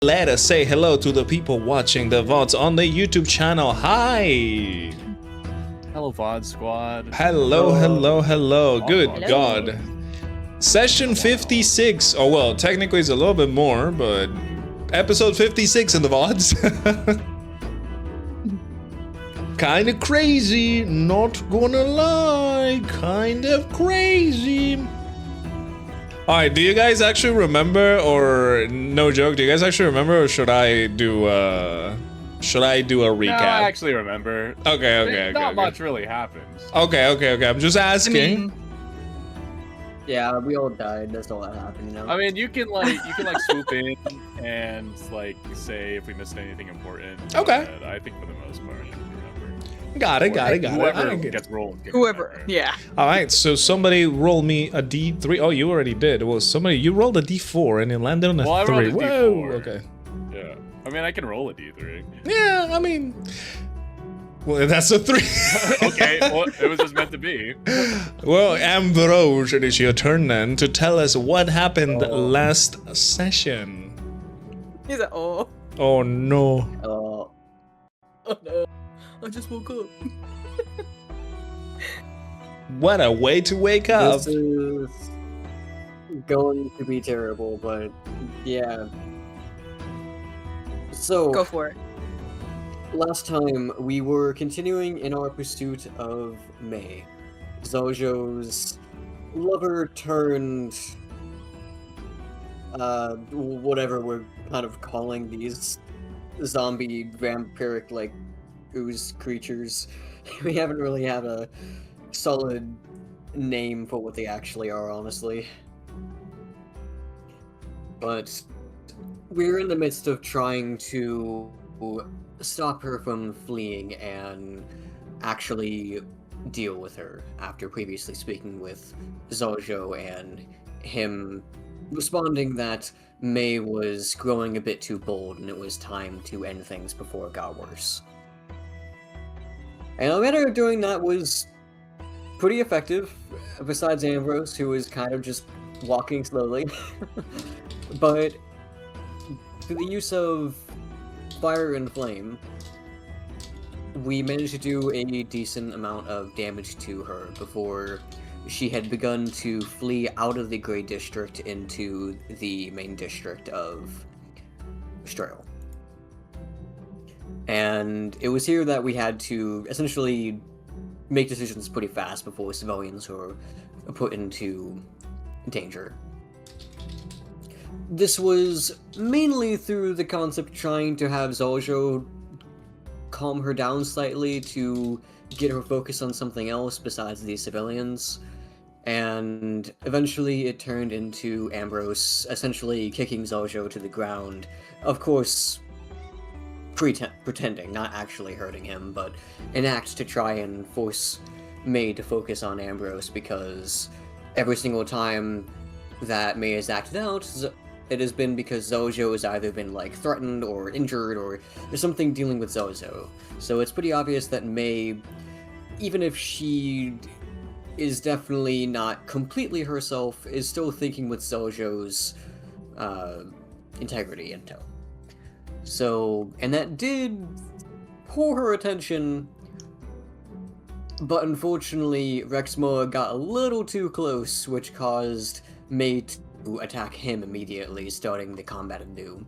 Let us say hello to the people watching the VODs on the YouTube channel. Hi! Hello, VOD squad. Hello. Good Hello. God. Session 56. Oh, well, technically it's a little bit more, but episode 56 in the VODs. Kind of crazy, not gonna lie. Kind of crazy. Alright, do you guys actually remember, or no joke, do you guys actually remember, or should I do a recap? No, I actually remember. Okay. Not much really happens. Okay. I'm just asking. Yeah, we all died. That's all that happened, you know. I mean, you can swoop in and like say if we missed anything important. Okay. But I think for the most part, I can remember. Got it. Whoever gets rolled. Whoever, yeah. All right, so somebody roll me a D3. Oh, you already did. Well, you rolled a D4 and it landed on a 3. I rolled a Whoa. D4. Okay. Yeah. I mean, I can roll a D3. Yeah, I mean, well, that's a 3. Okay, well, it was just meant to be. Well, Ambrose, it is your turn then to tell us what happened last session. He's like, oh. Oh no. Oh, Oh no. I just woke up. What a way to wake up. this is going to be terrible, but yeah. So, Go for it. last time we were continuing in our pursuit of May, Zojo's lover turned whatever we're kind of calling these zombie vampiric like ooze creatures. We haven't really had a solid name for what they actually are, honestly. But we're in the midst of trying to stop her from fleeing and actually deal with her after previously speaking with Zojo and him responding that May was growing a bit too bold and it was time to end things before it got worse. And our manner of doing that was pretty effective, besides Ambrose, who was kind of just walking slowly. But through the use of fire and flame, we managed to do a decent amount of damage to her before she had begun to flee out of the Grey District into the main district of Strail. And it was here that we had to essentially make decisions pretty fast before civilians were put into danger. This was mainly through the concept of trying to have Zojo calm her down slightly to get her focused on something else besides these civilians. And eventually it turned into Ambrose essentially kicking Zojo to the ground. Of course, pretending, not actually hurting him, but an act to try and force May to focus on Ambrose, because every single time that May has acted out, it has been because Zojo has either been like threatened or injured, or there's something dealing with Zojo. So it's pretty obvious that May, even if she is definitely not completely herself, is still thinking with Zojo's integrity in tow. So, and that did pull her attention, but unfortunately Rexmoa got a little too close, which caused May to attack him immediately, starting the combat anew.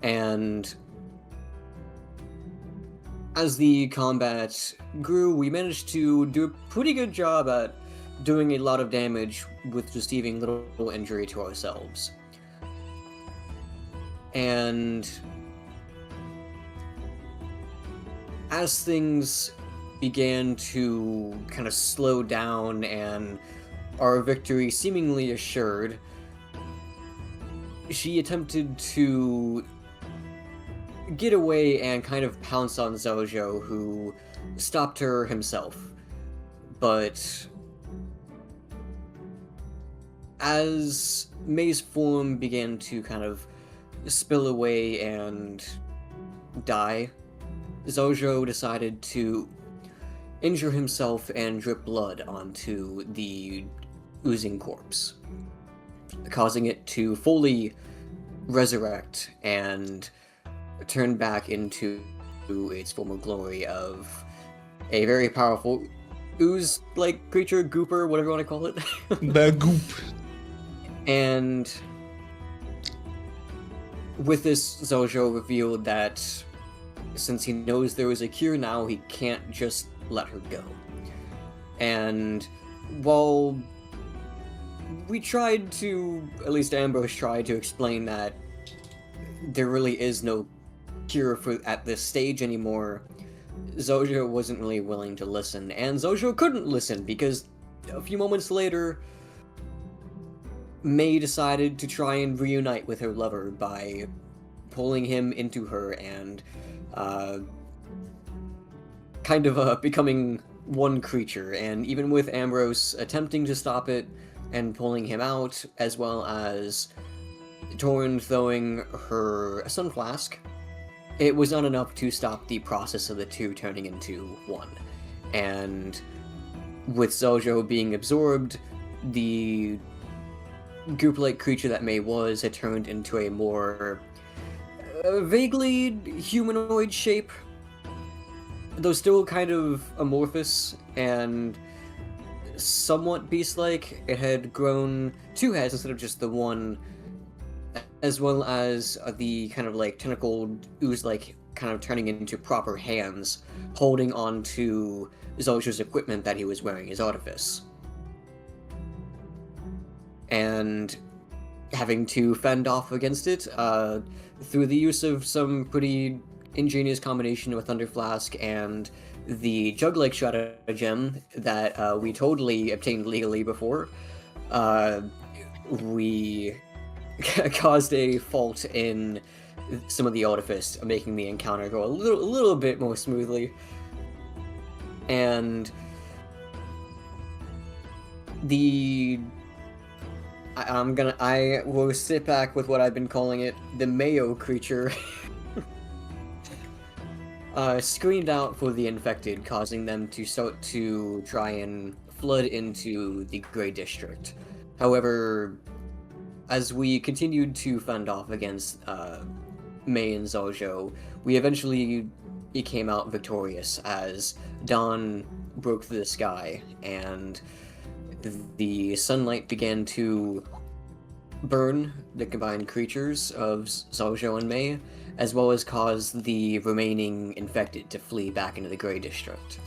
And as the combat grew, we managed to do a pretty good job at doing a lot of damage with receiving little injury to ourselves. And as things began to kind of slow down and our victory seemingly assured, she attempted to get away and kind of pounce on Zojo, who stopped her himself. But as May's form began to kind of spill away and die, Zojo decided to injure himself and drip blood onto the oozing corpse, causing it to fully resurrect and turn back into its former glory of a very powerful ooze-like creature, gooper, whatever you want to call it. The goop. And with this, Zojo revealed that since he knows there is a cure now, he can't just let her go. And while we tried to, at least Ambrose tried to explain that there really is no cure for at this stage anymore, Zojo wasn't really willing to listen, and Zojo couldn't listen because a few moments later, May decided to try and reunite with her lover by pulling him into her and becoming one creature. And even with Ambrose attempting to stop it and pulling him out, as well as Taurin throwing her a sun flask, it was not enough to stop the process of the two turning into one. And with Zojo being absorbed, the goop-like creature that May was had turned into a more vaguely humanoid shape, though still kind of amorphous and somewhat beast-like. It had grown 2 heads instead of just the one, as well as the kind of like tentacled ooze-like kind of turning into proper hands, holding on to Zojo's equipment that he was wearing as artifice. And having to fend off against it through the use of some pretty ingenious combination of a Thunder Flask and the Jug-like stratagem that we totally obtained legally before, we caused a fault in some of the artifice, making the encounter go a little bit more smoothly. And I will sit back with what I've been calling it, the Mayo creature, screamed out for the infected, causing them to start to try and flood into the Grey District. However, as we continued to fend off against May and Zojo, we eventually came out victorious as dawn broke through the sky and the sunlight began to burn the combined creatures of Zojo and May, as well as cause the remaining infected to flee back into the Grey District.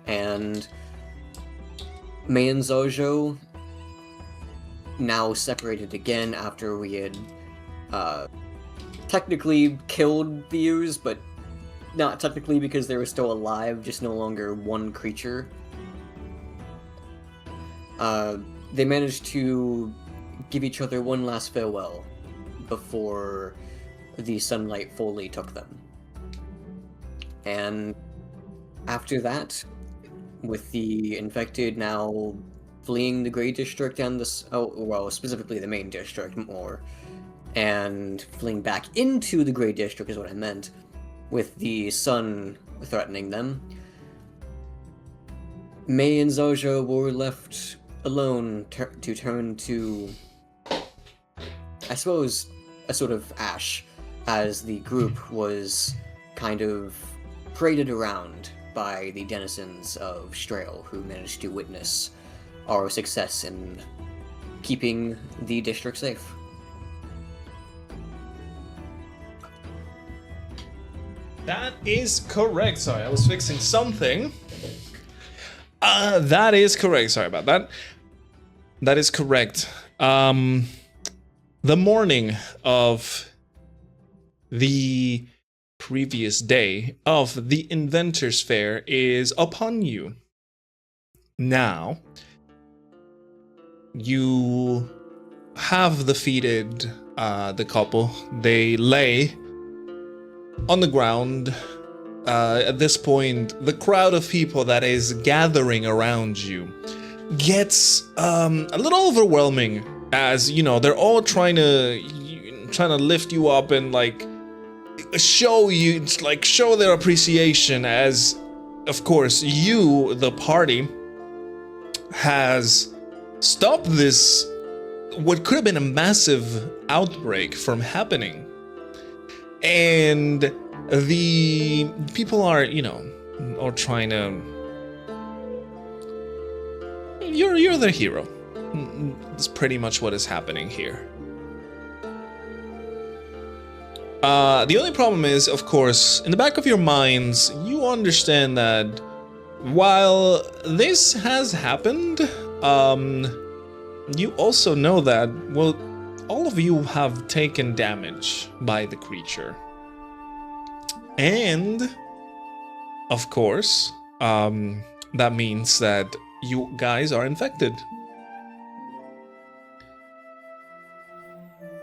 And May and Zojo, now separated again after we had technically killed the ooze, but not technically because they were still alive, just no longer one creature. They managed to give each other one last farewell before the sunlight fully took them. And after that, with the infected now fleeing the Grey District and specifically the main district more, and fleeing back into the Grey District is what I meant, with the sun threatening them, May and Zojo were left alone to turn to, I suppose, a sort of ash, as the group was kind of paraded around by the denizens of Strail, who managed to witness our success in keeping the district safe. That is correct. Sorry, I was fixing something. That is correct. Sorry about that. That is correct. The morning of the previous day of the Inventors Fair is upon you. Now, you have defeated the couple. They lay on the ground. At this point, the crowd of people that is gathering around you gets a little overwhelming, as you know they're all trying to lift you up and show their appreciation, as of course you, the party, has stopped this what could have been a massive outbreak from happening. And the people are, are trying to... You're the hero. That's pretty much what is happening here. The only problem is, of course, in the back of your minds, you understand that while this has happened, you also know that, well, all of you have taken damage by the creature. And, of course, that means that you guys are infected.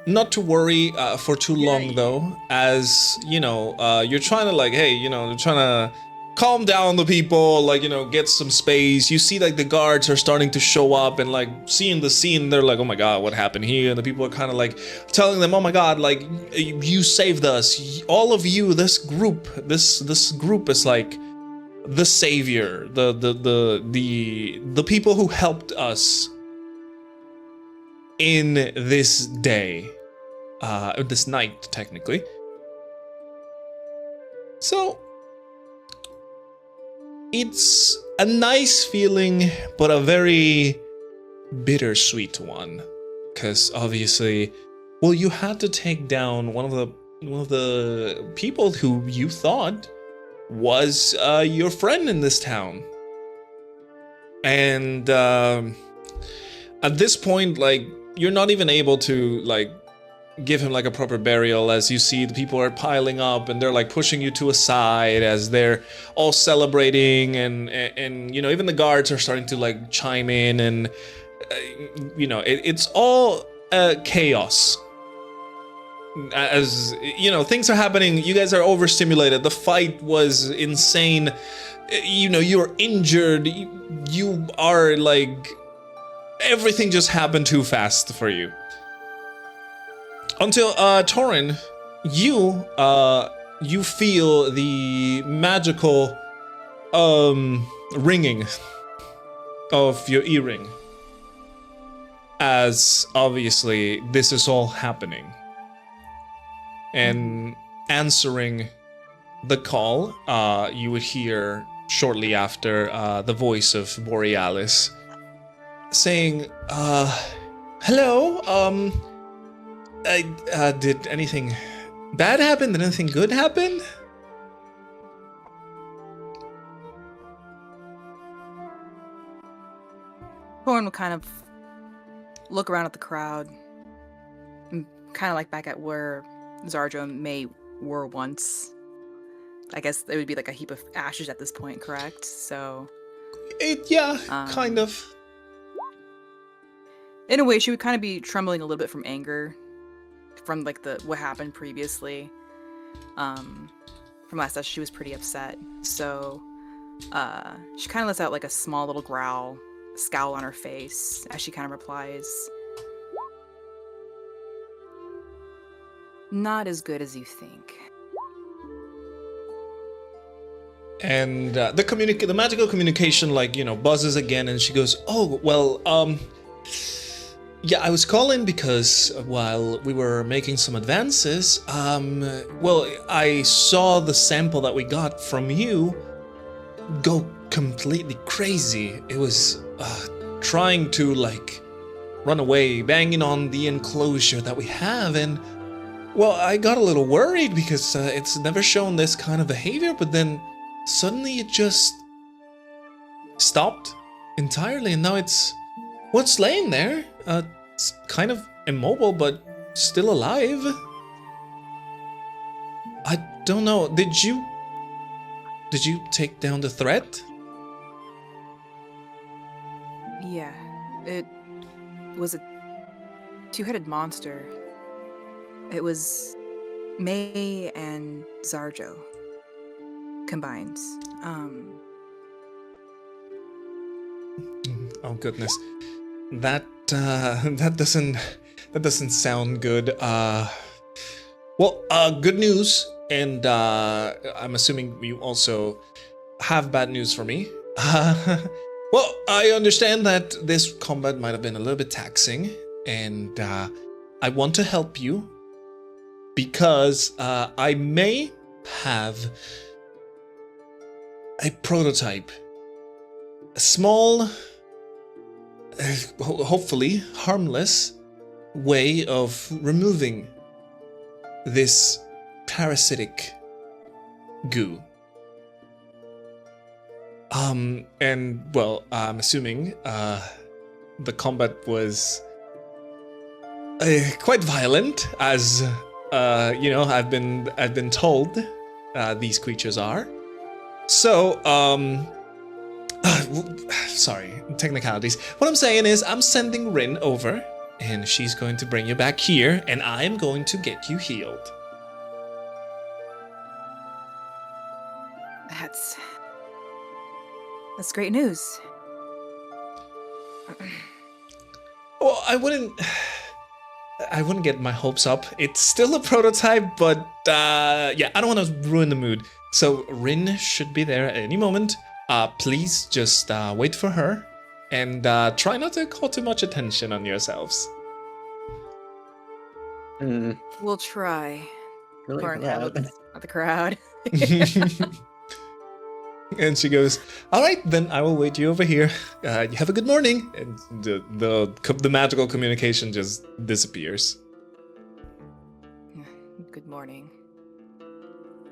Not to worry for too long, though, as, you're trying to, like, hey, you're trying to calm down the people, like, get some space. You see, like, the guards are starting to show up and, like, seeing the scene, they're like, oh my god, what happened here? And the people are kind of, like, telling them, oh my god, like, you saved us. All of you, this group is, like, the savior, the people who helped us in this day. This night, technically. So, it's a nice feeling, but a very bittersweet one. Because obviously, well, you had to take down one of the people who you thought was your friend in this town. And at this point, like, you're not even able to, like, give him like a proper burial, as you see the people are piling up and they're like pushing you to a side as they're all celebrating, and even the guards are starting to like chime in, and it's all chaos. As things are happening, you guys are overstimulated. The fight was insane. You're injured. You are like, everything just happened too fast for you. Until, Taurin, you feel the magical, ringing of your earring. As, obviously, this is all happening. And answering the call, you would hear, shortly after, the voice of Borealis saying, hello, did anything bad happen? Did anything good happen? Thorn will kind of look around at the crowd and kind of like back at where Zarjo and May were once. I guess it would be like a heap of ashes at this point, correct? So... kind of. In a way, she would kind of be trembling a little bit from anger. From like what happened previously. From last session, she was pretty upset. So she kind of lets out like a small little scowl on her face as she kind of replies, "Not as good as you think." And the magical communication buzzes again, and she goes, "Oh, well, yeah, I was calling because while we were making some advances, I saw the sample that we got from you go completely crazy. It was trying to run away, banging on the enclosure that we have, and well, I got a little worried because it's never shown this kind of behavior, but then suddenly it just stopped entirely, and now it's laying there. It's kind of immobile, but still alive. I don't know. Did you take down the threat? Yeah, it was a two-headed monster. It was May and Zarjo combined. Oh goodness. That doesn't sound good. Good news, and I'm assuming you also have bad news for me. Well, I understand that this combat might have been a little bit taxing, and I want to help you because I may have a prototype, a small, hopefully harmless way of removing this parasitic goo. And well, I'm assuming the combat was quite violent, as I've been told these creatures are. So, sorry, technicalities. What I'm saying is, I'm sending Rin over, and she's going to bring you back here, and I'm going to get you healed. That's great news. Well, I wouldn't get my hopes up. It's still a prototype, but yeah, I don't want to ruin the mood. So Rin should be there at any moment. Please just wait for her, and try not to call too much attention on yourselves. We'll try. Really? Or Yeah. not the crowd. And she goes, "All right, then I will wait you over here. You have a good morning." And the magical communication just disappears. Good morning.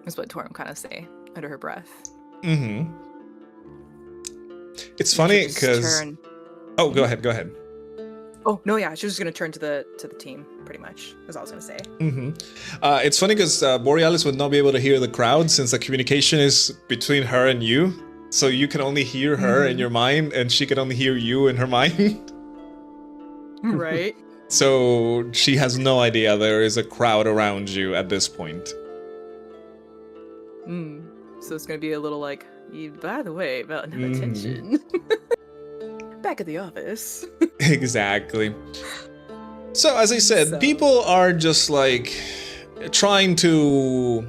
That's what Taurin kind of say under her breath. Mm-hmm. It's funny because. Oh, go ahead. Oh no, yeah, she was just gonna turn to the team, pretty much. That's all I was gonna say. Mm-hmm. It's funny because Borealis would not be able to hear the crowd since the communication is between her and you. So you can only hear her in your mind, and she can only hear you in her mind. Right. So she has no idea there is a crowd around you at this point. So it's gonna be a little like, by the way, about no attention. Back at the office. Exactly. So as I said, people are just like trying to.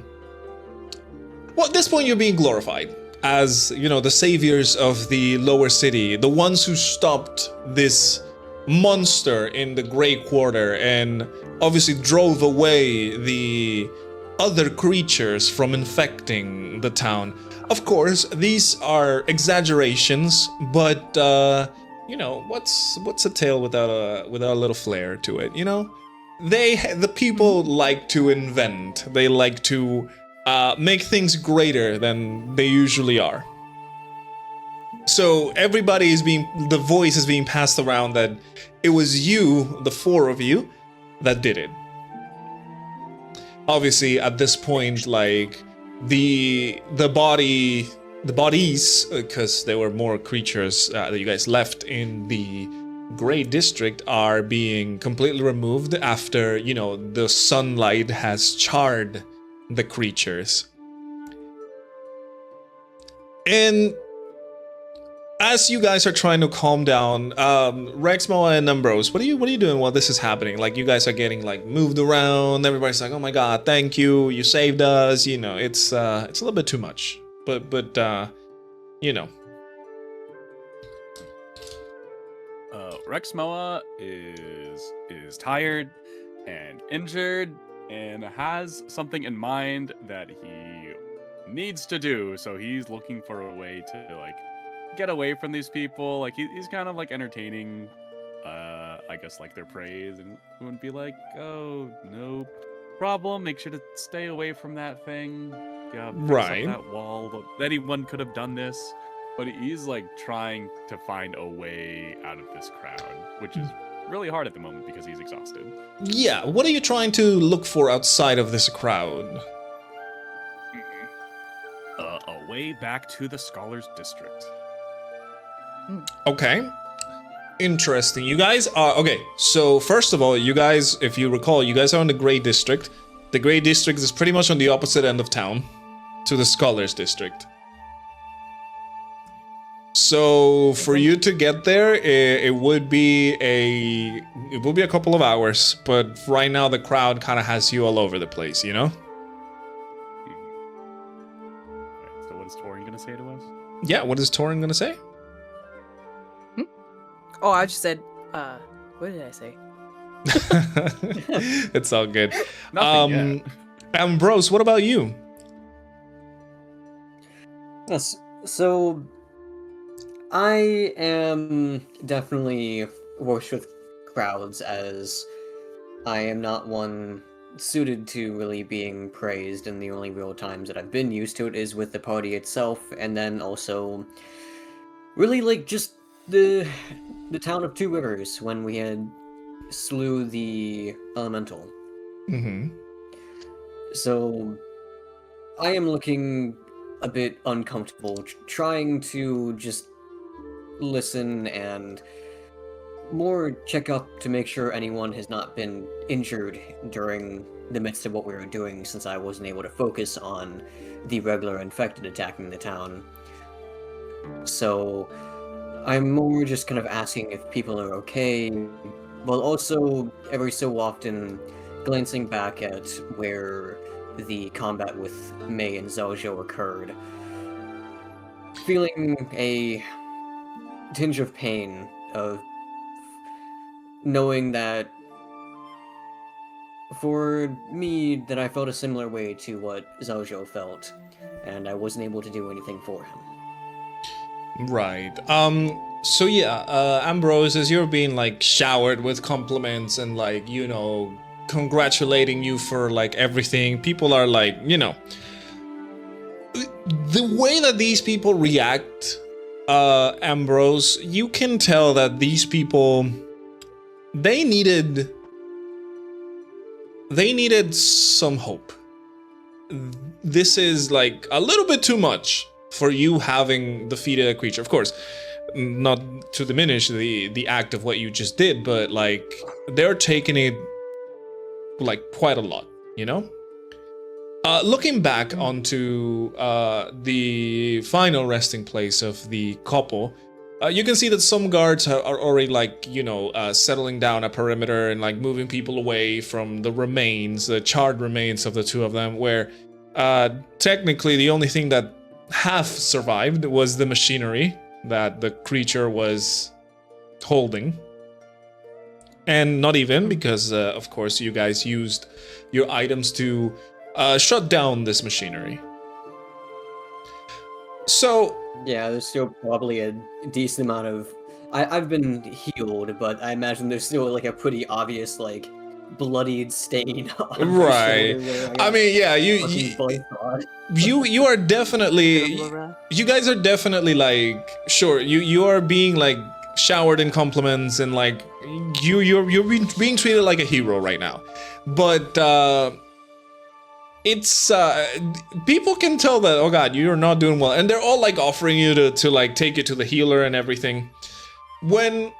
Well, at this point, you're being glorified as, the saviors of the lower city, the ones who stopped this monster in the Grey Quarter and obviously drove away the other creatures from infecting the town. Of course, these are exaggerations, but what's a tale without a little flair to it? The people like to invent. They like to make things greater than they usually are. So the voice is being passed around that it was you, the four of you, that did it. Obviously, at this point, like the bodies, because there were more creatures that you guys left in the Grey District, are being completely removed after, the sunlight has charred the creatures. And as you guys are trying to calm down, Rexmoa and Ambrose, what are you doing while this is happening? Like, you guys are getting like moved around. Everybody's like, "Oh my god, thank you, you saved us." It's a little bit too much. But Rexmoa is tired and injured and has something in mind that he needs to do. So he's looking for a way to like get away from these people. Like he's kind of like entertaining, I guess like their praise, and wouldn't be like, "Oh, no problem. Make sure to stay away from that thing. Yeah, fix right. up that wall. Anyone could have done this." But he's like trying to find a way out of this crowd, which is really hard at the moment because he's exhausted. Yeah, what are you trying to look for outside of this crowd? A way back to the Scholars District. Okay. Interesting. You guys are... Okay, so first of all, you guys, if you recall, you guys are in the Grey District. The Grey District is pretty much on the opposite end of town to the Scholars District. So for you to get there, it would be a couple of hours, but right now the crowd kind of has you all over the place, Okay, so what is Taurin gonna say to us? Yeah, what is Taurin gonna say? Oh, I just said, what did I say? It's all good. Nothing yet. Ambrose, what about you? Yes. So I am definitely worse with crowds, as I am not one suited to really being praised, and the only real times that I've been used to it is with the party itself, and then also really like just the town of Two Rivers when we had slew the elemental. Mm-hmm. So I am looking a bit uncomfortable, trying to just listen and more check up to make sure anyone has not been injured during the midst of what we were doing, since I wasn't able to focus on the regular infected attacking the town. So I'm more just kind of asking if people are okay, while also every so often glancing back at where the combat with Mei and Zhao occurred, feeling a tinge of pain of knowing that for me, that I felt a similar way to what Zhao felt, and I wasn't able to do anything for him. Right. So yeah, Ambrose, as you're being like showered with compliments and like, you know, congratulating you for like everything, people are like, you know, the way that these people react, Ambrose, you can tell that these people, they needed some hope. This is like a little bit too much for you having defeated a creature. Of course, not to diminish the act of what you just did, but like they're taking it like quite a lot, you know? Looking back onto the final resting place of the couple, you can see that some guards are already like, you know, settling down a perimeter and like moving people away from the remains, the charred remains of the two of them, where technically the only thing that half survived was the machinery that the creature was holding. And not even, because of course you guys used your items to shut down this machinery. So yeah, there's still probably a decent amount of... I've been healed, but I imagine there's still like a pretty obvious like bloodied stain on my right. shoulder where I mean, yeah, you are definitely, you guys are definitely like, sure, you are being like showered in compliments and like you're being treated like a hero right now, but it's people can tell that, oh god, you're not doing well, and they're all like offering you to like take you to the healer and everything. When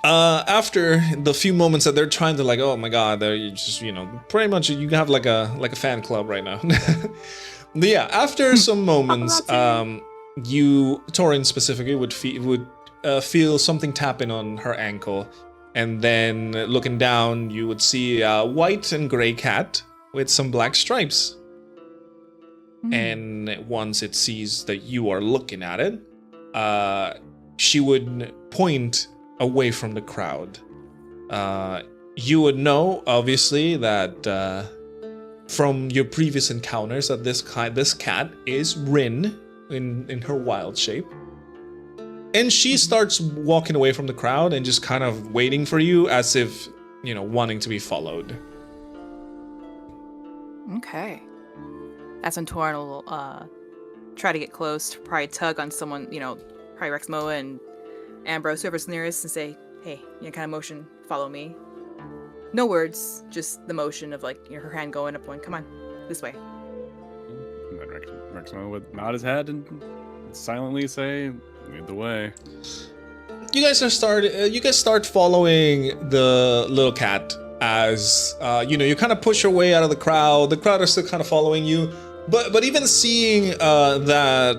after the few moments that they're trying to like, oh my god, they're just, you know, pretty much you have like a fan club right now. But yeah, after some moments, you, Taurin specifically, would feel something tapping on her ankle, and then looking down, you would see a white and gray cat with some black stripes. And once it sees that you are looking at it, she would point away from the crowd. You would know, obviously, that from your previous encounters that this cat is Rin in her wild shape. And she starts walking away from the crowd and just kind of waiting for you, as if, you know, wanting to be followed. Okay. That's when Taurin will try to get close, probably tug on someone, you know, probably Rexmoa and Ambrose, whoever's nearest, and say, hey, you know, kind of motion, follow me. No words, just the motion of like, you know, her hand going up, going, come on, this way. And then Rexmoa would nod his head and silently say, lead the way. You guys start following the little cat as you know, you kind of push your way out of the crowd. The crowd are still kind of following you, but even seeing that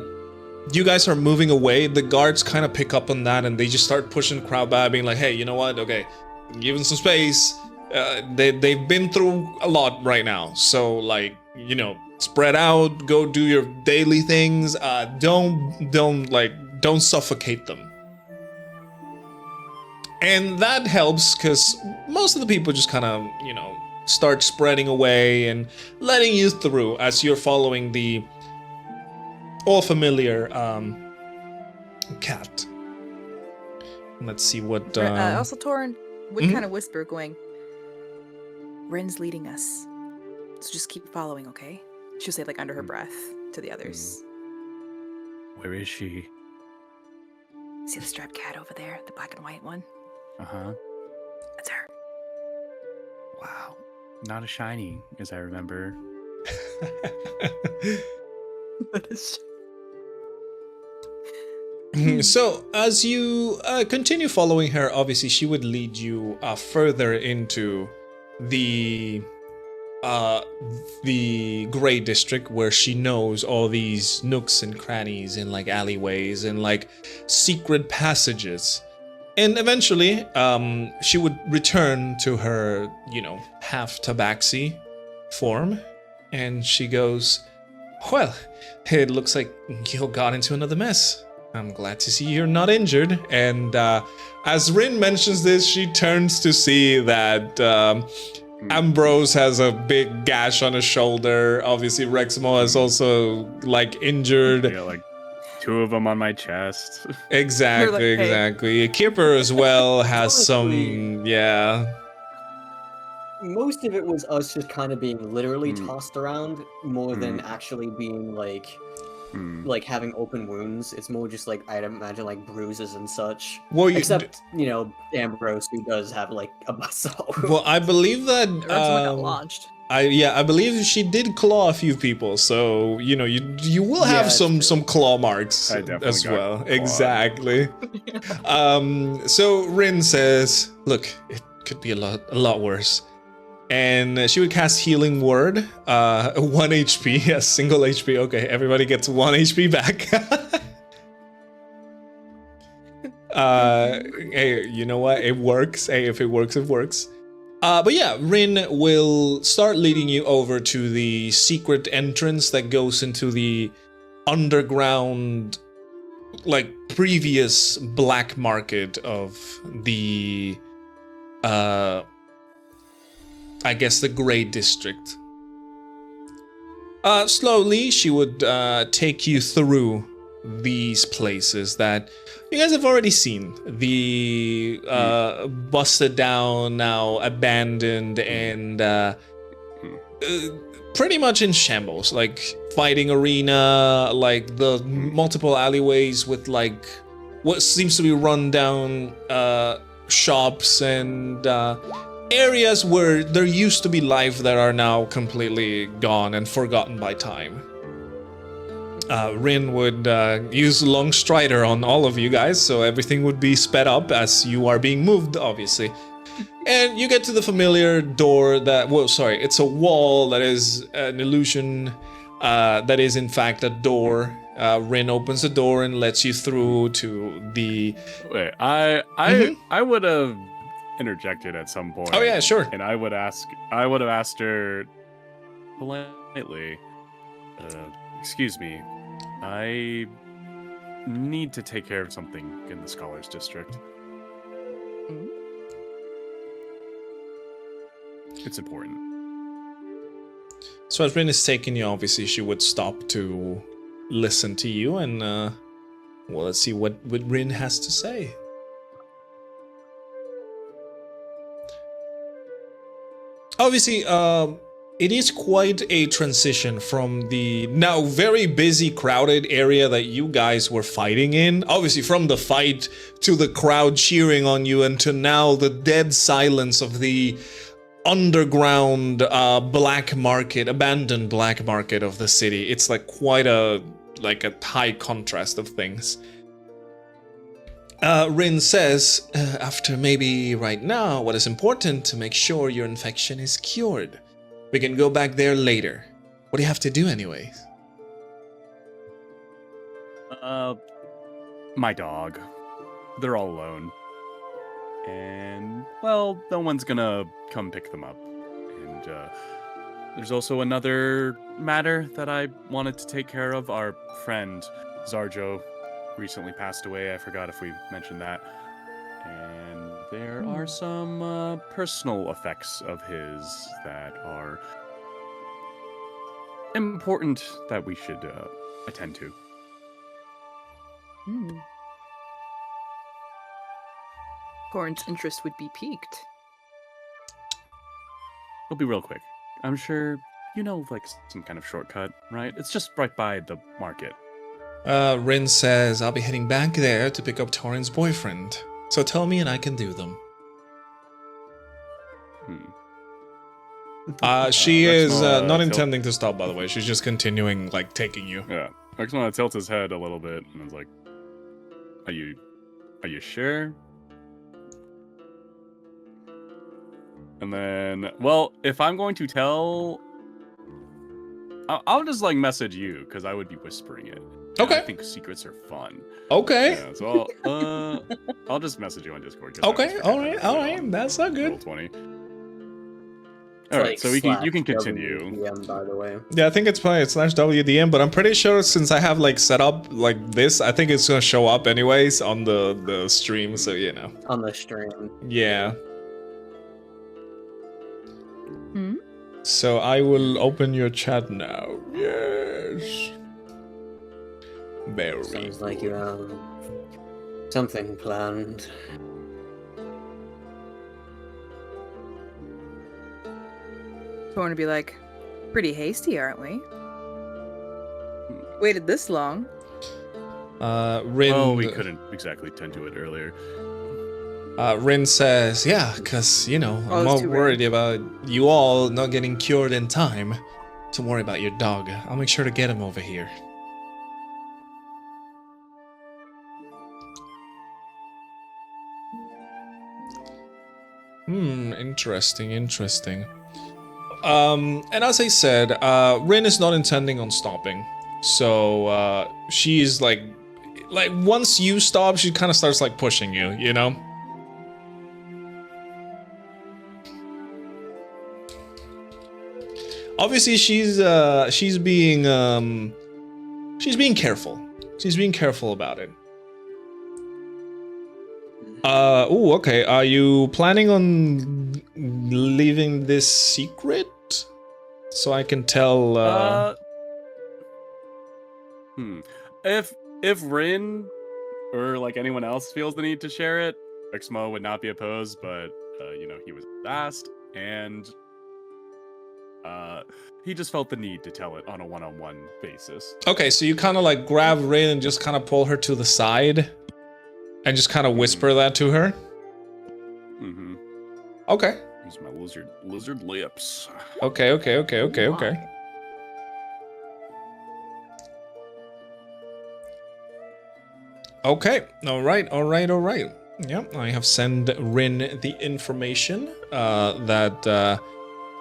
you guys are moving away, the guards kind of pick up on that, and they just start pushing the crowd back, being like, hey, you know what, okay, give them some space. They've been through a lot right now, so like, you know, spread out, go do your daily things. Don't suffocate them. And that helps because most of the people just kind of, start spreading away and letting you through as you're following the all familiar cat. Let's see what. Also, Taurin would kind of whisper, going, "Ren's leading us, so just keep following, okay?" She'll say, like under her breath to the others. Where is she? See the striped cat over there, the black and white one? Uh-huh. That's her. Wow. Not a shiny, as I remember. So, as you continue following her, obviously she would lead you further into the Grey District, where she knows all these nooks and crannies and like alleyways and like secret passages. And eventually, she would return to her, half tabaxi form, and she goes, "Well, it looks like you got into another mess. I'm glad to see you're not injured." And as Rin mentions this, she turns to see that Ambrose has a big gash on his shoulder. Obviously, Rexmoa is also like injured. Yeah, like 2 of them on my chest. Exactly, Like, hey. exactly. Kipper as well has Honestly, some, yeah. Most of it was us just kind of being literally tossed around more than actually being like having open wounds. It's more just like, I'd imagine, like bruises and such. Well, Except, Ambrose, who does have like a bustle. Well, I believe that. Rexmoa got launched. I believe she did claw a few people, so you will have Yeah, some claw marks I definitely as got well. clawed. Exactly. So Rin says, "Look, it could be a lot worse." And she would cast Healing Word, 1 HP, a single HP. Okay, everybody gets 1 HP back. Hey, you know what? It works. Hey, if it works, it works. But yeah, Rin will start leading you over to the secret entrance that goes into the underground, like previous black market of the, I guess the Grey District. Slowly, she would take you through these places that you guys have already seen. The busted down, now abandoned, and pretty much in shambles. Like fighting arena, like the multiple alleyways with like what seems to be run down shops and areas where there used to be life that are now completely gone and forgotten by time. Rin would use Long Strider on all of you guys, so everything would be sped up as you are being moved, obviously. And you get to the familiar door that, it's a wall that is an illusion that is in fact a door. Rin opens the door and lets you through to the... Wait, I would have interjected at some point. Oh yeah, sure. And I would have asked her politely, excuse me, I need to take care of something in the Scholars District. It's important. So as Rin is taking you, obviously she would stop to listen to you, and let's see what Rin has to say. Obviously, it is quite a transition from the now very busy, crowded area that you guys were fighting in. Obviously, from the fight to the crowd cheering on you, and to now the dead silence of the underground black market, abandoned black market of the city. It's like quite a high contrast of things. Rin says, after maybe right now, what is important to make sure your infection is cured. We can go back there later. What do you have to do anyways? My dog. They're all alone. And, well, no one's gonna come pick them up. And, there's also another matter that I wanted to take care of. Our friend, Zarjo, recently passed away. I forgot if we mentioned that. And there are some personal effects of his that are important that we should attend to. Corn's interest would be piqued. It'll be real quick. I'm sure you know, like, some kind of shortcut, right? It's just right by the market. Rin says, I'll be heading back there to pick up Taurin's boyfriend. So tell me and I can do them. She is Rexmoa not intending to stop, by the way. She's just continuing, like, taking you. Yeah. Rexmoa tilts his head a little bit and is like, Are you sure? And then, well, if I'm going to tell, I'll just like message you because I would be whispering it. Okay. I think secrets are fun. Okay. Yeah, so I'll just message you on Discord. Okay. All right. That's not good. 20. It's All right. like So you can / continue. WDM, by the way. Yeah, I think it's probably /WDM, but I'm pretty sure since I have like set up like this, I think it's gonna show up anyways on the stream. So you know. On the stream. Yeah. So I will open your chat now. Yes. Very Sounds like good. you have something planned. Torn would be like, pretty hasty, aren't we? Waited this long. Rin. Well, we couldn't exactly tend to it earlier. Rin says, yeah, because, you know, Oh, I'm it's more too worried about you all not getting cured in time to worry about your dog. I'll make sure to get him over here. Interesting. And as I said, Rin is not intending on stopping. So, she's like once you stop, she kind of starts like pushing you, you know? Obviously, she's being careful. She's being careful about it. Okay. Are you planning on leaving this secret? So I can tell, If Rin or like anyone else feels the need to share it, Rexmoa would not be opposed, but you know, he was asked and he just felt the need to tell it on a one-on-one basis. Okay, so you kind of like grab Rin and just kind of pull her to the side and just kind of whisper that to her? Mm-hmm. Okay. Use my lizard lips. Okay. Okay, all right. Yep, I have sent Rin the information that...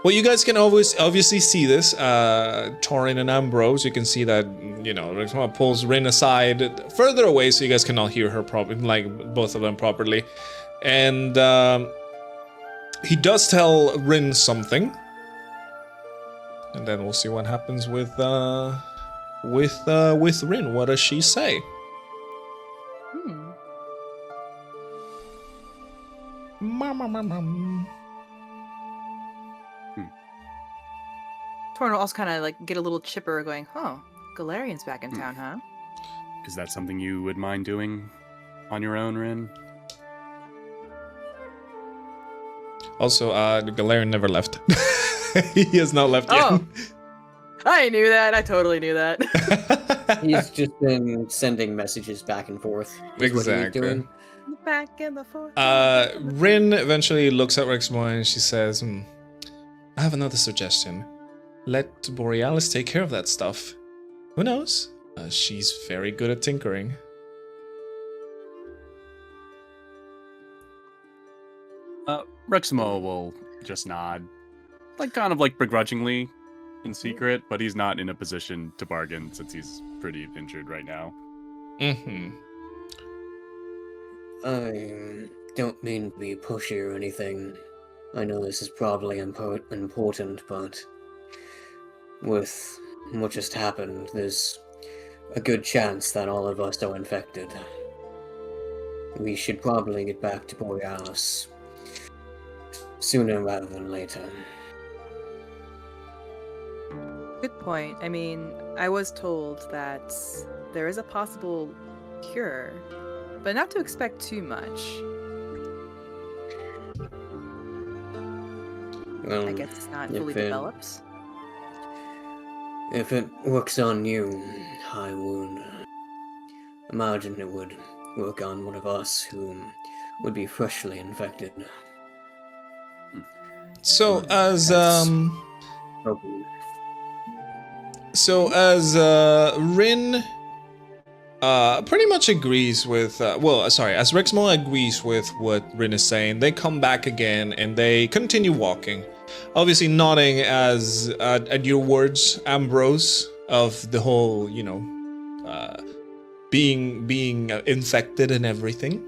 well, you guys can always obviously see this. Taurin and Ambrose, you can see that, you know, Rexmoa pulls Rin aside further away so you guys cannot hear her properly, like both of them properly. And he does tell Rin something. And then we'll see what happens with Rin. What does she say? Torn will also kind of like get a little chipper going, oh, Galarian's back in town, huh? Is that something you would mind doing on your own, Rin? Also, Galarian never left. He has not left yet. Oh, I knew that. I totally knew that. He's just been sending messages back and forth. Is what he's Exactly. doing. Back in the forth. Rin eventually looks at Rexmoa and she says, I have another suggestion. Let Borealis take care of that stuff. Who knows? She's very good at tinkering. Rexmoa will just nod, like kind of like begrudgingly in secret, but he's not in a position to bargain since he's pretty injured right now. I don't mean to be pushy or anything. I know this is probably important, but with what just happened, there's a good chance that all of us are infected. we should probably get back to Borealis sooner rather than later. Good point. I mean, I was told that there is a possible cure, but not to expect too much. Well, I guess it's not fully developed. If it works on you, I would imagine it would work on one of us who would be freshly infected. So as Hopefully. Rin pretty much agrees with as Rexmoa agrees with what Rin is saying, they come back again and they continue walking, obviously nodding as at your words, Ambrose, of the whole, being infected and everything.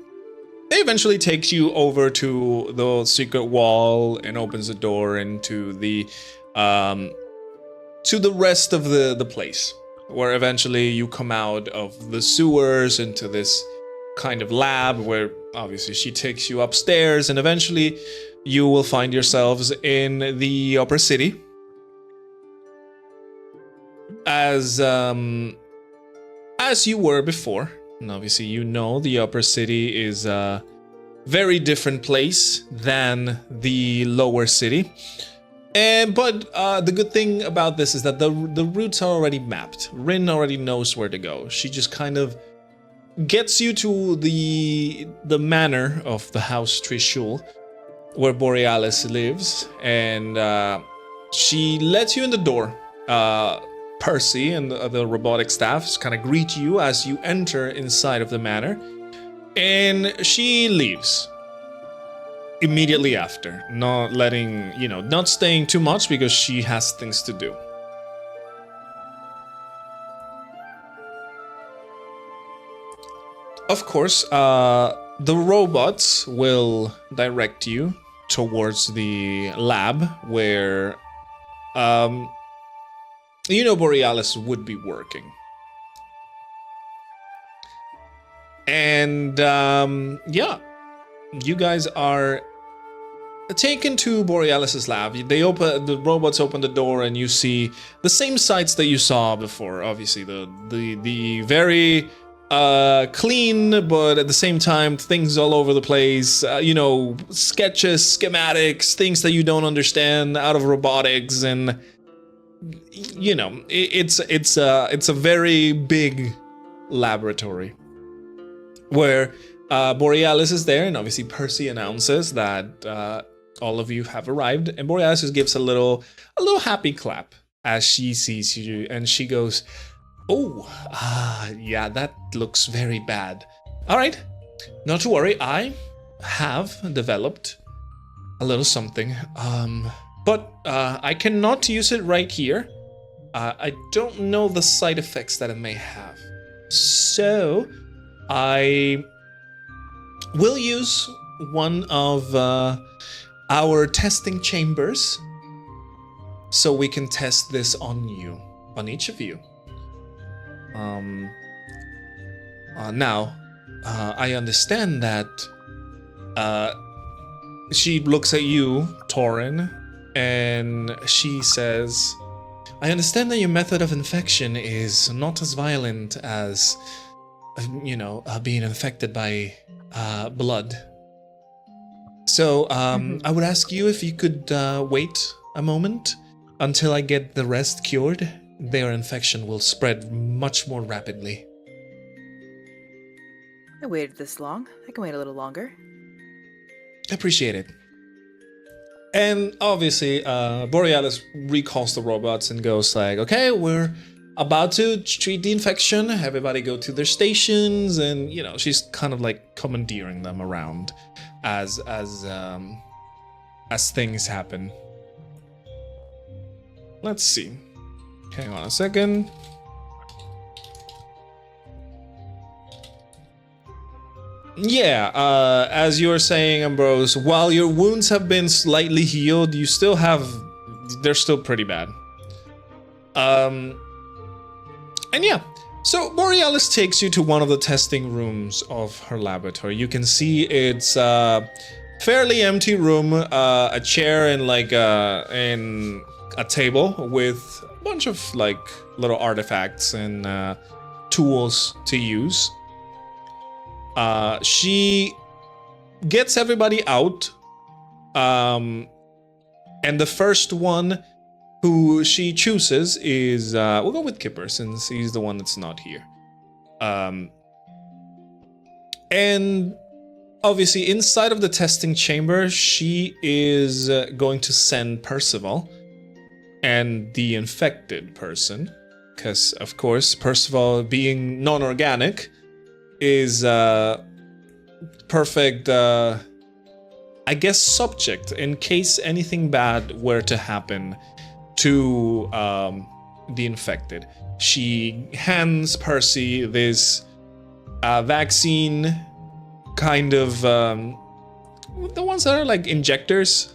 They eventually takes you over to the secret wall and opens the door into the to the rest of the place, where eventually you come out of the sewers into this kind of lab where obviously she takes you upstairs, and eventually you will find yourselves in the upper city. As you were before, and obviously you know the upper city is a very different place than the lower city. But the good thing about this is that the routes are already mapped. Rin already knows where to go. She just kind of gets you to the manor of the House Trishul, where Borealis lives, and she lets you in the door. Percy and the robotic staff kind of greet you as you enter inside of the manor, and she leaves immediately after, not staying too much because she has things to do. Of course, the robots will direct you towards the lab where Borealis would be working. And you guys are taken to Borealis's lab. The robots open the door, and you see the same sights that you saw before. Obviously, the very clean, but at the same time, things all over the place. Sketches, schematics, things that you don't understand out of robotics, and it's a very big laboratory where Borealis is there, and obviously Percy announces that all of you have arrived, and Borealis just gives a little happy clap as she sees you, and she goes, "Oh, yeah, that looks very bad. All right, not to worry, I have developed a little something, but I cannot use it right here. I don't know the side effects that it may have, so I will use one of our testing chambers so we can test this on each of you. Now, I understand that she looks at you, Taurin, and she says, I understand that your method of infection is not as violent as, being infected by blood. So, I would ask you if you could wait a moment until I get the rest cured. Their infection will spread much more rapidly. I waited this long. I can wait a little longer. Appreciate it. And obviously, Borealis recalls the robots and goes like, okay, we're about to treat the infection. Everybody go to their stations, and she's kind of like commandeering them around as things happen. Let's see. Hang on a second. Yeah, as you were saying, Ambrose, while your wounds have been slightly healed, they're still pretty bad. And yeah, So Borealis takes you to one of the testing rooms of her laboratory. You can see it's a fairly empty room, a chair and like and a table with a bunch of like little artifacts and tools to use. She gets everybody out, and the first one who she chooses is, we'll go with Kipper since he's the one that's not here. And obviously inside of the testing chamber, she is going to send Percival and the infected person, because of course Percival, being non-organic, is perfect, I guess, subject in case anything bad were to happen to the infected. She hands Percy this vaccine, kind of the ones that are like injectors.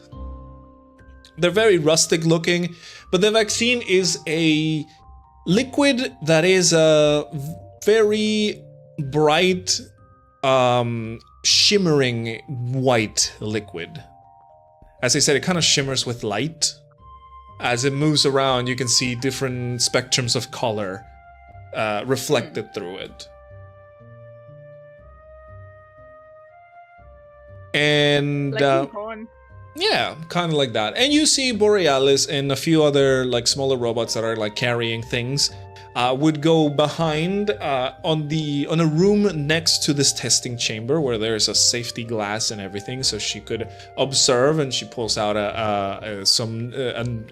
They're very rustic looking, but the vaccine is a liquid that is a very bright, shimmering white liquid. As I said, it kind of shimmers with light. As it moves around, you can see different spectrums of color reflected through it. And yeah, kind of like that. And you see Borealis and a few other like smaller robots that are like carrying things would go behind on a room next to this testing chamber where there's a safety glass and everything, so she could observe. And she pulls out a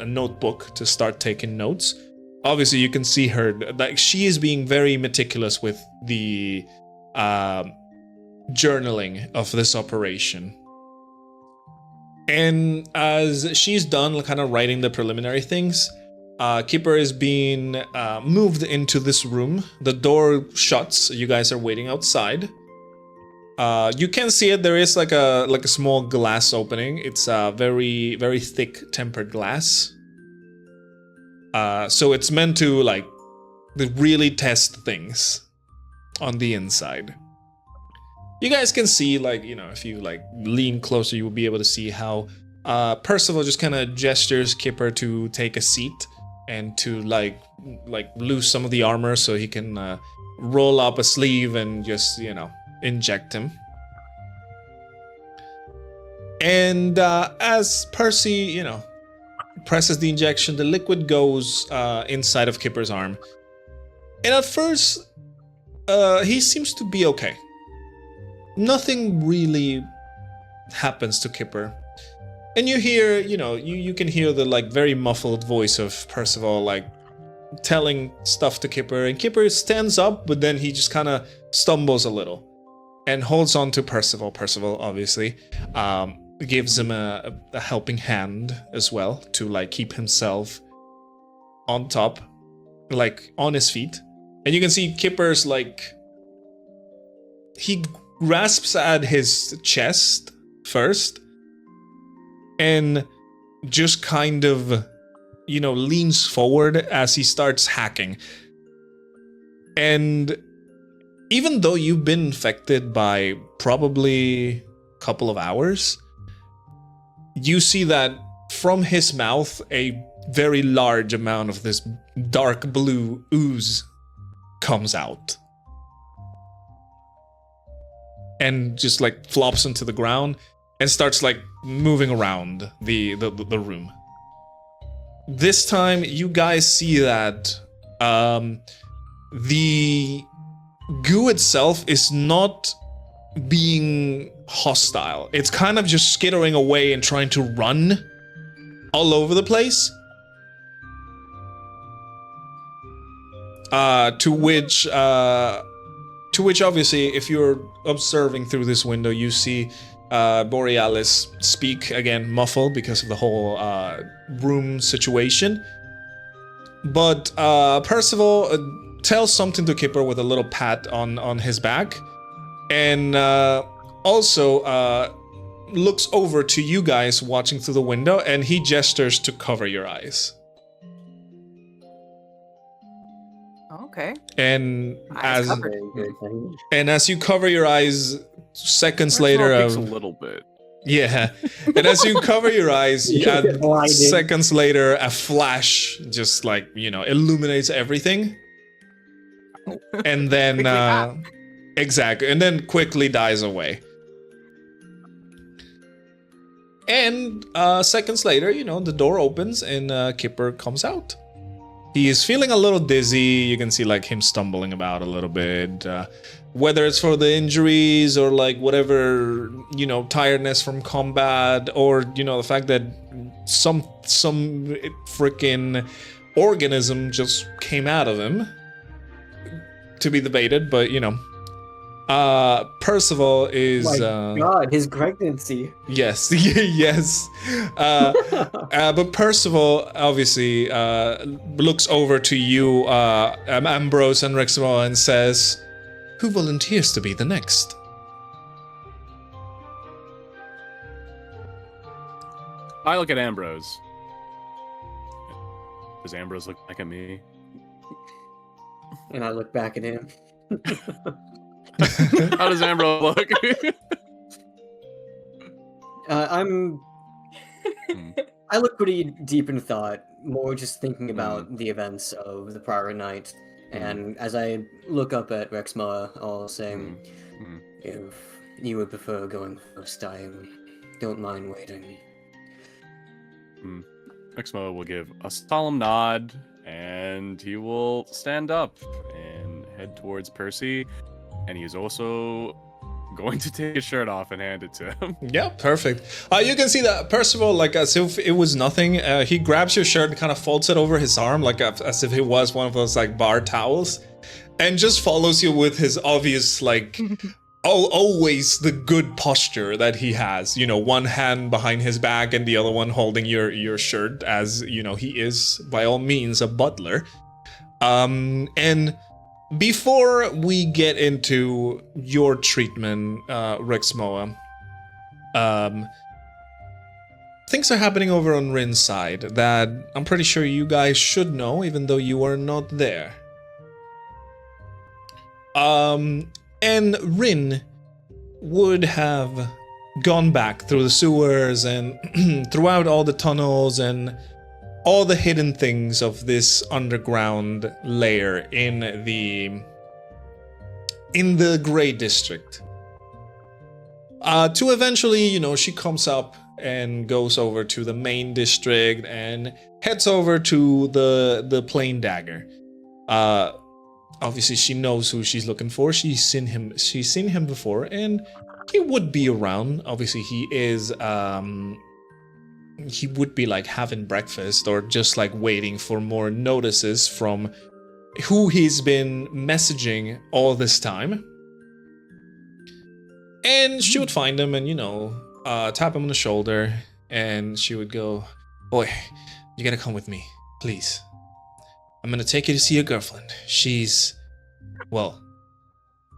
notebook to start taking notes. Obviously, you can see her like she is being very meticulous with the journaling of this operation. And as she's done kind of writing the preliminary things, Kipper is being moved into this room. The door shuts. You guys are waiting outside. You can see it. There is like a small glass opening. It's a very, very thick tempered glass. So it's meant to like really test things on the inside. You guys can see, like, you know, if you like lean closer, you will be able to see how Percival just kind of gestures Kipper to take a seat and to like loose some of the armor so he can roll up a sleeve and just, you know, inject him. And as Percy, you know, presses the injection, the liquid goes inside of Kipper's arm. And at first, he seems to be okay. Nothing really happens to Kipper. And you hear, you know, you can hear the like very muffled voice of Percival like telling stuff to Kipper, and Kipper stands up, but then he just kind of stumbles a little and holds on to Percival. Percival obviously gives him a helping hand as well to like keep himself on top, like on his feet. And you can see Kipper's like, he grasps at his chest first and just kind of, you know, leans forward as he starts hacking. And even though you've been infected by probably a couple of hours, you see that from his mouth a very large amount of this dark blue ooze comes out and just like flops into the ground and starts like moving around the room. This time you guys see that the goo itself is not being hostile. It's kind of just skittering away and trying to run all over the place. To which obviously, if you're observing through this window, you see Borealis speak, again muffled because of the whole room situation. But Percival tells something to Kipper with a little pat on his back, and also looks over to you guys watching through the window, and he gestures to cover your eyes. Okay. And Eyes as covered. Very good. as you cover your eyes, seconds later, Rexmoa peeks a little bit. yeah, and as you cover your eyes, You get blinded. seconds later, a flash just like illuminates everything, and then Quickly pop. exactly, and then quickly dies away. And seconds later, the door opens and Kipper comes out. He is feeling a little dizzy. You can see like him stumbling about a little bit. Whether it's for the injuries or like whatever, tiredness from combat, or the fact that some freaking organism just came out of him. To be debated, but Percival is My God, his pregnancy. yes yes but Percival obviously looks over to you, Ambrose and Rexmoa, and says, "Who volunteers to be the next?" I look at Ambrose. Does Ambrose look back at me? And I look back at him. How does Ambrose look? I look pretty deep in thought, more just Hmm. thinking about the events of the prior night. And as I look up at Rexmoa, I'll say, Hmm. if you would prefer going first, I don't mind waiting. Rexmoa will give a solemn nod, and he will stand up and head towards Percy. And he's also going to take his shirt off and hand it to him. Yeah, perfect. You can see that Percival, like as if it was nothing, he grabs your shirt and kind of folds it over his arm, like as if it was one of those like bar towels, and just follows you with his obvious like always the good posture that he has. One hand behind his back and the other one holding your shirt, as he is by all means a butler. And before we get into your treatment, Rexmoa, things are happening over on Rin's side that I'm pretty sure you guys should know, even though you are not there. And Rin would have gone back through the sewers and throughout all the tunnels and all the hidden things of this underground layer in the Grey District. To eventually, she comes up and goes over to the main district and heads over to the Plain Dagger. Obviously, she knows who she's looking for. She's seen him before, and he would be around. Obviously, he is. He would be like having breakfast or just like waiting for more notices from who he's been messaging all this time. And she would find him and, tap him on the shoulder, and she would go, "Boy, you gotta come with me, please. I'm gonna take you to see your girlfriend. She's, well,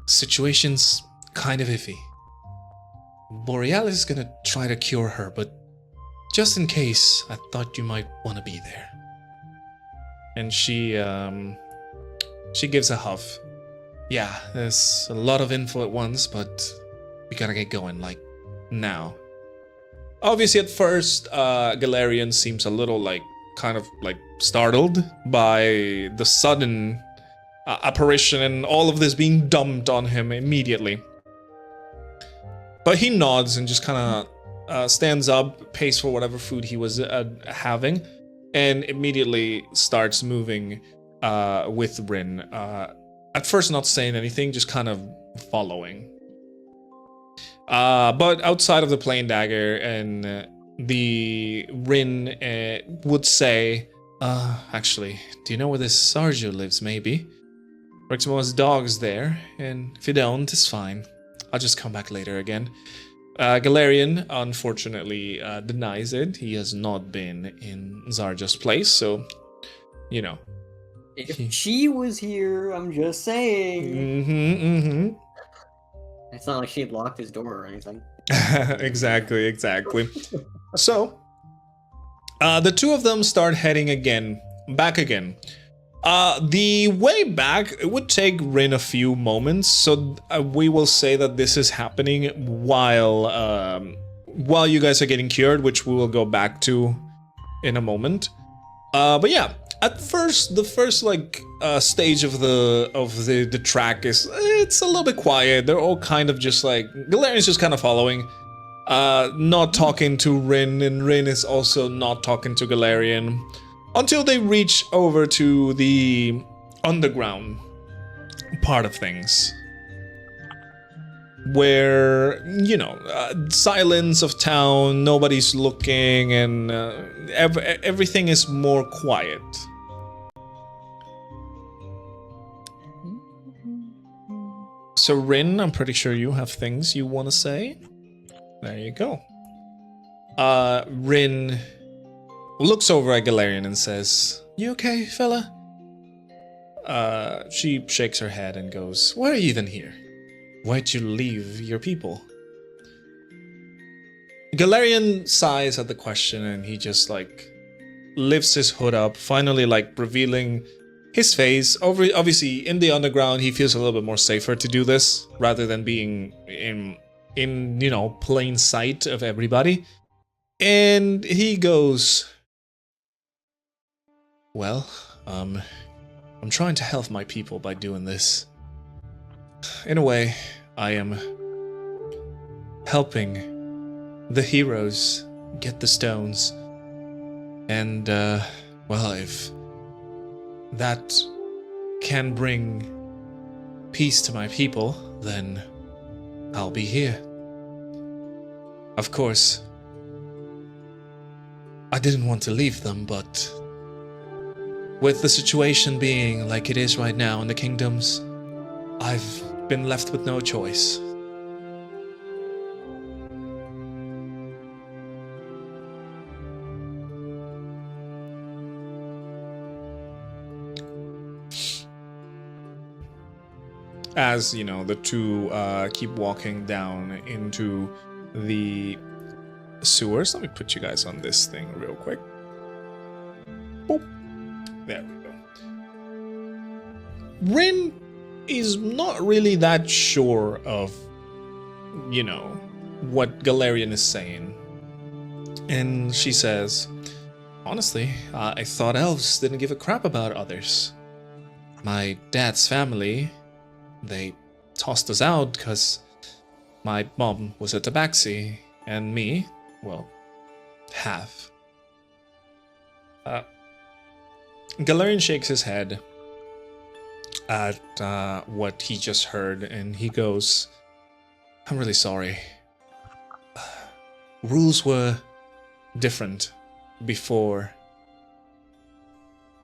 situation's kind of iffy. Borealis is gonna try to cure her, but just in case, I thought you might want to be there." And she gives a huff. "Yeah, there's a lot of info at once, but we gotta get going, like, now." Obviously, at first, Galarian seems a little, kind of startled by the sudden apparition and all of this being dumped on him immediately. But he nods and just kind of stands up, pays for whatever food he was having, and immediately starts moving with Rin. At first not saying anything, just kind of following. But outside of the Plain Dagger, and the Rin would say, "Actually, do you know where this Sarjo lives, maybe? Rexmoa's dog's there, and if you don't, it's fine. I'll just come back later again." Galarian, unfortunately, denies it. He has not been in Zarja's place, so, If she was here, I'm just saying. It's not like she had locked his door or anything. Exactly. So, the two of them start heading back again, The way back, it would take Rin a few moments, so we will say that this is happening while you guys are getting cured, which we will go back to in a moment. But yeah, at first, the first stage of the track it's a little bit quiet. They're all kind of just like Galarian's just kind of following, not talking to Rin, and Rin is also not talking to Galarian. Until they reach over to the underground part of things. Where, silence of town, nobody's looking, and everything is more quiet. So Rin, I'm pretty sure you have things you want to say. There you go. Rin looks over at Galarian and says, "You okay, fella?" She shakes her head and goes, "Why are you even here? Why'd you leave your people?" Galarian sighs at the question and he just lifts his hood up, finally revealing his face. Obviously, in the underground, he feels a little bit more safer to do this rather than being in plain sight of everybody. And he goes, "Well, I'm trying to help my people by doing this. In a way, I am helping the heroes get the stones. And, if that can bring peace to my people, then I'll be here. Of course, I didn't want to leave them, but with the situation being like it is right now in the kingdoms, I've been left with no choice." As, the two keep walking down into the sewers. Let me put you guys on this thing real quick. Boop. There we go. Rin is not really that sure of, what Galarian is saying. And she says, "Honestly, I thought elves didn't give a crap about others. My dad's family, they tossed us out because my mom was a tabaxi, and me, well, half." Galarian shakes his head at what he just heard, and he goes, "I'm really sorry. Rules were different before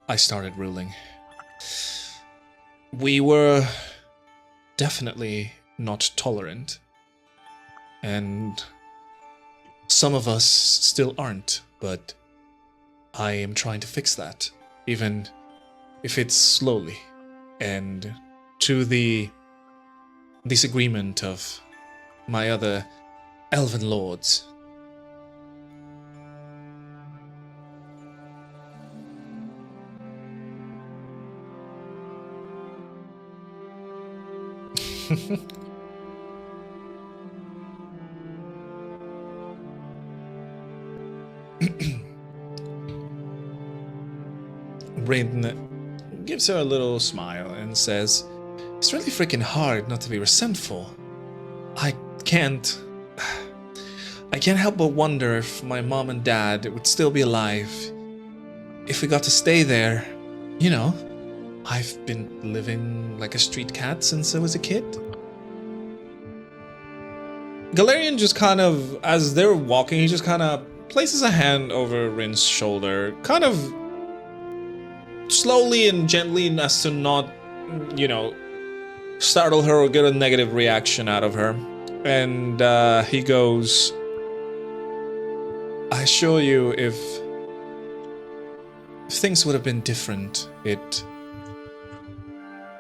I started ruling. We were definitely not tolerant, and some of us still aren't, but I am trying to fix that, even if it's slowly, and to the disagreement of my other elven lords." Rin gives her a little smile and says, "It's really freaking hard not to be resentful. I can't help but wonder if my mom and dad would still be alive if we got to stay there. I've been living like a street cat since I was a kid." Galarian just kind of, as they're walking, he just kind of places a hand over Rin's shoulder, kind of slowly and gently as to not, startle her or get a negative reaction out of her. And he goes, "I assure you, if things would have been different,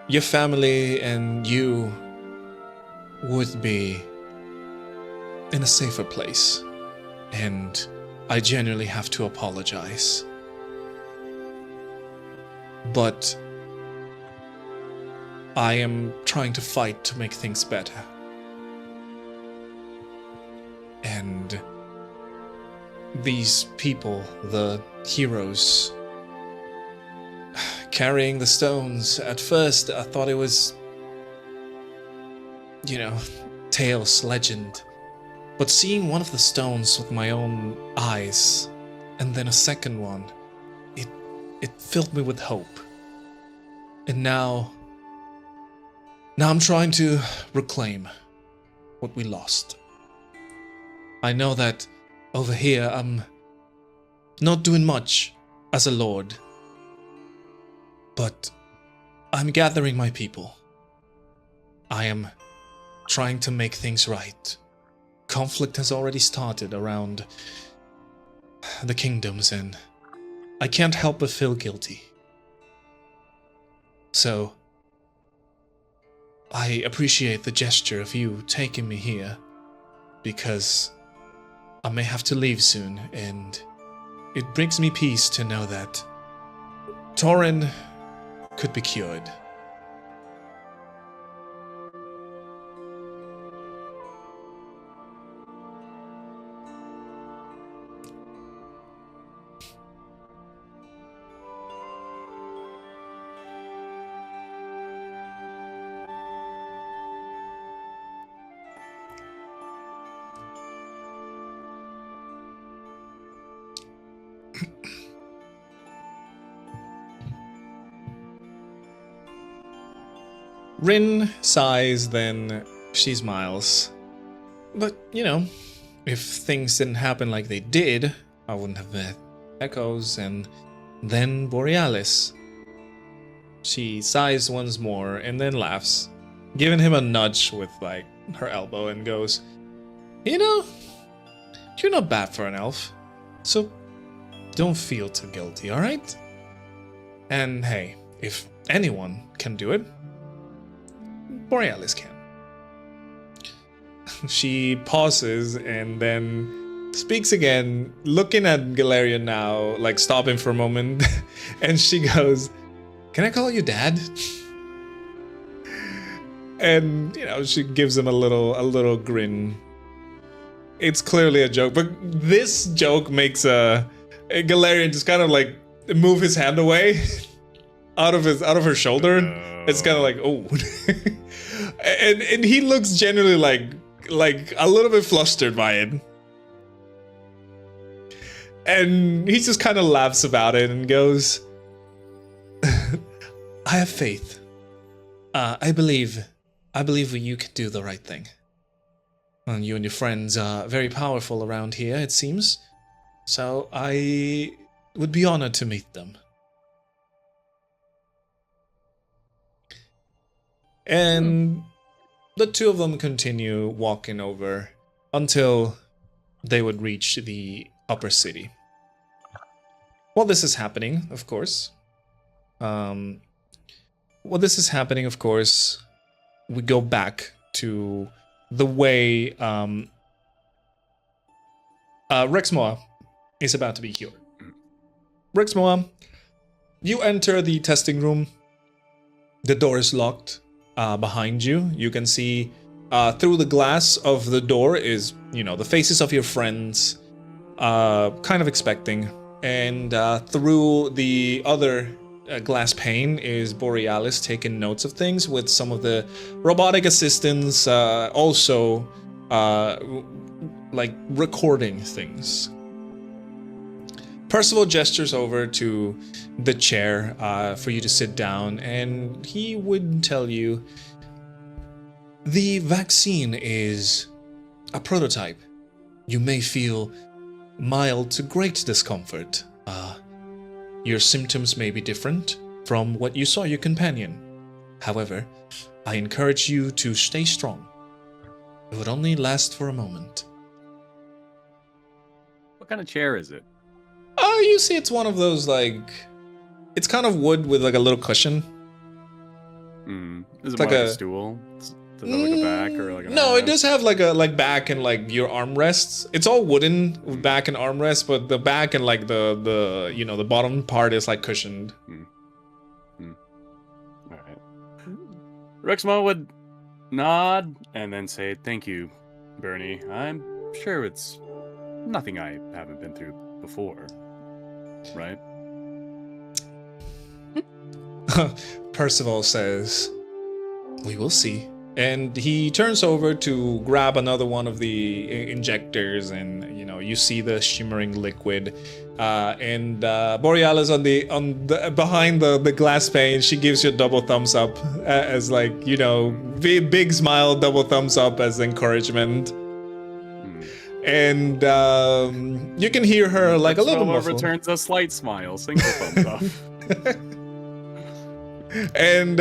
your family and you would be in a safer place, and I genuinely have to apologize. But I am trying to fight to make things better. And these people, the heroes, carrying the stones, at first I thought it was, tales, legend. But seeing one of the stones with my own eyes, and then a second one, it filled me with hope. And now I'm trying to reclaim what we lost. I know that over here I'm not doing much as a lord, but I'm gathering my people. I am trying to make things right. Conflict has already started around the kingdoms, and I can't help but feel guilty. So, I appreciate the gesture of you taking me here, because I may have to leave soon, and it brings me peace to know that Taurin could be cured. Rin sighs, then she smiles. But, if things didn't happen like they did, I wouldn't have met Echoes and then Borealis. She sighs once more and then laughs, giving him a nudge with, her elbow, and goes, you're not bad for an elf, so don't feel too guilty, alright? And hey, if anyone can do it, Borealis can. She pauses and then speaks again, looking at Galarian now, stopping for a moment, and she goes, "Can I call you Dad?" And she gives him a little grin. It's clearly a joke, but this joke makes a Galarian just kind of move his hand away out of her shoulder. It's kind of oh. and he looks generally like a little bit flustered by it. And he just kind of laughs about it and goes, "I have faith. I believe you can do the right thing. And you and your friends are very powerful around here, it seems. So I would be honored to meet them." And the two of them continue walking over until they would reach the upper city. While this is happening, of course, we go back to the way Rexmoa is about to be cured. Rexmoa, you enter the testing room. The door is locked. Behind you, you can see through the glass of the door is, the faces of your friends, kind of expecting. And through the other glass pane is Borealis taking notes of things, with some of the robotic assistants also recording things. Percival gestures over to the chair for you to sit down, and he would tell you the vaccine is a prototype. You may feel mild to great discomfort. Your symptoms may be different from what you saw your companion. However, I encourage you to stay strong. It would only last for a moment. What kind of chair is it? Oh, you see it's one of those, it's kind of wood with, a little cushion. Is it like more a a stool? Does it have, a back or an No, it armrest? does have, back and, your armrests. It's all wooden with back and armrests, but the back and, the bottom part is, cushioned. Alright. Rexmoa would nod and then say, "Thank you, Bernie. I'm sure it's nothing I haven't been through before, right?" Percival says, "We will see." And he turns over to grab another one of the injectors, and you see the shimmering liquid. And Borealis behind the glass pane, she gives you a double thumbs up as big smile, double thumbs up as encouragement. And you can hear her like a little Rexmoa muffled. returns a slight smile, single thumbs up. And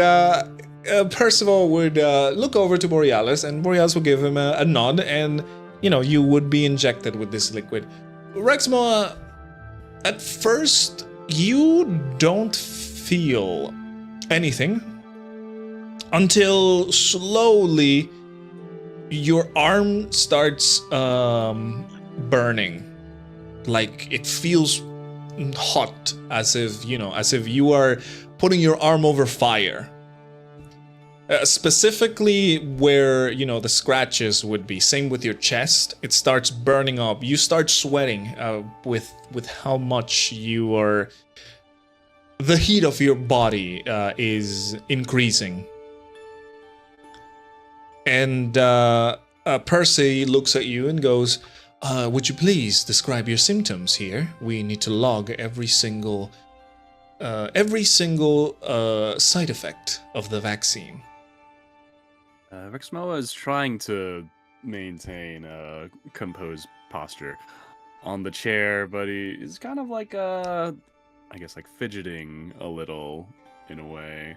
Percival would look over to Borealis, and Borealis will give him a nod, and you would be injected with this liquid. Rexmoa, at first you don't feel anything until slowly your arm starts burning, like it feels hot, as if you are putting your arm over fire. Specifically where the scratches would be. Same with your chest. It starts burning up. You start sweating with how much you are. The heat of your body is increasing. And Percy looks at you and goes, "Would you please describe your symptoms here? We need to log every single side effect of the vaccine." Rexmoa is trying to maintain a composed posture on the chair, but he's kind of like fidgeting a little in a way.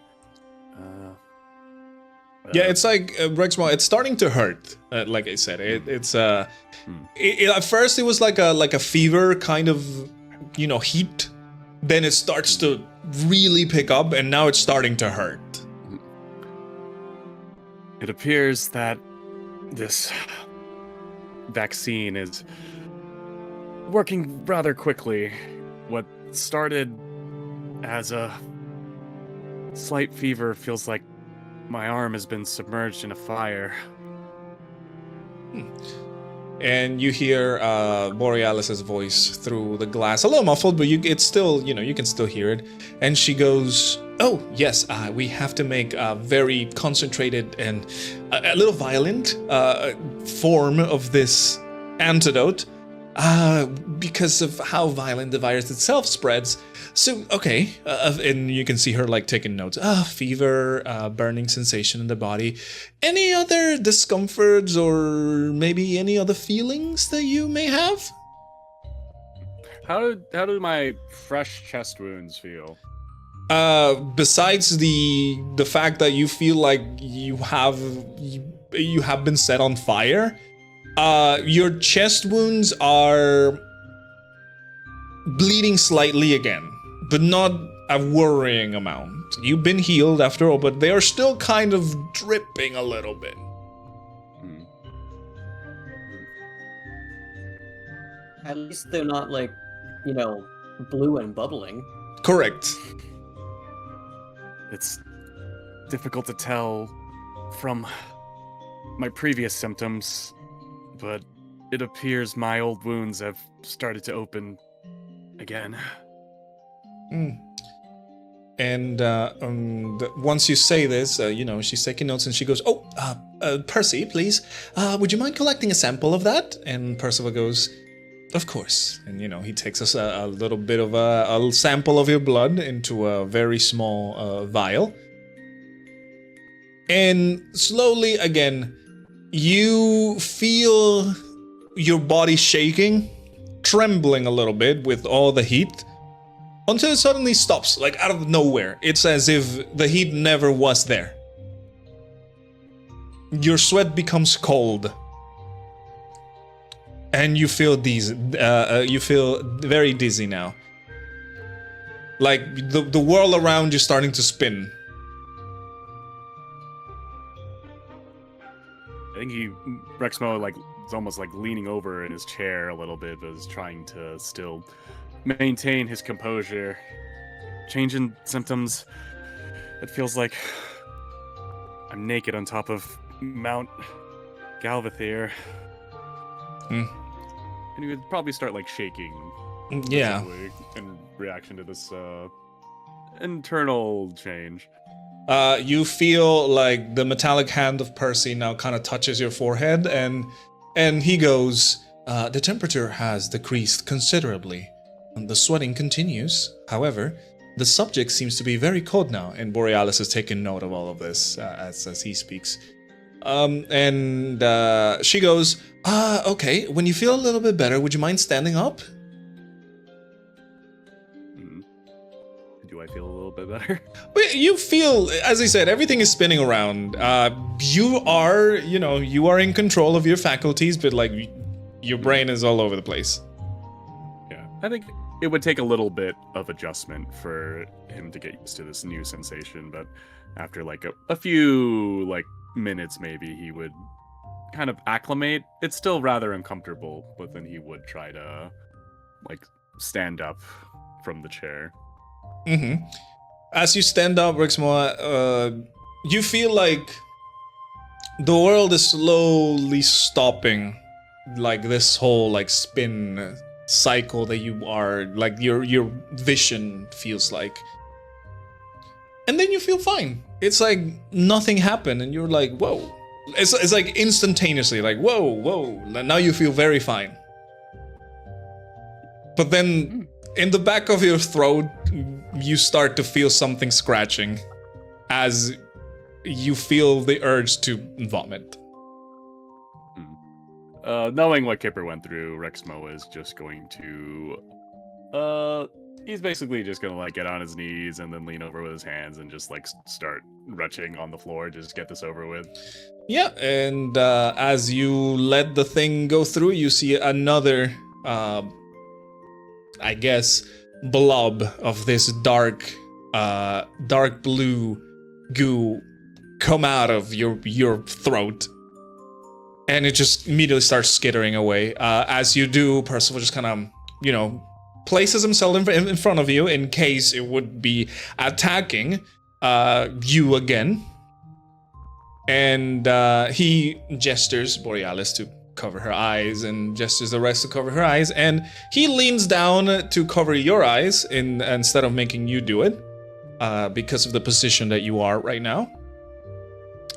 Yeah, it's like Rexmoa. It's starting to hurt. Like I said, at first it was like a fever kind of, heat. Then it starts to really pick up, and now it's starting to hurt. It appears that this vaccine is working rather quickly. What started as a slight fever feels like my arm has been submerged in a fire. And you hear Borealis's voice through the glass, a little muffled, but it's still, you can still hear it. And she goes, "Oh, yes, we have to make a very concentrated and a little violent form of this antidote because of how violent the virus itself spreads. So, okay." And you can see her taking notes. Fever, burning sensation in the body. Any other discomforts or maybe any other feelings that you may have? How do my fresh chest wounds feel? Besides the fact that you feel like you have been set on fire, your chest wounds are bleeding slightly again, but not a worrying amount. You've been healed after all, but they are still kind of dripping a little bit. At least they're not blue and bubbling. Correct. It's difficult to tell from my previous symptoms, but it appears my old wounds have started to open again. And once you say this, she's taking notes and she goes, "Oh, Percy, please, would you mind collecting a sample of that?" And Percival goes, "Of course." And he takes us a little bit of a sample of your blood into a very small vial. And slowly again, you feel your body shaking, trembling a little bit with all the heat, until it suddenly stops, out of nowhere. It's as if the heat never was there. Your sweat becomes cold. And you feel dizzy. You feel very dizzy now. The world around you starting to spin. I think Rexmoa is almost leaning over in his chair a little bit, but is trying to still maintain his composure. Change in symptoms. It feels like I'm naked on top of Mount Galvathere. Hmm. And he would probably start like shaking. Yeah. visibly in reaction to this internal change. You feel like the metallic hand of Percy now kind of touches your forehead, and he goes, the temperature has decreased considerably. And the sweating continues. However, the subject seems to be very cold now, and Borealis has taken note of all of this as he speaks. And she goes, okay, when you feel a little bit better, would you mind standing up? Do I feel a little bit better? You feel, as I said, everything is spinning around. You are in control of your faculties, but like your brain is all over the place. Yeah, I think it would take a little bit of adjustment for him to get used to this new sensation, but after like a few like minutes, maybe he would kind of acclimate. It's still rather uncomfortable, but then he would try to like stand up from the chair. Mm-hmm. As you stand up, Rexmoa, you feel like the world is slowly stopping, like this whole like spin cycle that you are, like your vision feels like. And then you feel fine. It's like nothing happened, and you're like, whoa. It's like instantaneously, like whoa. Now you feel very fine. But then in the back of your throat, you start to feel something scratching as you feel the urge to vomit. Knowing what Kipper went through, Rexmoa is just going to... he's basically just gonna like get on his knees and then lean over with his hands and just like start retching on the floor to just get this over with. Yeah, and as you let the thing go through, you see another, I guess, blob of this dark blue goo come out of your throat, and it just immediately starts skittering away. As you do, Percival just kind of, places himself in front of you in case it would be attacking you again. And he gestures Borealis to cover her eyes and gestures the rest to cover her eyes, and he leans down to cover your eyes instead of making you do it, because of the position that you are right now.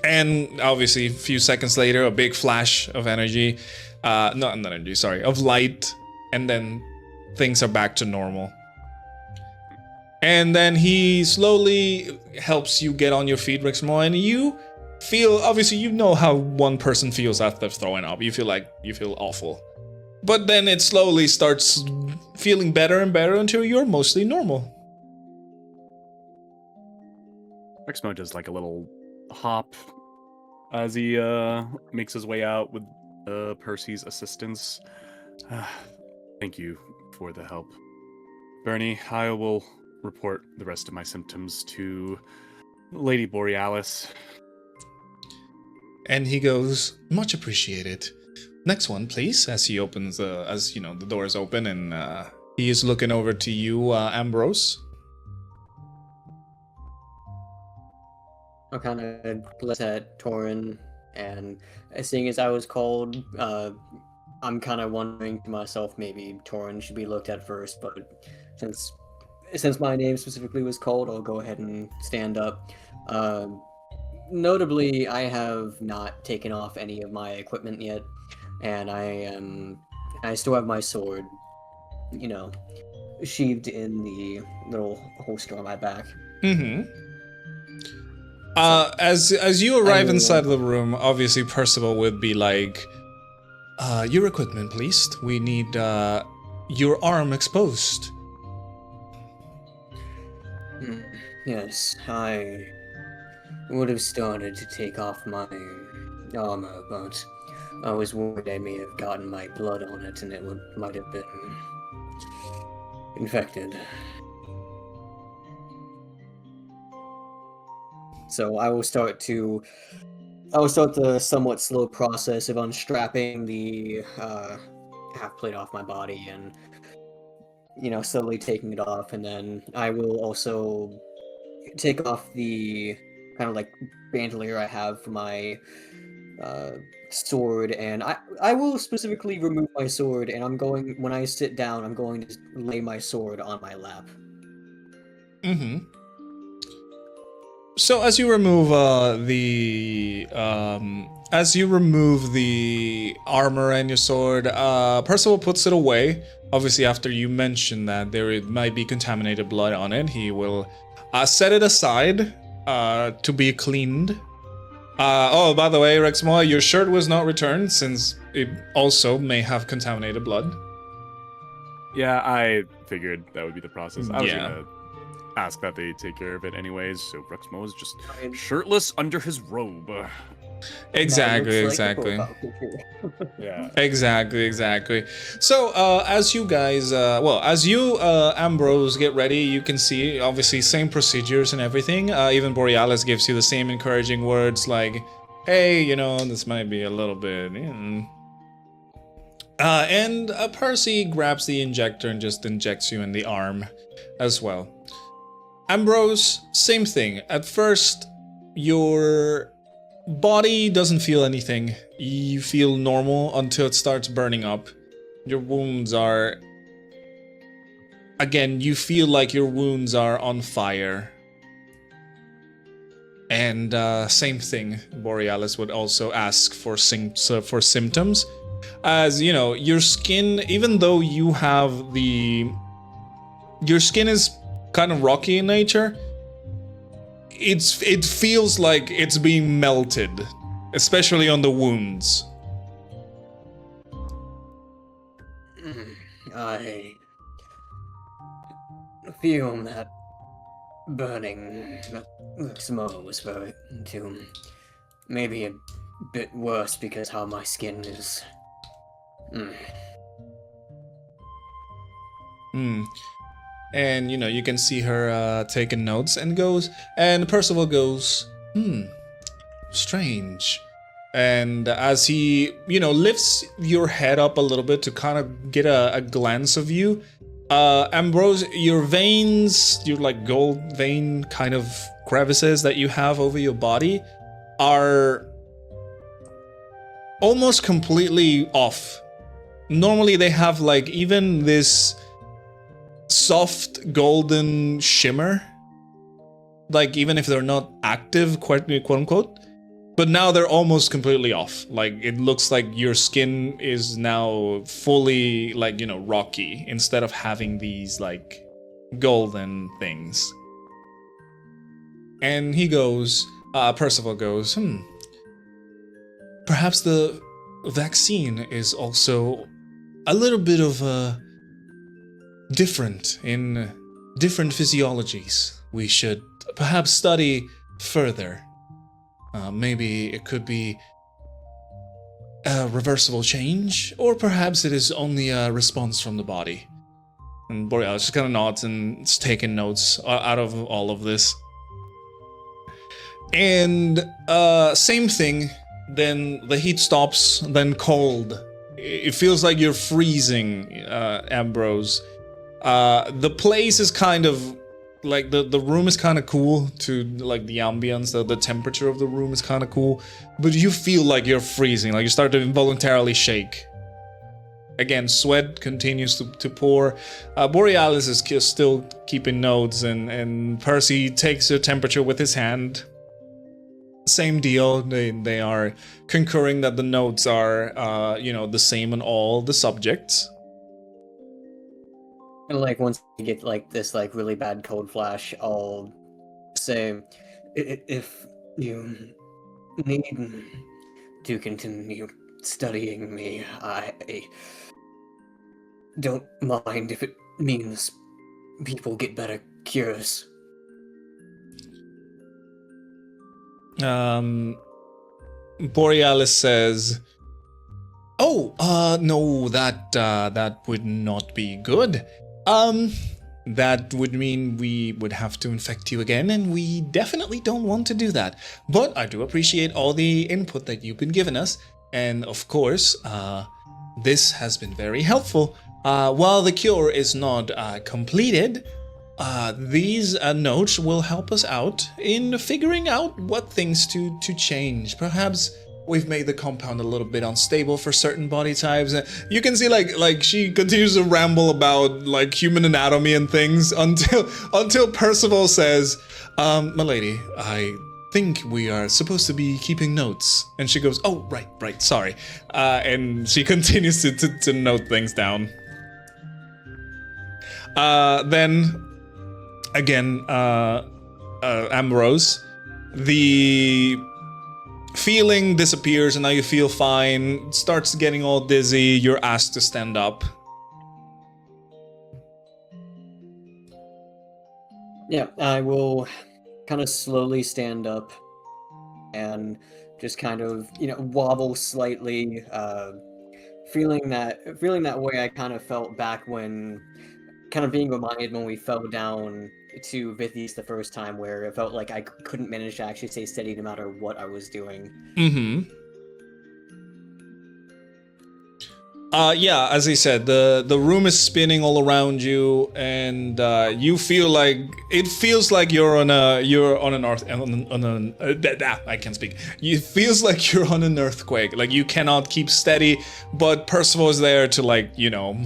And obviously a few seconds later, a big flash of energy, of light, and then things are back to normal. And then he slowly helps you get on your feet, Rexmoa, and you feel, obviously you know how one person feels after throwing up. You feel awful. But then it slowly starts feeling better and better until you're mostly normal. Rexmoa does like a little hop as he makes his way out with Percy's assistance. Thank you for the help. Bernie, I will report the rest of my symptoms to Lady Borealis. And he goes, much appreciated. Next one, please, as he opens the doors open, and he is looking over to you, Ambrose. I'll kind of glance at Taurin, and seeing as I was called, I'm kind of wondering to myself, maybe Taurin should be looked at first, but since my name specifically was called, I'll go ahead and stand up. Notably, I have not taken off any of my equipment yet, and I still have my sword, sheathed in the little holster on my back. Mm-hmm. As you arrive inside the room, obviously Percival would be like, your equipment, please. We need your arm exposed. Yes, I would have started to take off my armor, but I was worried I may have gotten my blood on it and it might have been infected. So I will start the somewhat slow process of unstrapping the half plate off my body and slowly taking it off, and then I will also take off the kind of like bandolier I have for my sword, and I will specifically remove my sword, and when I sit down, I'm going to lay my sword on my lap. Mm-hmm. So as you remove the armor and your sword, Percival puts it away. Obviously, after you mention that there might be contaminated blood on it, he will set it aside to be cleaned. Oh, by the way, Rexmoa, your shirt was not returned since it also may have contaminated blood. Yeah, I figured that would be the process. I was Yeah. gonna ask that they take care of it anyways, so Rexmoa is just shirtless under his robe. Exactly, Looks like the exactly. profile picture. Yeah. Exactly. So, as you guys, as you, Ambrose, get ready, you can see, obviously, same procedures and everything. Even Borealis gives you the same encouraging words like, hey, this might be a little bit, and Percy grabs the injector and just injects you in the arm as well. Ambrose, same thing. At first, your body doesn't feel anything. You feel normal until it starts burning up. Your wounds are... Again, you feel like your wounds are on fire. And same thing, Borealis would also ask for symptoms. As, your skin, even though you have the... Your skin is kind of rocky in nature. It feels like it's being melted, especially on the wounds. I feel that burning Rexmoa was very to maybe a bit worse because how my skin is. And, you can see her taking notes and Percival goes, strange. And as he, lifts your head up a little bit to kind of get a glance of you, Ambrose, your veins, your like gold vein kind of crevices that you have over your body are almost completely off. Normally they have like even this soft golden shimmer, like even if they're not active, quote unquote, but now they're almost completely off. Like it looks like your skin is now fully like, rocky instead of having these like golden things. And he goes, Percival goes, perhaps the vaccine is also a little bit of different in different physiologies. We should perhaps study further. Maybe it could be a reversible change, or perhaps it is only a response from the body. And Borealis just kind of nods and is taking notes out of all of this. And same thing, then the heat stops, then cold. It feels like you're freezing, Ambrose. The place is kind of like the room is kind of cool to like the ambience, the temperature of the room is kind of cool, but you feel like you're freezing, like you start to involuntarily shake. Again, sweat continues to pour. Borealis is still keeping notes, and Percy takes your temperature with his hand. Same deal. They are concurring that the notes are the same on all the subjects. And like once you get like this like really bad cold flash, I'll say, if you need to continue studying me, I don't mind if it means people get better cures. Borealis says, no, that would not be good. That would mean we would have to infect you again, and we definitely don't want to do that. But I do appreciate all the input that you've been giving us, and of course, this has been very helpful. While the cure is not completed, these notes will help us out in figuring out what things to change. Perhaps we've made the compound a little bit unstable for certain body types. You can see like she continues to ramble about like human anatomy and things until Percival says, "Milady, I think we are supposed to be keeping notes." And she goes, "Oh, right, sorry." And she continues to note things down. Then again, Ambrose, the feeling disappears and now you feel fine, starts getting all dizzy, you're asked to stand up. Yeah, I will kind of slowly stand up and just kind of, wobble slightly, feeling that way I kind of felt back when, kind of being reminded when we fell down to Vithis the first time, where it felt like I couldn't manage to actually stay steady no matter what I was doing. Mm-hmm. Yeah, as I said, the room is spinning all around you, and you feel like it feels like you're on an I can't speak. It feels like you're on an earthquake. Like you cannot keep steady, but Percival is there to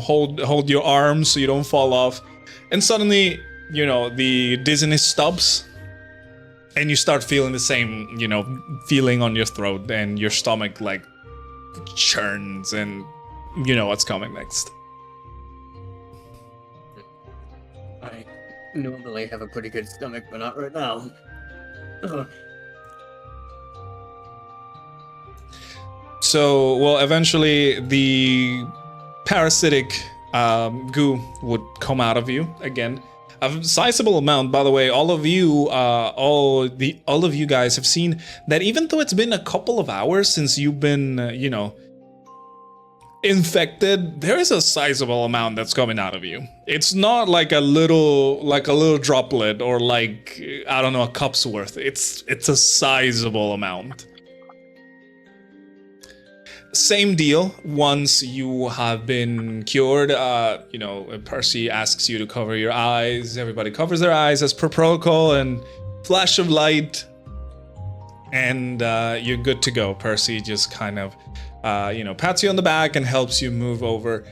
hold your arms so you don't fall off, and suddenly the dizziness stops, and you start feeling the same feeling on your throat, and your stomach like churns, and you know what's coming next. I normally have a pretty good stomach, but not right now. So, well, eventually the parasitic goo would come out of you again. A sizable amount, by the way. All of you guys have seen that even though it's been a couple of hours since you've been, infected, there is a sizable amount that's coming out of you. It's not like a little droplet or like, I don't know, a cup's worth. It's a sizable amount. Same deal. Once you have been cured, Percy asks you to cover your eyes. Everybody covers their eyes as per protocol, and flash of light, and you're good to go. Percy just kind of pats you on the back and helps you move over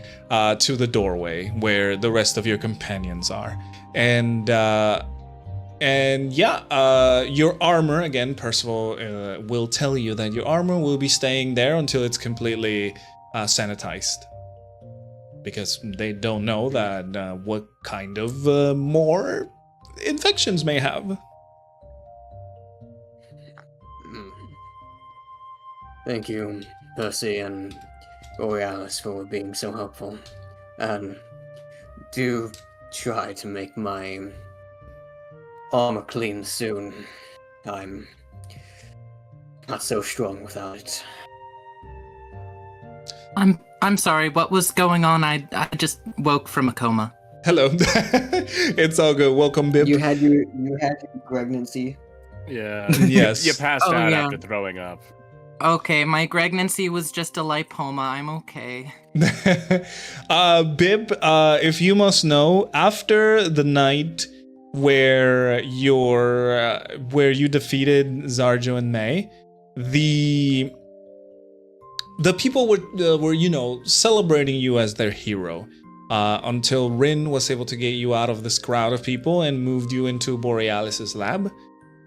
to the doorway where the rest of your companions are. Your armor, again, Percival will tell you that your armor will be staying there until it's completely sanitized. Because they don't know that what kind of more infections may have. Thank you, Percy and Borealis, for being so helpful. And do try to make my armor clean soon. I'm not so strong without it. I'm sorry, what was going on? I just woke from a coma. Hello. It's all good. Welcome, Bib. You had your pregnancy. Yeah. Yes. You passed out after throwing up. Okay, my pregnancy was just a lipoma. I'm okay. Bib, if you must know, after the night where you defeated Zarjo and May, the people were celebrating you as their hero until Rin was able to get you out of this crowd of people and moved you into Borealis's lab,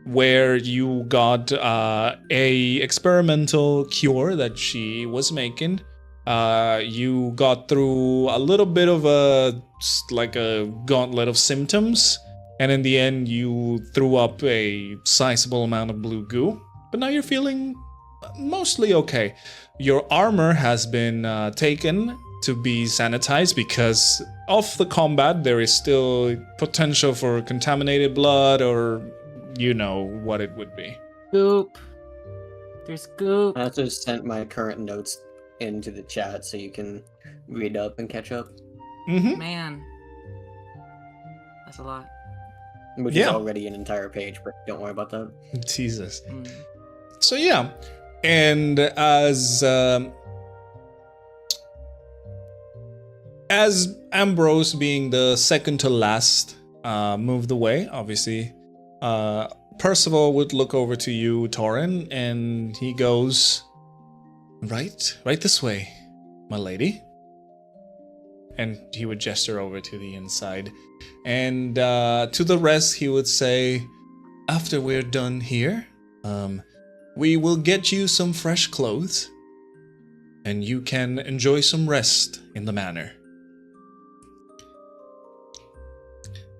where you got a experimental cure that she was making. You got through a little bit of a gauntlet of symptoms, and in the end you threw up a sizable amount of blue goo, but now you're feeling mostly okay. Your armor has been taken to be sanitized because of the combat. There is still potential for contaminated blood, or you know what it would be. Goop. There's goop. I also sent my current notes into the chat so you can read up and catch up. Mm-hmm. Man. That's a lot. Which is already an entire page, but don't worry about that. Jesus. So yeah, and as Ambrose being the second to last moved away, obviously, Percival would look over to you, Taurin, and he goes, right this way, my lady. And he would gesture over to the inside. And to the rest, he would say, after we're done here, we will get you some fresh clothes, and you can enjoy some rest in the manor.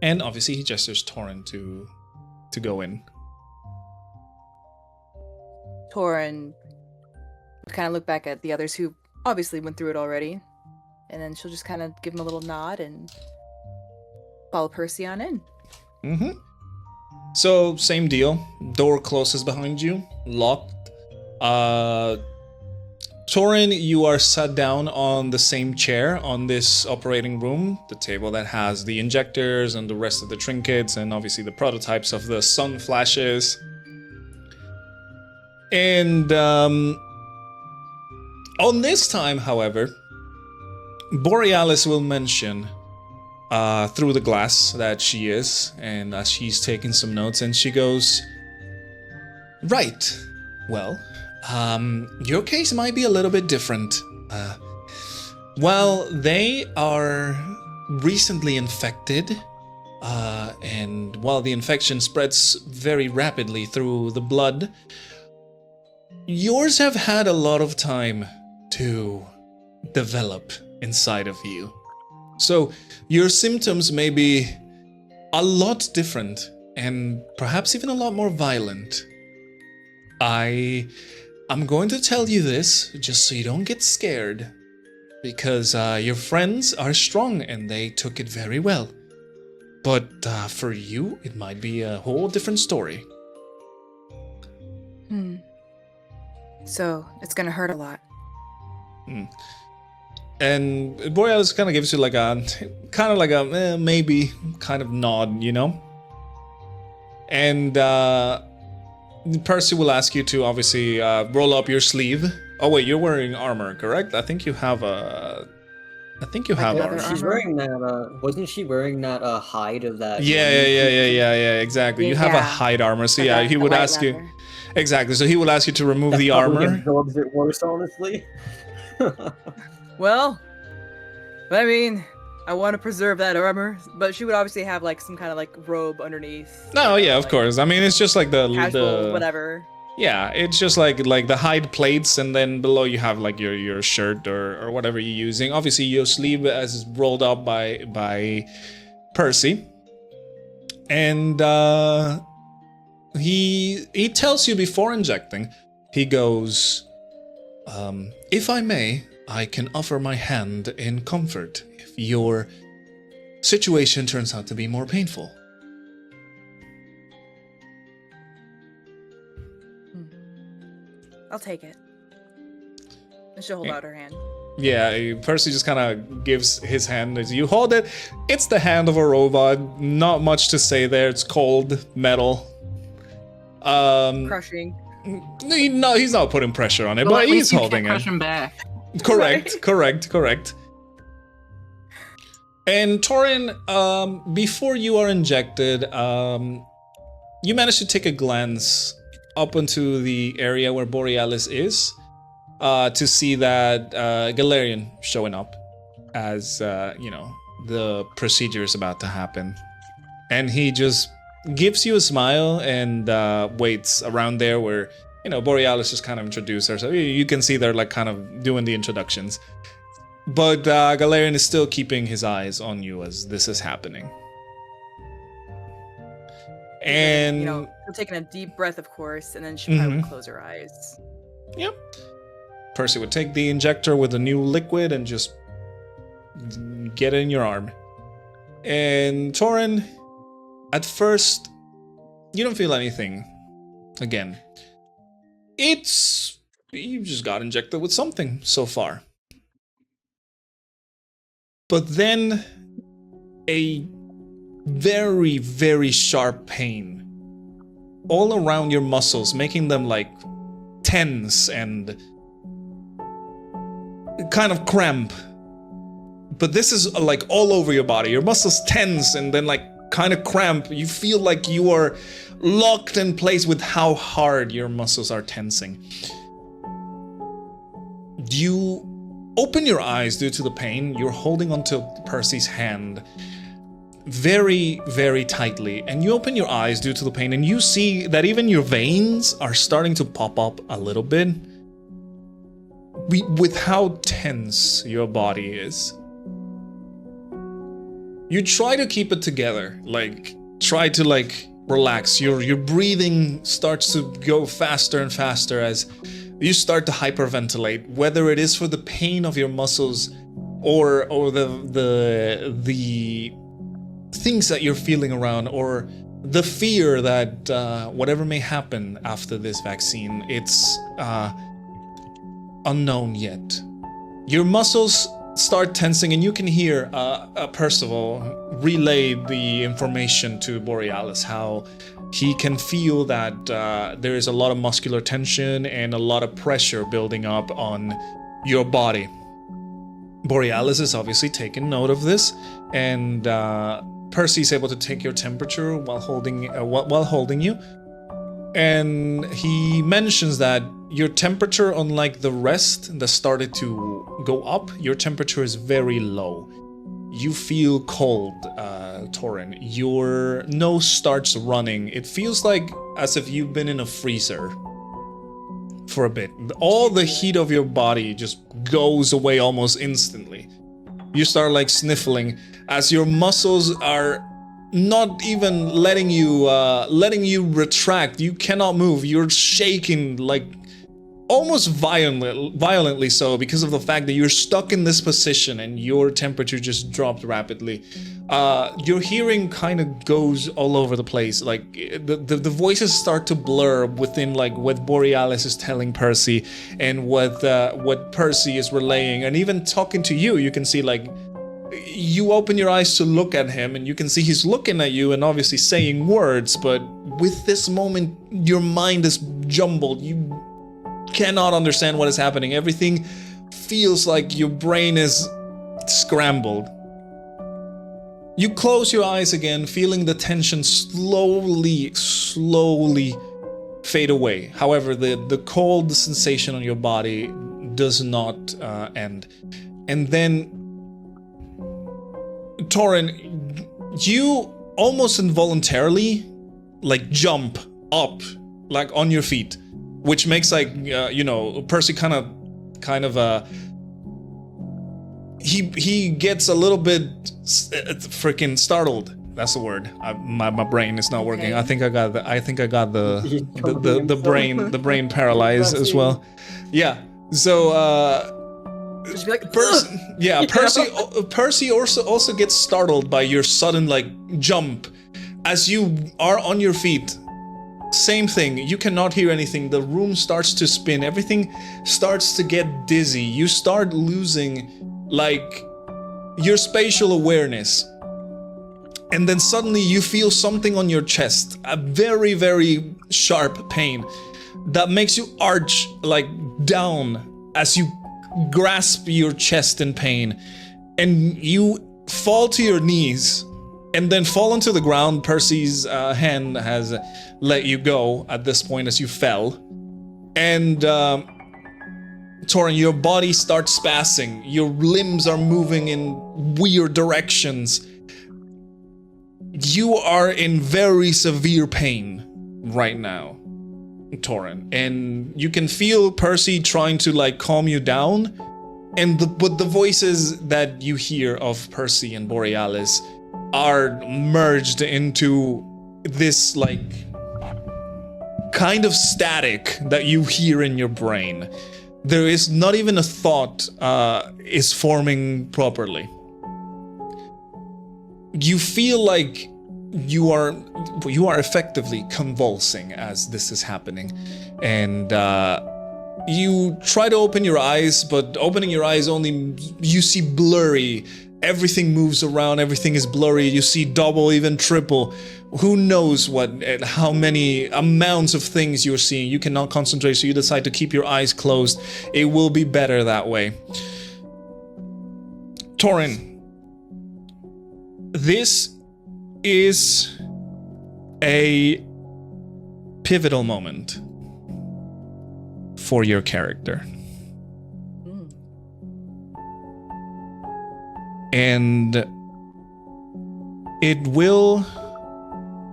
And obviously, he gestures Taurin to go in. Taurin kind of look back at the others who obviously went through it already, and then she'll just kind of give him a little nod and follow Percy on in. Mm-hmm. So, same deal. Door closes behind you, locked. Taurin, you are sat down on the same chair on this operating room, the table that has the injectors and the rest of the trinkets, and obviously the prototypes of the sun flashes. And on this time, however, Borealis will mention through the glass that she is, and as she's taking some notes, and she goes, right, well, your case might be a little bit different. Well, they are recently infected, and while the infection spreads very rapidly through the blood, yours have had a lot of time to develop inside of you. So your symptoms may be a lot different and perhaps even a lot more violent. I'm going to tell you this just so you don't get scared, because your friends are strong and they took it very well. But for you, it might be a whole different story. So it's gonna hurt a lot. And Borealis kind of gives you like a maybe kind of nod, you know? And Percy will ask you to obviously roll up your sleeve. Oh wait, you're wearing armor, correct? I think you have armor. She's wearing that. Wasn't she wearing that hide of that? Yeah. Exactly. You have a Yeah. hide armor, so Like yeah, a- he a would white ask you. leather. Exactly. So he would ask you to remove the Probably armor. absorbs it worse, honestly. Well, I mean, I want to preserve that armor, but she would obviously have like some kind of like robe underneath. No, you know, yeah, of like, course. I mean, it's just like casual, the whatever. Yeah, it's just like the hide plates, and then below you have like your shirt or whatever you're using. Obviously, your sleeve is rolled up by Percy, and he tells you before injecting. He goes, if I may, I can offer my hand in comfort if your situation turns out to be more painful. I'll take it. And she'll hold out her hand. Yeah, Percy just kind of gives his hand as you hold it. It's the hand of a robot. Not much to say there. It's cold, metal. Crushing. He's not putting pressure on it, Well, but at he's least you holding can't it. crush him back. Correct. And Taurin, before you are injected, you manage to take a glance up into the area where Borealis is, to see that Galarian showing up as, the procedure is about to happen. And he just gives you a smile and waits around there where, Borealis just kind of introduced her. So you can see they're like kind of doing the introductions. But Galarian is still keeping his eyes on you as this is happening. And We're taking a deep breath, of course, and then she probably would close her eyes. Yep. Percy would take the injector with the new liquid and just get it in your arm. And Taurin, at first, you don't feel anything. Again, you just got injected with something so far. But then a very, very sharp pain all around your muscles, making them like tense and kind of cramp. But this is like all over your body. Your muscles tense and then like kind of cramp. You feel like you are locked in place with how hard your muscles are tensing. You open your eyes due to the pain. You're holding onto Percy's hand very, very tightly, and you open your eyes due to the pain, and you see that even your veins are starting to pop up a little bit with how tense your body is. You try to keep it together, like try to like relax. Your breathing starts to go faster and faster as you start to hyperventilate, whether it is for the pain of your muscles or the things that you're feeling around, or the fear that whatever may happen after this vaccine, it's unknown yet. Your muscles start tensing, and you can hear Percival relay the information to Borealis, how he can feel that there is a lot of muscular tension and a lot of pressure building up on your body. Borealis is obviously taking note of this, and Percy's able to take your temperature while holding you, and he mentions that your temperature, unlike the rest that started to go up, your temperature is very low. You feel cold, Taurin. Your nose starts running. It feels like as if you've been in a freezer for a bit. All the heat of your body just goes away almost instantly. You start like sniffling as your muscles are not even letting you retract. You cannot move. You're shaking like almost violently so, because of the fact that you're stuck in this position and your temperature just dropped rapidly. Your hearing kind of goes all over the place. Like the voices start to blur within like what Borealis is telling Percy and what Percy is relaying, and even talking to you. You can see like you open your eyes to look at him, and you can see he's looking at you and obviously saying words, but with this moment your mind is jumbled. You cannot understand what is happening. Everything feels like your brain is scrambled. You close your eyes again, feeling the tension slowly fade away. However, the cold sensation on your body does not end. And then, Taurin, you almost involuntarily like jump up, like on your feet, which makes like Percy kind of he gets a little bit freaking startled. That's the word. My brain is not working. Okay. I think I got the brain paralyzed as well. Yeah. So Just be like, Percy also gets startled by your sudden like jump as you are on your feet. Same thing, you cannot hear anything. The room starts to spin. Everything starts to get dizzy. You start losing like your spatial awareness. And then suddenly you feel something on your chest, a very, very sharp pain that makes you arch like down as you grasp your chest in pain, and you fall to your knees and then fall onto the ground. Percy's hand has let you go at this point as you fell. And Taurin, your body starts spazzing. Your limbs are moving in weird directions. You are in very severe pain right now, Taurin, and you can feel Percy trying to like calm you down, but the voices that you hear of Percy and Borealis are merged into this like kind of static that you hear in your brain. There is not even a thought is forming properly. You feel like you are effectively convulsing as this is happening, and you try to open your eyes, but opening your eyes only you see blurry. Everything moves around, everything is blurry. You see double, even triple. Who knows how many amounts of things you're seeing. You cannot concentrate, so you decide to keep your eyes closed. It will be better that way. Taurin, this is a pivotal moment for your character. And it will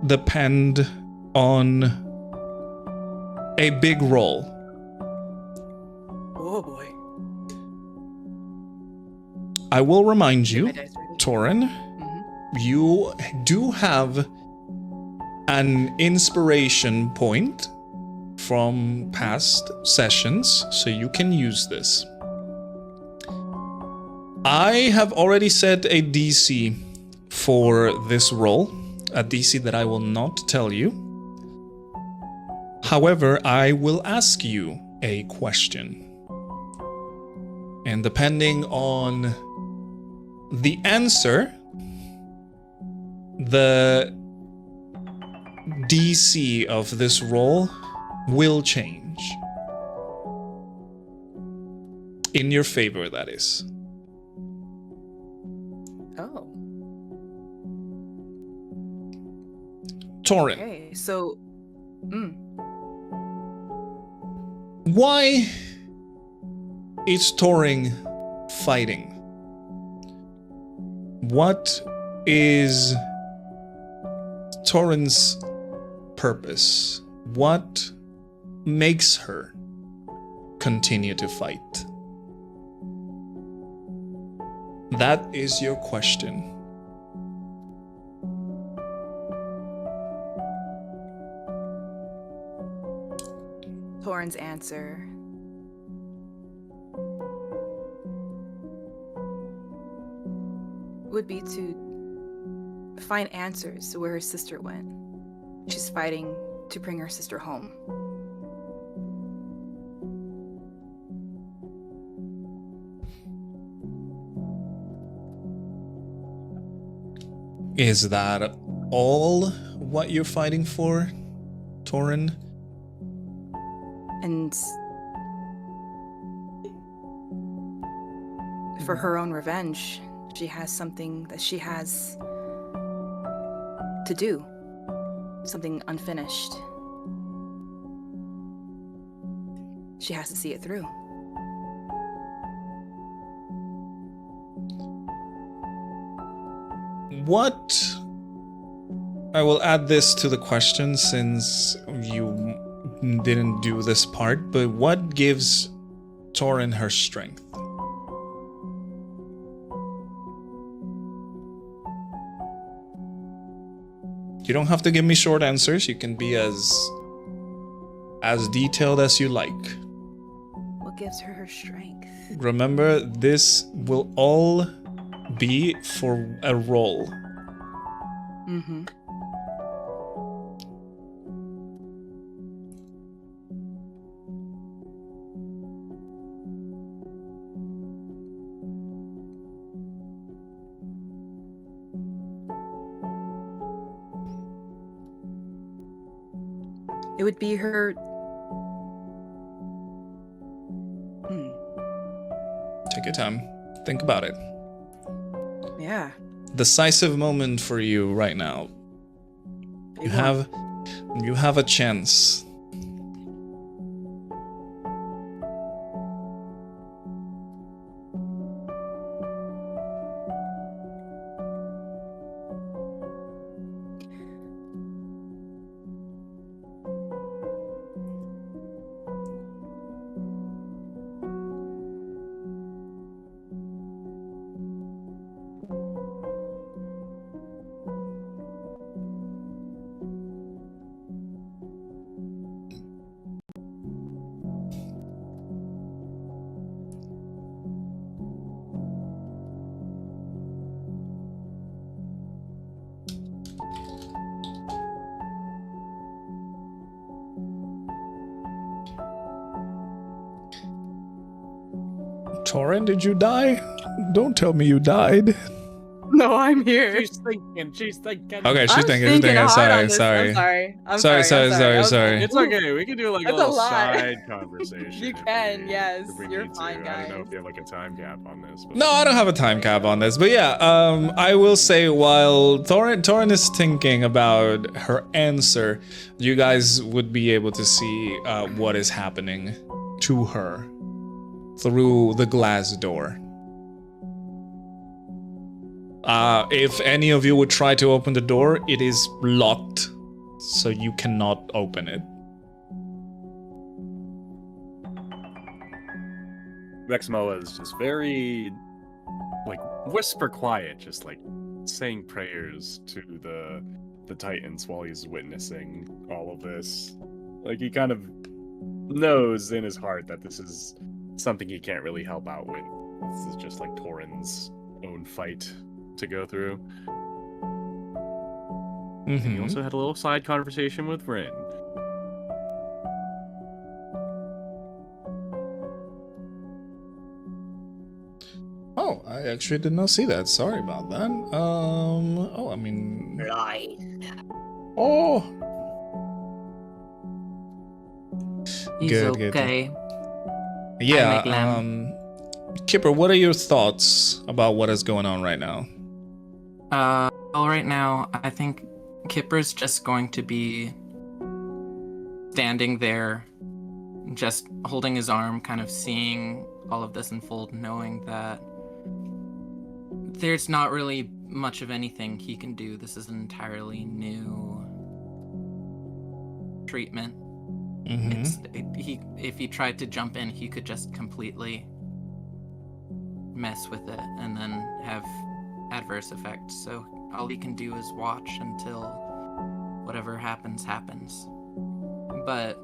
depend on a big roll. Oh boy. I will remind you, My dice ready? Taurin, you do have an inspiration point from past sessions, so you can use this. I have already set a DC for this roll, a DC that I will not tell you. However, I will ask you a question. And depending on the answer, the DC of this roll will change. In your favor, that is. Oh. Taurin, Okay. So. why is Taurin fighting? What is Taurin's purpose? What makes her continue to fight? That is your question. Taurin's answer. Would be to find answers to where her sister went. She's fighting to bring her sister home. Is that all what you're fighting for, Taurin? And for her own revenge, she has something that she has to do. Something unfinished. She has to see it through. What? I will add this to the question since you didn't do this part, but what gives Taurin her strength? You don't have to give me short answers. You can be as detailed as you like. What gives her her strength? Remember, this will all be for a roll. Mm-hmm. It would be her. Take your time. Think about it. Yeah. Decisive moment for you right now. You have a chance. Taurin, did you die? Don't tell me you died. No, I'm here. She's thinking. She's thinking. Okay, she's I'm thinking. hard Sorry, on this. sorry. I'm Sorry. It's Ooh, okay. We can do like a That's a little lot. side conversation. You if can, we- yes, if we you're need to. fine, I don't know guys. if you have like a time cap on this. But... No, I don't have a time cap on this, but yeah, I will say while Taurin is thinking about her answer, you guys would be able to see what is happening to her through the glass door. If any of you would try to open the door, it is locked, so you cannot open it. Rexmoa is just very, like, whisper quiet, just like saying prayers to the Titans while he's witnessing all of this. Like, he kind of knows in his heart that this is something he can't really help out with. This is just like Taurin's own fight to go through. And he also had a little side conversation with Rin. Oh, I actually did not see that. Sorry about that. Oh, I mean... Oh! He's Good, good. okay. Yeah, make lamb. Kipper, what are your thoughts about what is going on right now? Well, right now, I think Kipper's just going to be standing there, just holding his arm, kind of seeing all of this unfold, knowing that there's not really much of anything he can do. This is an entirely new treatment. If he tried to jump in, he could just completely mess with it and then have adverse effects. So all he can do is watch until whatever happens. But,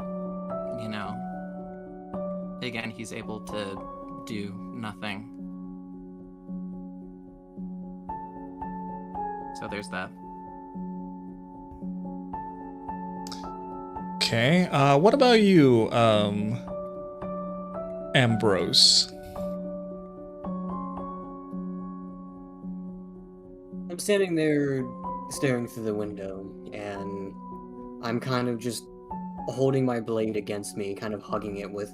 you know, again, he's able to do nothing. So there's that. Okay, what about you, Ambrose? I'm standing there staring through the window, and I'm kind of just holding my blade against me, kind of hugging it with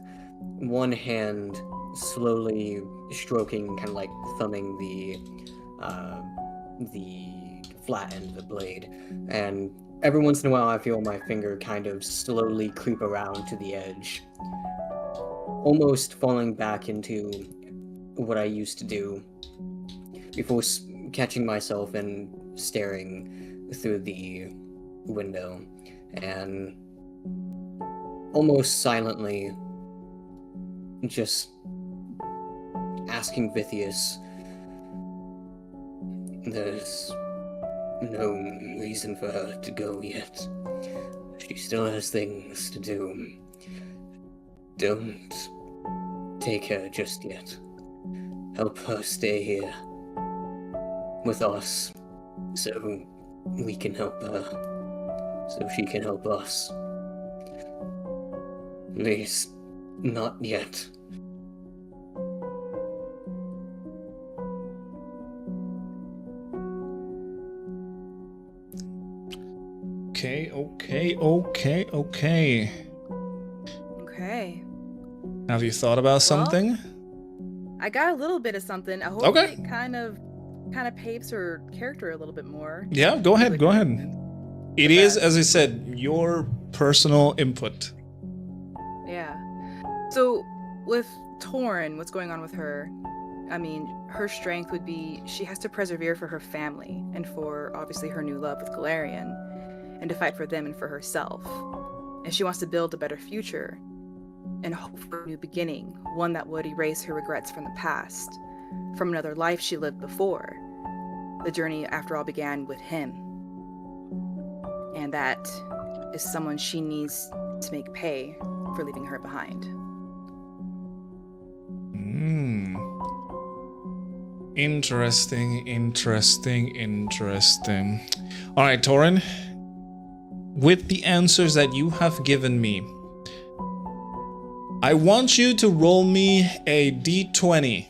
one hand slowly stroking, kind of like thumbing the flat end of the blade. And every once in a while I feel my finger kind of slowly creep around to the edge, almost falling back into what I used to do before catching myself and staring through the window, and almost silently just asking Vithius, there's no reason for her to go yet. She still has things to do. Don't take her just yet. Help her stay here with us so we can help her, so she can help us. Please, not yet. Okay. Okay. Have you thought about something? I got a little bit of something. I hope Okay. it kind of paves her character a little bit more. Yeah, go ahead. It Okay. is, as I said, your personal input. Yeah. So with Taurin, what's going on with her? I mean, her strength would be she has to persevere for her family and for obviously her new love with Galarian, and to fight for them and for herself. And she wants to build a better future and hope for a new beginning, one that would erase her regrets from the past, from another life she lived before. The journey, after all, began with him. And that is someone she needs to make pay for leaving her behind. Interesting. All right, Taurin. With the answers that you have given me, I want you to roll me a d20.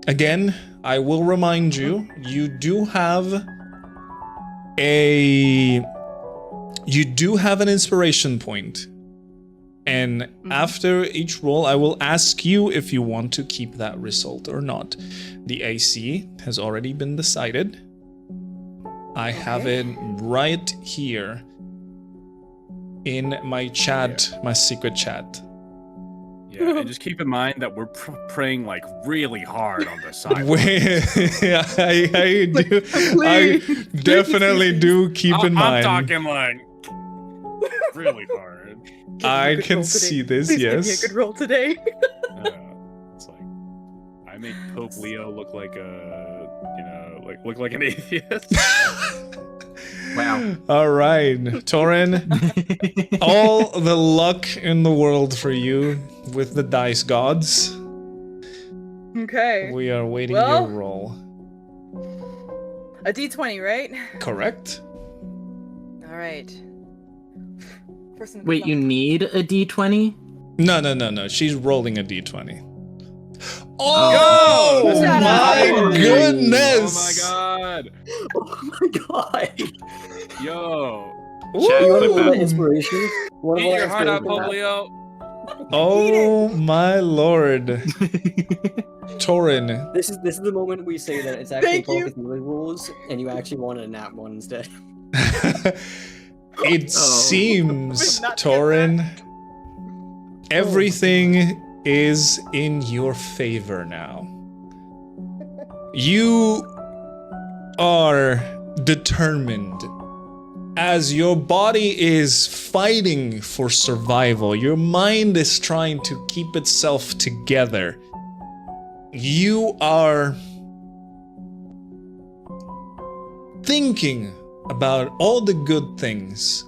Again, I will remind you, you do have You do have an inspiration point. And after each roll, I will ask you if you want to keep that result or not. The AC has already been decided. I have it right here in my chat, my secret chat. Yeah, and just keep in mind that we're praying like really hard on the side. Yeah, I do. I definitely do keep in mind. I'm talking like really hard. I can see this. Please yes. give me a good roll today. It's like I make Pope Leo look like look like an atheist. Wow. All right, Taurin. All the luck in the world for you with the dice gods. Okay. We are waiting Well- your roll. A D20, right? Correct. All right. Wait, you need a D20? No. She's rolling a d20. Oh! Oh, Shut my up. goodness! Oh my god! Oh my god! Yo! You want to roll that Ooh. inspiration? Eat your heart out, Pope Leo! Oh my lord. Taurin. This is the moment we say that it's actually Thank you. focus melee rules, and you actually wanted a nat one instead. It seems, Would not get Taurin, everything is in your favor now. You are determined. As your body is fighting for survival, your mind is trying to keep itself together. You are thinking about all the good things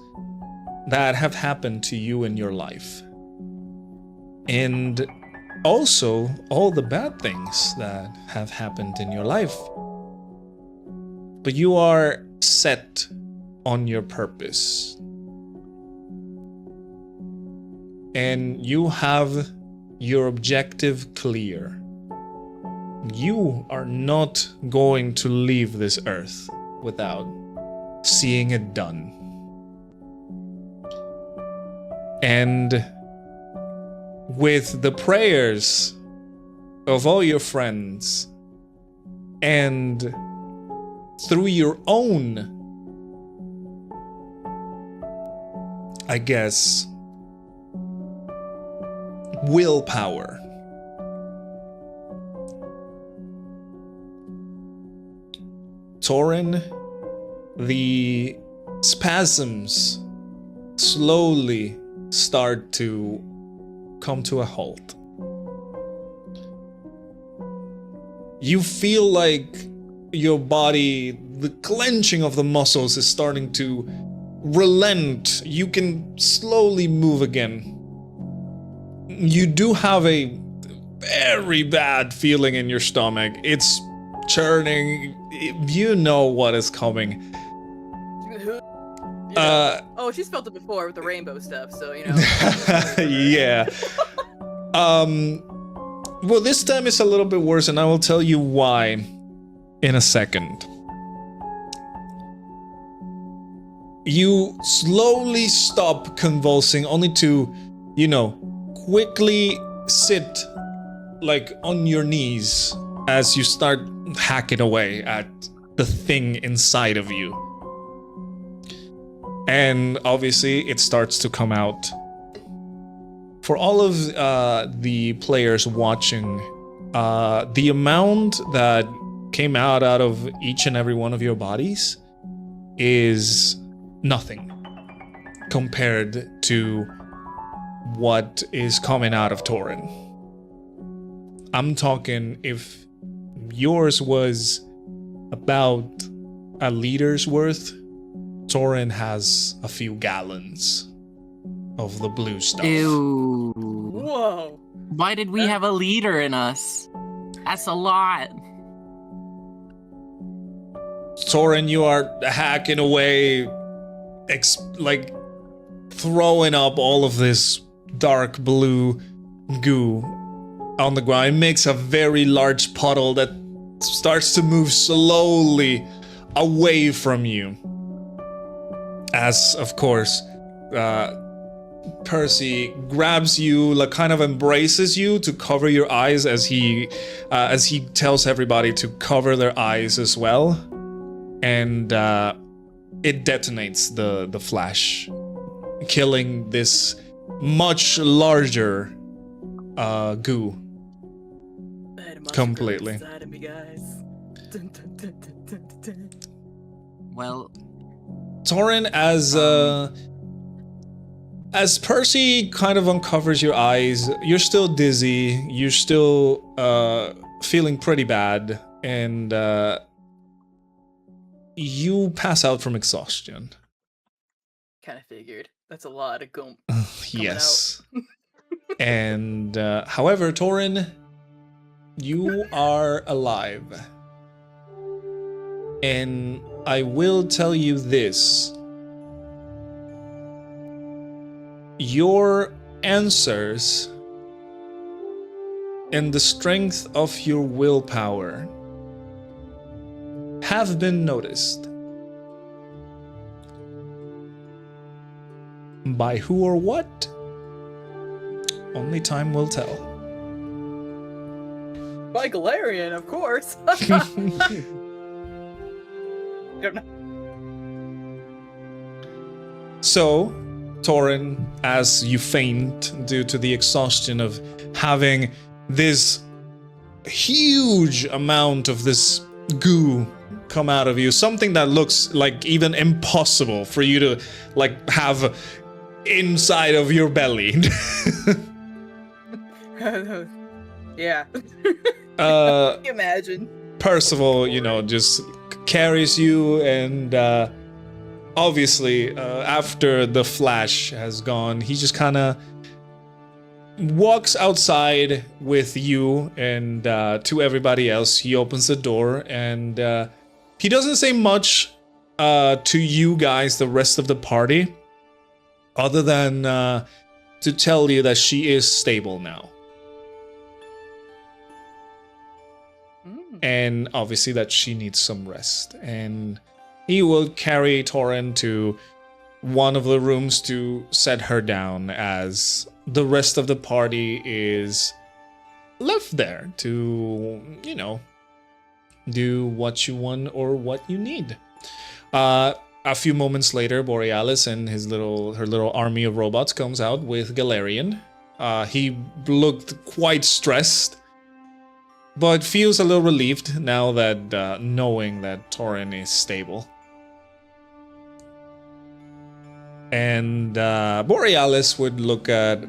that have happened to you in your life. And also all the bad things that have happened in your life. But you are set on your purpose. And you have your objective clear. You are not going to leave this earth without seeing it done. And with the prayers of all your friends and through your own, I guess, willpower, Taurin, the spasms slowly start to come to a halt. You feel like your body, the clenching of the muscles is starting to relent. You can slowly move again. You do have a very bad feeling in your stomach. It's churning. You know what is coming. Oh, she's felt it before with the rainbow stuff, so you know. Yeah. Well, this time it's a little bit worse, and I will tell you why in a second. You slowly stop convulsing, only to, you know, quickly sit like on your knees as you start hacking away at the thing inside of you. And obviously it starts to come out. For all of the players watching, the amount that came out of each and every one of your bodies is nothing compared to what is coming out of Taurin. I'm talking if yours was about a liter's worth, Taurin has a few gallons of the blue stuff. Ew. Whoa. Why did we have a leader in us? That's a lot. Taurin, you are hacking away, like throwing up all of this dark blue goo on the ground. It makes a very large puddle that starts to move slowly away from you. as, of course, Percy grabs you, like kind of embraces you to cover your eyes as he tells everybody to cover their eyes as well, and it detonates the flash, killing this much larger goo completely. Inside of me, guys. Dun, dun, dun, dun, dun, dun. Well, Taurin, as Percy kind of uncovers your eyes, you're still dizzy, you're still feeling pretty bad, and you pass out from exhaustion. Kind of figured. That's a lot of gump. Yes. And however, Taurin, you are alive. And I will tell you this. Your answers and the strength of your willpower have been noticed. By who or what? Only time will tell. By Galarian, of course. So, Taurin, as you faint due to the exhaustion of having this huge amount of this goo come out of you, something that looks like even impossible for you to like have inside of your belly. Yeah. Can you imagine? Percival, just carries you, and obviously, after the flash has gone, he just kind of walks outside with you and to everybody else. He opens the door, and he doesn't say much to you guys, the rest of the party, other than to tell you that she is stable now. And obviously that she needs some rest. And he will carry Taurin to one of the rooms to set her down, as the rest of the party is left there to, do what you want or what you need. A few moments later, Borealis and her little army of robots comes out with Galarian. He looked quite stressed, but feels a little relieved now that knowing that Taurin is stable. And Borealis would look at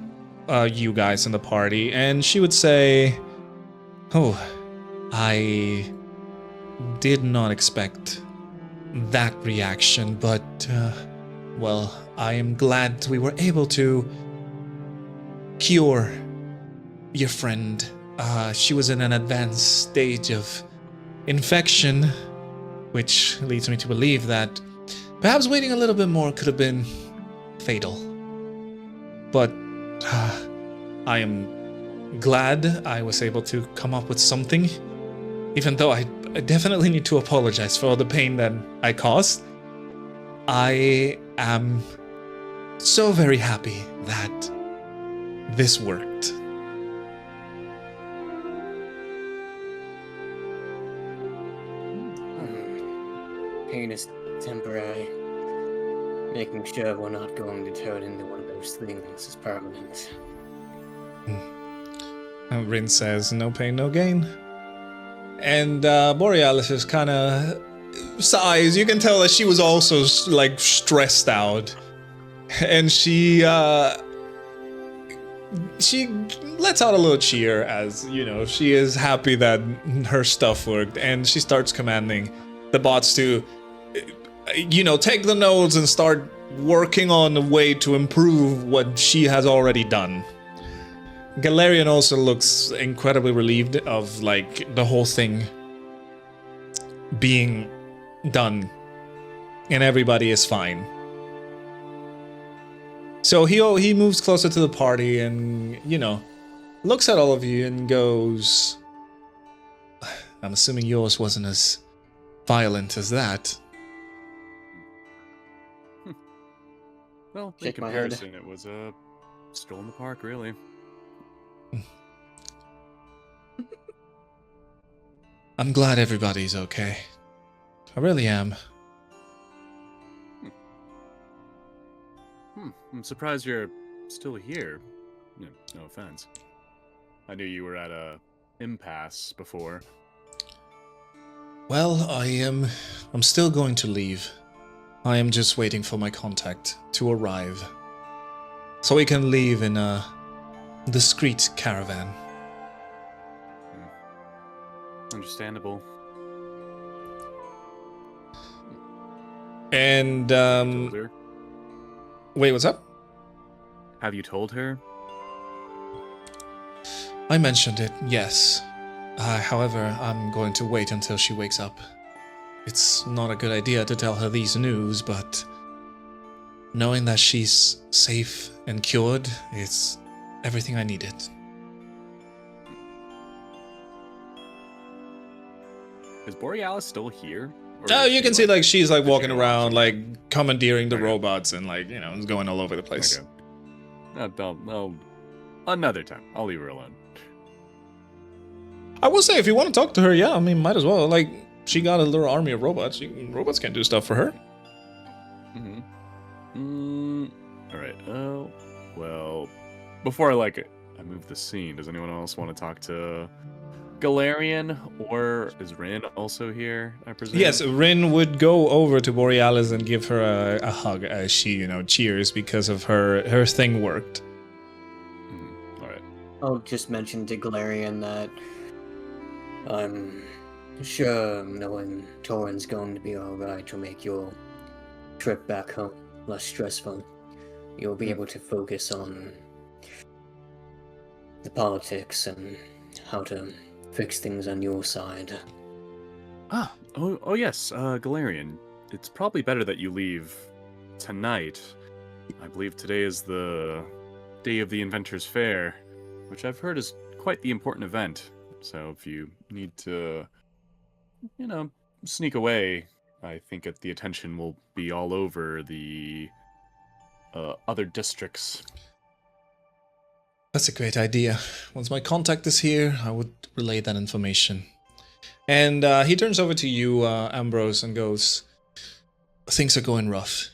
you guys in the party, and she would say, "Oh, I did not expect that reaction, but, well, I am glad we were able to cure your friend. She was in an advanced stage of infection, which leads me to believe that perhaps waiting a little bit more could have been fatal. But I am glad I was able to come up with something, even though I definitely need to apologize for all the pain that I caused. I am so very happy that this worked." Pain is temporary. Making sure we're not going to turn into one of those things is permanent. And Rin says, "No pain, no gain." And Borealis just kind of sighs. You can tell that she was also like stressed out, and she lets out a little cheer as she is happy that her stuff worked, and she starts commanding the bots to take the notes and start working on a way to improve what she has already done. Galarian also looks incredibly relieved of the whole thing being done, and everybody is fine. So he moves closer to the party and looks at all of you and goes, "I'm assuming yours wasn't as violent as that." Well, in Shake my head. comparison, it was a stroll in the park, really. I'm glad everybody's okay. I really am. I'm surprised you're still here. No offense. I knew you were at a impasse before. Well, I'm still going to leave. I am just waiting for my contact to arrive. So we can leave in a discreet caravan. Understandable. And, Told her? wait, what's up? Have you told her? I mentioned it, yes. However, I'm going to wait until she wakes up. It's not a good idea to tell her these news, but knowing that she's safe and cured, it's everything I needed. Is Borealis still here? Or Oh, is you she, can see like she's like the walking jail around, option? like commandeering the Okay. robots and like, you know, going all over the place. Okay. I'll another time. I'll leave her alone. I will say, if you want to talk to her, yeah, I mean, might as well. Like, she got a little army of robots. Robots can't do stuff for her. All right. Oh, well. Before I move the scene, does anyone else want to talk to Galarian, or is Rin also here? I presume. Yes, Rin would go over to Borealis and give her a hug as she, you know, cheers because of her thing worked. All right. I'll just mention to Galarian that I'm sure knowing Taurin's going to be alright will make your trip back home less stressful. You'll be able to focus on the politics and how to fix things on your side. Oh yes, Galarian. It's probably better that you leave tonight. I believe today is the day of the Inventors Fair, which I've heard is quite the important event. So if you need to, you know, sneak away, I think the attention will be all over the other districts. That's a great idea. Once my contact is here, I would relay that information. And he turns over to you, Ambrose, and goes, things are going rough.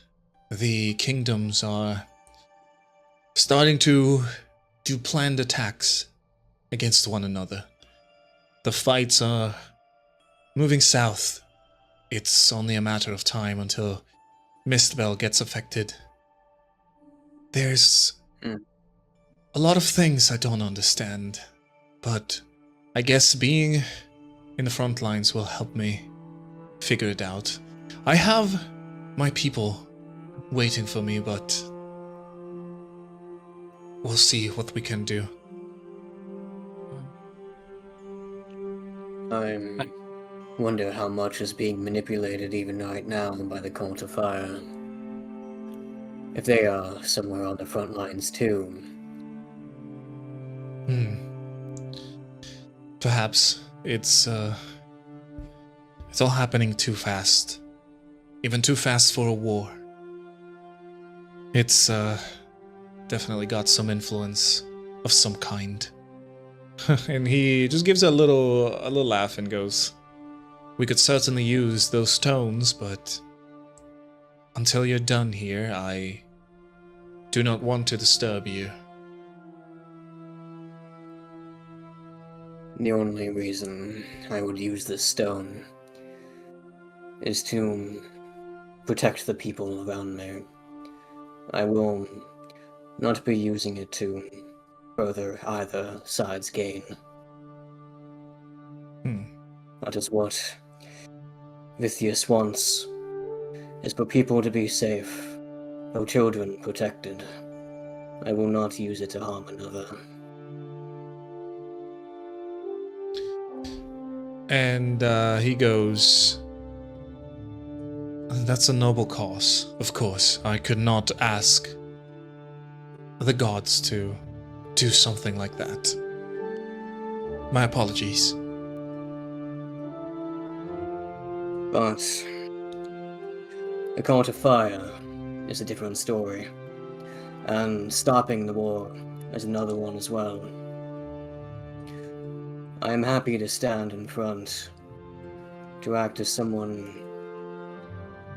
The kingdoms are starting to do planned attacks against one another. The fights are moving south. It's only a matter of time until Mistbell gets affected. There's a lot of things I don't understand, but I guess being in the front lines will help me figure it out. I have my people waiting for me, but we'll see what we can do. I wonder how much is being manipulated even right now by the Cult of Fire. If they are somewhere on the front lines too. Perhaps it's all happening too fast. Even too fast for a war. It's definitely got some influence of some kind. And he just gives a little laugh and goes, we could certainly use those stones, but until you're done here, I do not want to disturb you. The only reason I would use this stone is to protect the people around me. I will not be using it to further either side's gain. That is what Vithius wants, is for people to be safe, for children protected. I will not use it to harm another. And he goes, that's a noble cause, of course. I could not ask the gods to do something like that. My apologies. But the Cult of Fire is a different story. and stopping the war is another one as well. I am happy to stand in front, to act as someone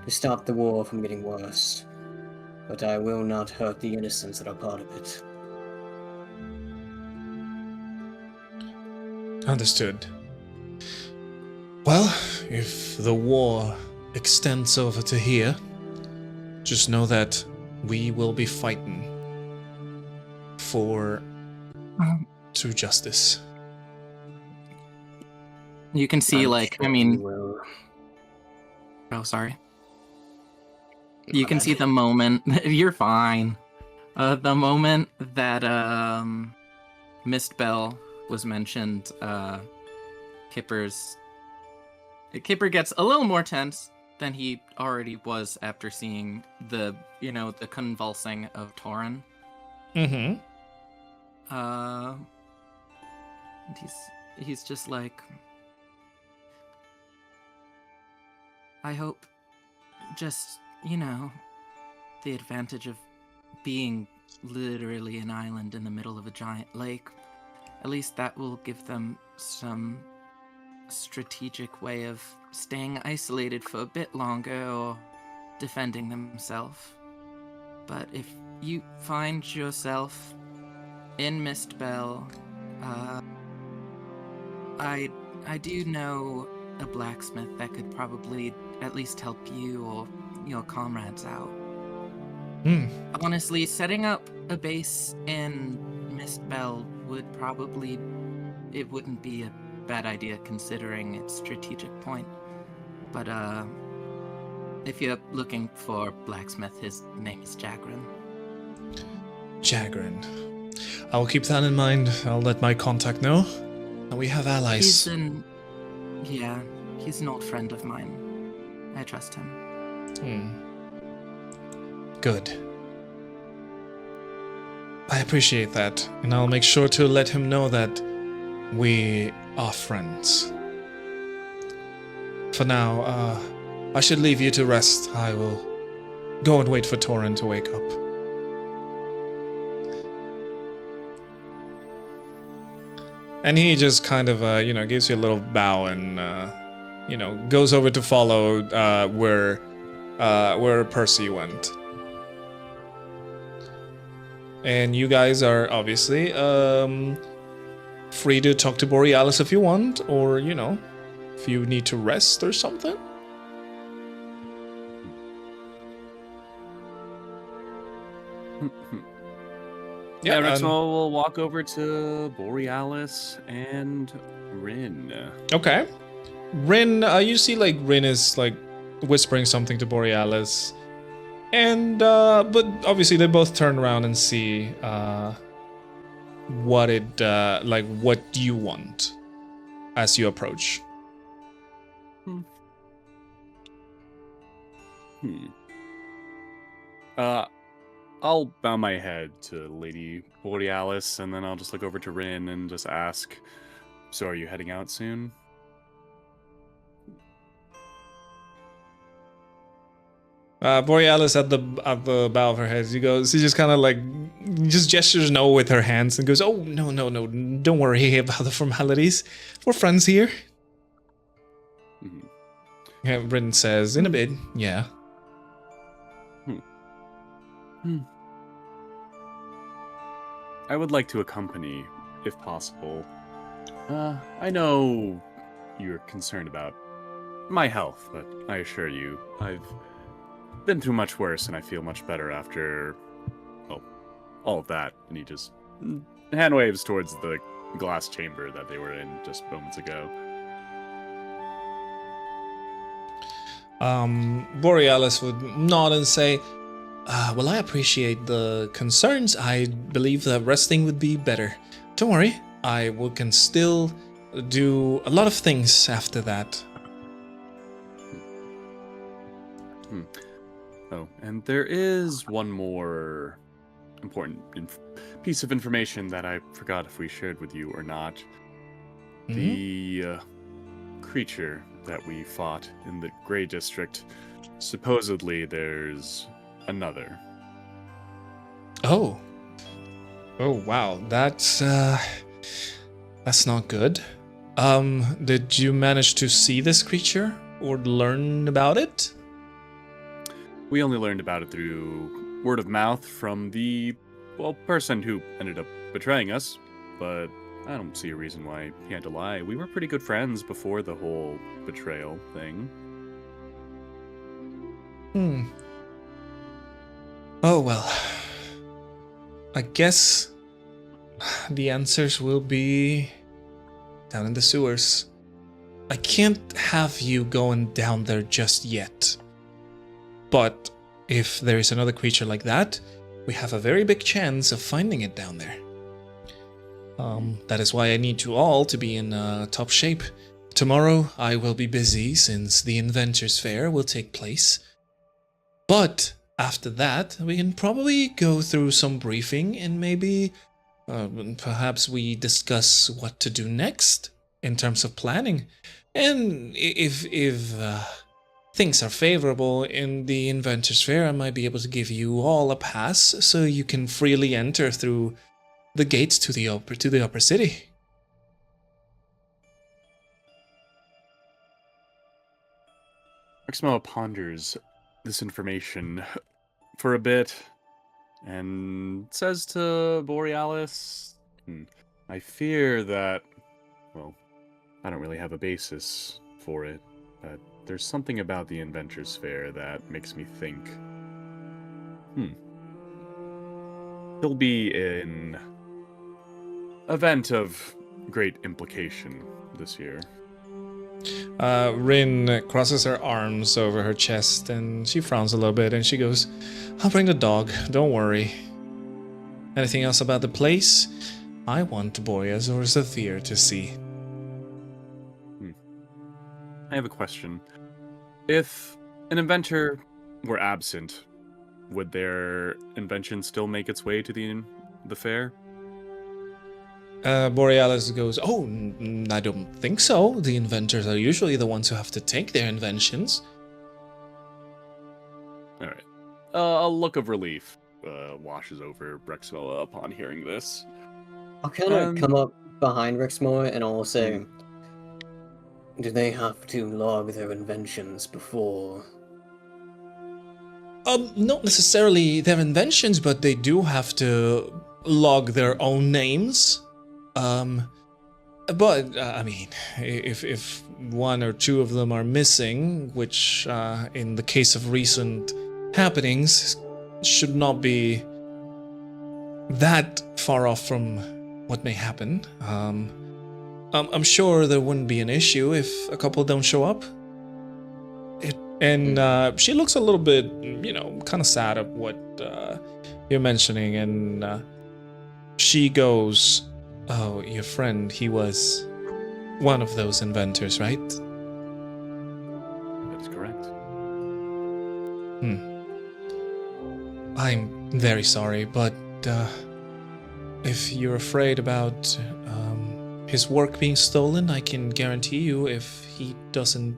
to stop the war from getting worse, but I will not hurt the innocents that are part of it. Understood. Well, if the war extends over to here, just know that we will be fighting for true justice. You can see, I'm like, sure I we mean, will. oh, sorry. You can see the moment, you're fine. The moment that, Mistbell was mentioned, Kipper gets a little more tense than he already was after seeing the convulsing of Taurin. Mm-hmm. And he's just like, I hope just, the advantage of being literally an island in the middle of a giant lake, at least that will give them some strategic way of staying isolated for a bit longer or defending themselves. But if you find yourself in Mistbell, I do know a blacksmith that could probably at least help you or your comrades out. Honestly, setting up a base in Mistbell wouldn't be a bad idea considering its strategic point. But if you're looking for blacksmith, his name is Jagrin. Jagrin. I'll keep that in mind. I'll let my contact know. And we have allies. He's an old friend of mine. I trust him. Good. I appreciate that, and I'll make sure to let him know that we are friends. For now, I should leave you to rest. I will go and wait for Taurin to wake up. And he just kind of, gives you a little bow and, goes over to follow where Percy went. And you guys are obviously free to talk to Borealis if you want, or, if you need to rest or something. Yeah, Rexmoa will walk over to Borealis and Rin. Okay. Rin, you see, Rin is, whispering something to Borealis. And, but obviously they both turn around and see, what you want as you approach. I'll bow my head to Lady Borealis, and then I'll just look over to Rin and just ask, so are you heading out soon? Borealis at the bow of her head, she just kind of just gestures no with her hands and goes, oh, no, don't worry about the formalities. We're friends here. Yeah, Rin says, in a bit, yeah. I would like to accompany, if possible. I know you're concerned about my health, but I assure you, I've been through much worse, and I feel much better after, all of that. And he just hand waves towards the glass chamber that they were in just moments ago. Borealis would nod and say, well, I appreciate the concerns. I believe that resting would be better. Don't worry, can still do a lot of things after that. Oh, and there is one more important piece of information that I forgot if we shared with you or not. Mm-hmm. The creature that we fought in the Grey District, supposedly there's another. Oh. Oh, wow. That's not good. Did you manage to see this creature or learn about it? We only learned about it through word of mouth from the, person who ended up betraying us, but I don't see a reason why he had to lie. We were pretty good friends before the whole betrayal thing. Oh, well. I guess the answers will be down in the sewers. I can't have you going down there just yet. But if there is another creature like that, we have a very big chance of finding it down there. That is why I need you all to be in top shape. Tomorrow I will be busy since the Inventors Fair will take place. But after that, we can probably go through some briefing and maybe perhaps we discuss what to do next in terms of planning. And if things are favorable in the Inventors Fair, I might be able to give you all a pass so you can freely enter through the gates to the upper city. Rexmoa ponders this information for a bit and says to Borealis, I fear that, I don't really have a basis for it, but there's something about the Inventors Fair that makes me think, he'll be an event of great implication this year. Rin crosses her arms over her chest and she frowns a little bit and she goes, I'll bring the dog, don't worry. Anything else about the place? I want Boreas or Zephyr to see. I have a question. If an inventor were absent, would their invention still make its way to the fair? Borealis goes, I don't think so. The inventors are usually the ones who have to take their inventions. All right. A look of relief washes over Rexmoa upon hearing this. I'll kind of come up behind Rexmoa and I'll say, do they have to log their inventions before? Not necessarily their inventions, but they do have to log their own names. But I mean, if one or two of them are missing, which in the case of recent happenings should not be that far off from what may happen, I'm sure there wouldn't be an issue if a couple don't show up. And she looks a little bit, kind of sad at what you're mentioning, and she goes, oh, your friend, he was one of those inventors, right? That is correct. I'm very sorry, but if you're afraid about his work being stolen, I can guarantee you if he doesn't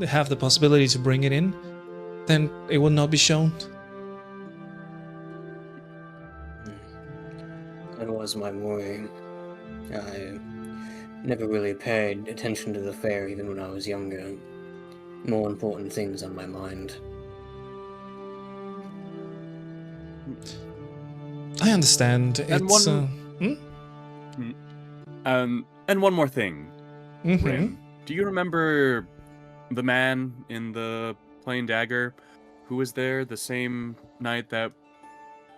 have the possibility to bring it in, then it will not be shown. That was my worry. I never really paid attention to the fair even when I was younger. More important things on my mind. I understand. And It's and one more thing. Mhm. Rin, do you remember the man in the plain dagger who was there the same night that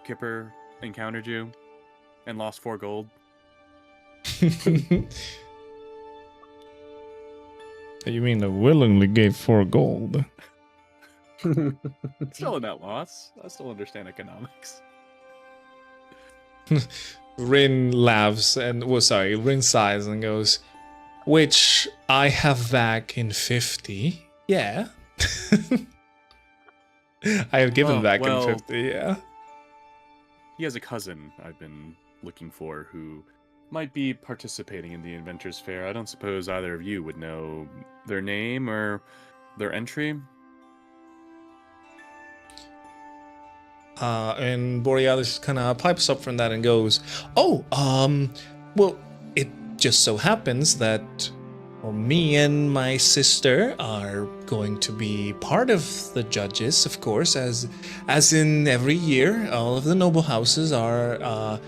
Kipper encountered you and lost 4 gold? You mean that willingly gave 4 gold? Still a net loss. I still understand economics. Rin laughs and Rin sighs and goes, which I have back in 50. Yeah. I have given back in 50, yeah. He has a cousin I've been looking for who might be participating in the Inventors Fair. I don't suppose either of you would know their name or their entry. And Borealis kind of pipes up from that and goes, "Oh, well, it just so happens that well, me and my sister are going to be part of the judges, of course, as in every year, all of the noble houses are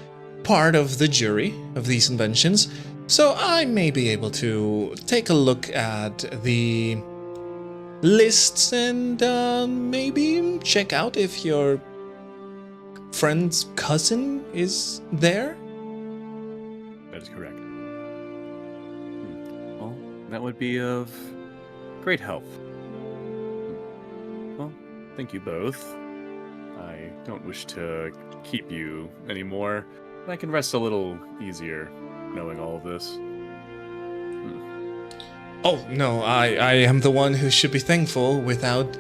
part of the jury of these inventions. So I may be able to take a look at the lists and maybe check out if your friend's cousin is there." That is correct. Well, that would be of great help. Well, thank you both. I don't wish to keep you anymore, but I can rest a little easier knowing all of this. Oh, no, I am the one who should be thankful. Without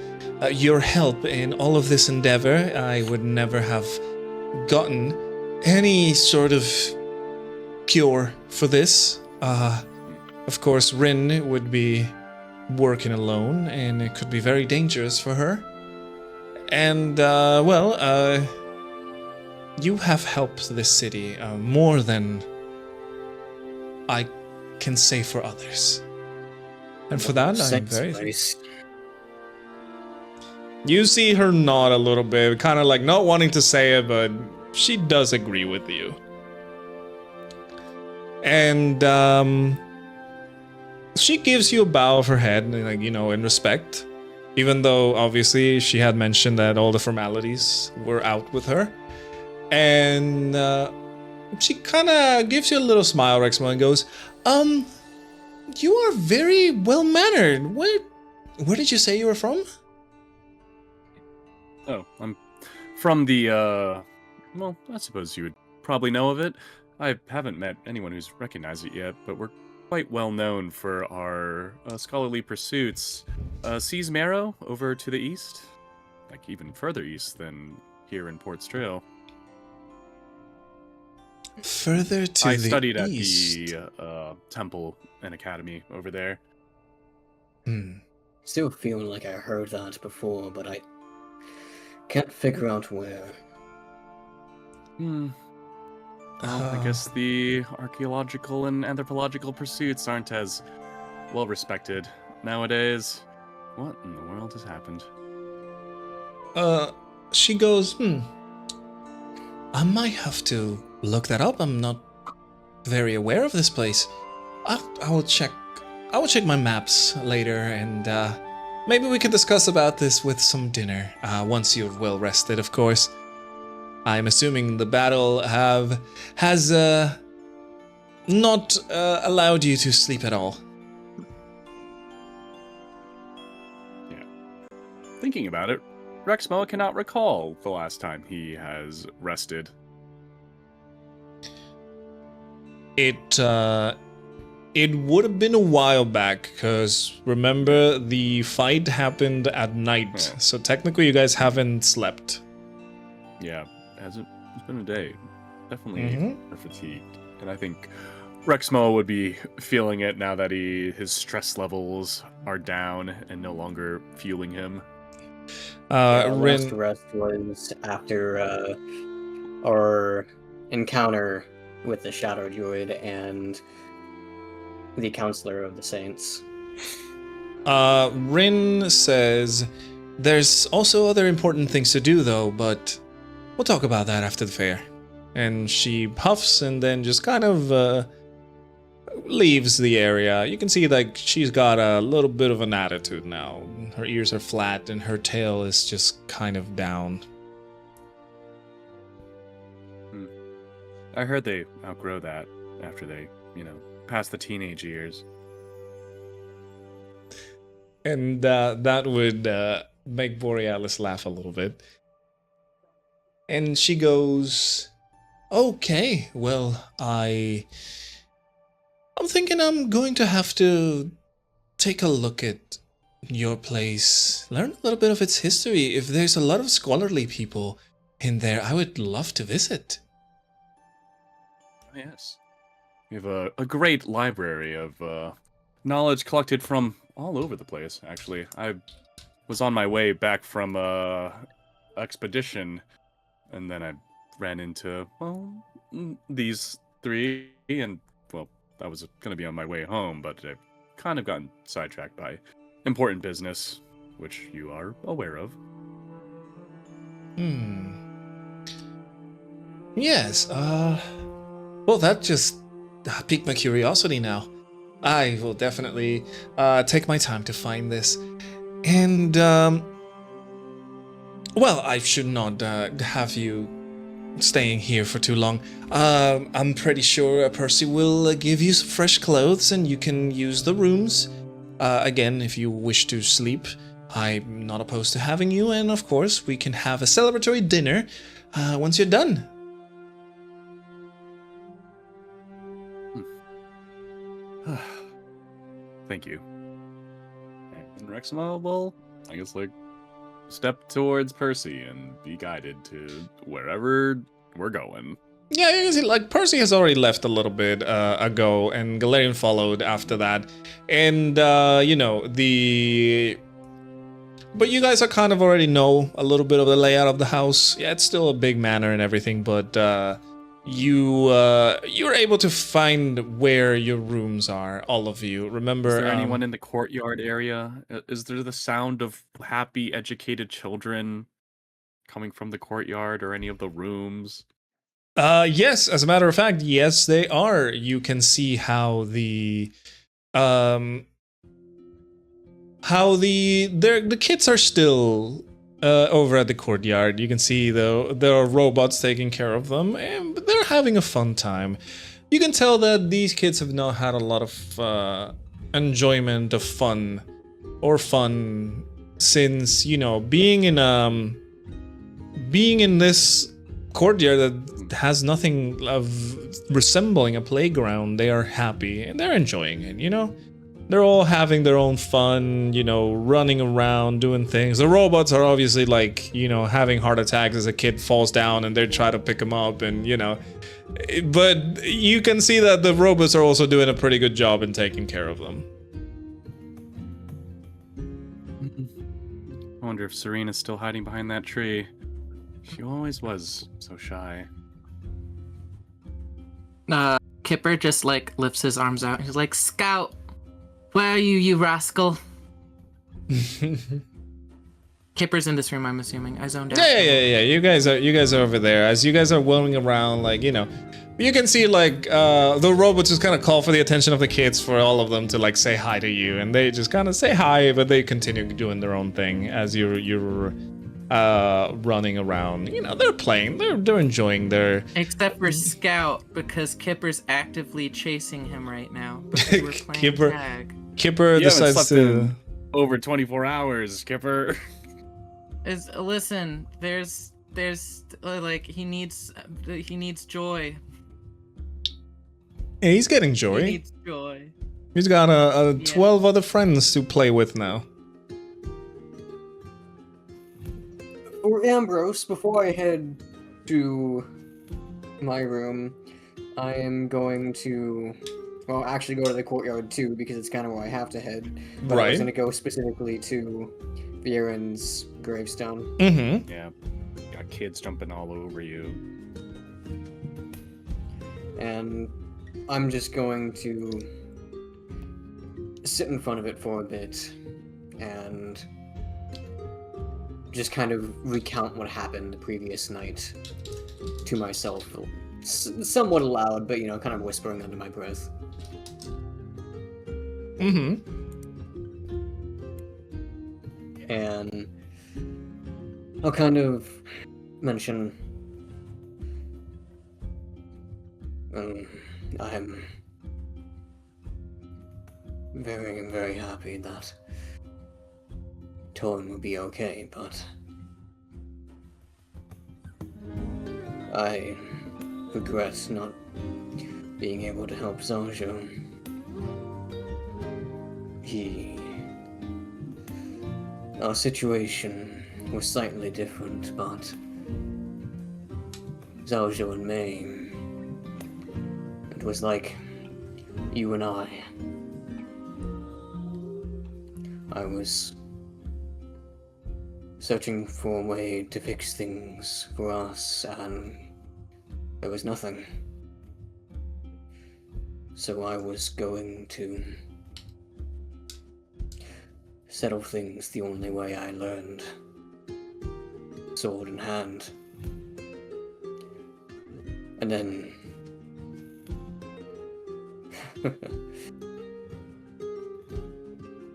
your help in all of this endeavor, I would never have gotten any sort of cure for this. Of course, Rin would be working alone, and it could be very dangerous for her. And, you have helped this city more than I can say for others. And for that, I'm very thankful. You see her nod a little bit, kind of like not wanting to say it, but she does agree with you. And she gives you a bow of her head, like, you know, in respect. Even though, obviously, she had mentioned that all the formalities were out with her. And she kind of gives you a little smile, Rexmoa, and goes, you are very well-mannered. Where did you say you were from? Oh, I'm from the, well, I suppose you would probably know of it. I haven't met anyone who's recognized it yet, but we're quite well known for our scholarly pursuits. Seas Marrow over to the east, like even further east than here in Port Strail. Further to I the studied east. at the temple and academy over there. Still feeling like I heard that before, but I can't figure out where. Well, I guess the archaeological and anthropological pursuits aren't as well respected nowadays. What in the world has happened? She goes, I might have to look that up. I'm not very aware of this place. I will check my maps later, and maybe we can discuss about this with some dinner, once you're well rested, of course. I'm assuming the battle has not allowed you to sleep at all. Yeah. Thinking about it, Rexmoa cannot recall the last time he has rested. It would have been a while back, because remember, the fight happened at night, Yeah. so technically you guys haven't slept. Yeah, it's been a day. Definitely are fatigued. And I think Rexmoa would be feeling it now that his stress levels are down and no longer fueling him. Last rest was after our encounter with the Shadow Druid and the Counselor of the Saints. Rin says, there's also other important things to do though, but we'll talk about that after the fair. And she puffs and then just kind of leaves the area. You can see like she's got a little bit of an attitude now. Her ears are flat and her tail is just kind of down. I heard they outgrow that after they, pass the teenage years. And that would make Borealis laugh a little bit. And she goes, okay, well, I'm thinking I'm going to have to take a look at your place, learn a little bit of its history. If there's a lot of scholarly people in there, I would love to visit. Yes. We have a great library of knowledge collected from all over the place, actually. I was on my way back from expedition and then I ran into, these three, and, well, I was going to be on my way home, but I've kind of gotten sidetracked by important business, which you are aware of. Yes, well, that just piqued my curiosity now. I will definitely take my time to find this. And, well, I should not have you staying here for too long. I'm pretty sure Percy will give you some fresh clothes and you can use the rooms. Again, if you wish to sleep, I'm not opposed to having you. And of course, we can have a celebratory dinner once you're done. Thank you. And Rexmoa will, I guess, step towards Percy and be guided to wherever we're going. Yeah, you can see, Percy has already left a little bit ago, and Galarian followed after that. And, but you guys are kind of already know a little bit of the layout of the house. Yeah, it's still a big manor and everything, but you're able to find where your rooms are, all of you. Remember, is there anyone in the courtyard area? Is there the sound of happy, educated children coming from the courtyard or any of the rooms? Yes, as a matter of fact, yes, they are. You can see how the kids are still over at the courtyard. You can see there are robots taking care of them, and they're having a fun time. You can tell that these kids have not had a lot of enjoyment of fun since, being in this courtyard that has nothing of resembling a playground. They are happy and they're enjoying it, They're all having their own fun, running around, doing things. The robots are obviously having heart attacks as a kid falls down and they try to pick him up and, But you can see that the robots are also doing a pretty good job in taking care of them. I wonder if Serena's still hiding behind that tree. She always was so shy. Kipper just lifts his arms out. He's like, "Scout, where are you, you rascal?" Kipper's in this room, I'm assuming. I zoned out. Yeah. You guys are over there. As you guys are whirling around, you can see the robots just kind of call for the attention of the kids for all of them to say hi to you, and they just kind of say hi, but they continue doing their own thing as you're running around. They're playing. They're enjoying their. Except for Scout, because Kipper's actively chasing him right now. Because we're playing tag. Kipper decides to. Over 24 hours, Kipper. Listen, there's he needs joy. Yeah, he's getting joy. He needs joy. He's got 12 other friends to play with now. For Ambrose, before I head to my room, I am going to, actually go to the courtyard too, because it's kind of where I have to head. But I was going to go specifically to Viren's gravestone. Mm-hmm. Yeah, got kids jumping all over you. And I'm just going to sit in front of it for a bit and just kind of recount what happened the previous night to myself. Somewhat aloud, but, kind of whispering under my breath. Mm-hmm. And I'll kind of mention I'm very, very happy that Taurin will be okay, but I regret not being able to help Zaljo. Our situation was slightly different, but Zaljo and May, it was like you and I. I was searching for a way to fix things for us, and there was nothing. So I was going to settle things the only way I learned. Sword in hand. And then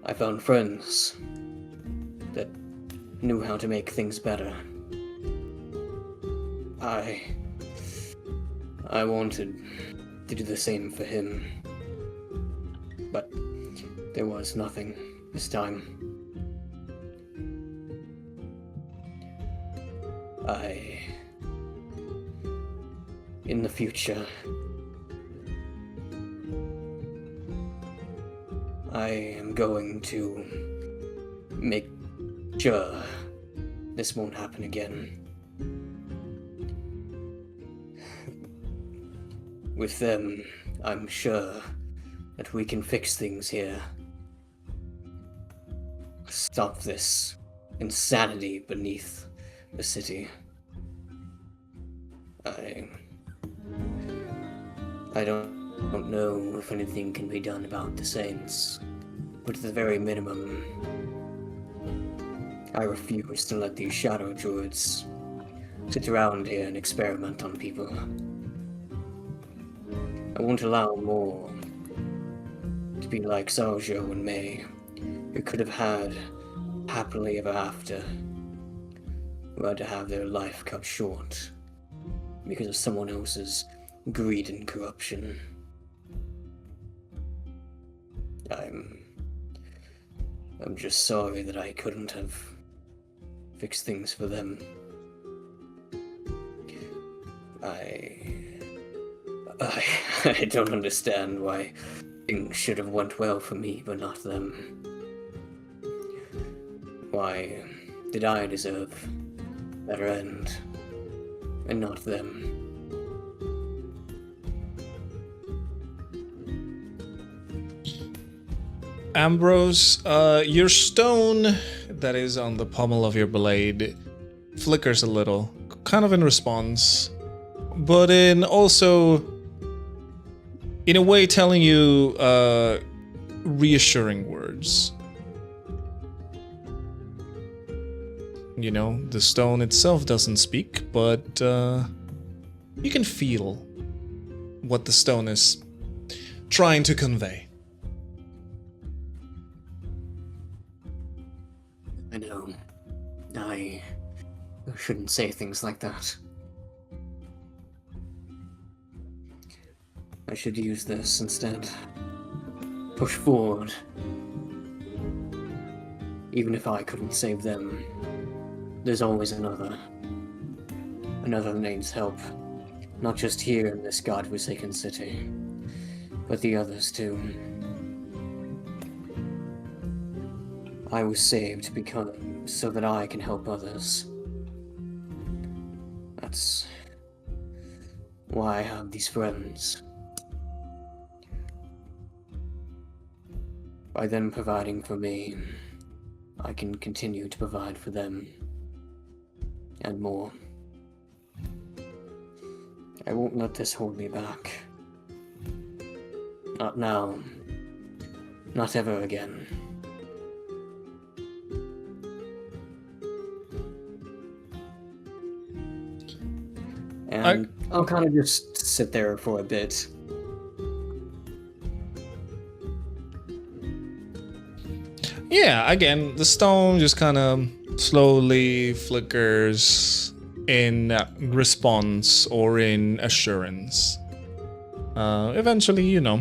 I found friends that knew how to make things better. I wanted to do the same for him, but there was nothing this time. In the future, I am going to make sure this won't happen again. With them, I'm sure that we can fix things here. Stop this insanity beneath the city. I don't know if anything can be done about the Saints, but at the very minimum, I refuse to let these shadow druids sit around here and experiment on people. I won't allow more to be like Saljo and May, who could have had happily ever after, who had to have their life cut short because of someone else's greed and corruption. I'm just sorry that I couldn't have fixed things for them. I don't understand why things should have went well for me, but not them. Why did I deserve a better end, and not them? Ambrose, your stone that is on the pommel of your blade flickers a little, kind of in response, but in a way telling you reassuring words. You know, the stone itself doesn't speak, but you can feel what the stone is trying to convey. I know. I shouldn't say things like that. I should use this instead. Push forward. Even if I couldn't save them, there's always another. Another that needs help. Not just here in this godforsaken city, but the others too. I was saved so that I can help others. That's why I have these friends. By them providing for me, I can continue to provide for them. And more. I won't let this hold me back. Not now. Not ever again. And I'll kind of just sit there for a bit. Yeah, again, the stone just kind of slowly flickers in response or in assurance. Eventually, you know,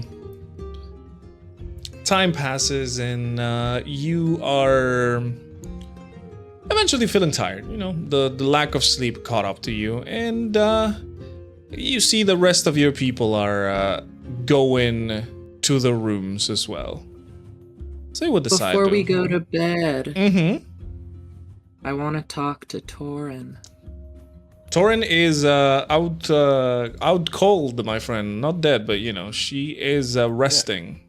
time passes and you are eventually feeling tired. You know, the lack of sleep caught up to you, and you see the rest of your people are going to the rooms as well. Say what decide. Before we go to bed, I want to talk to Taurin. Taurin is out cold, my friend. Not dead, but you know, she is resting.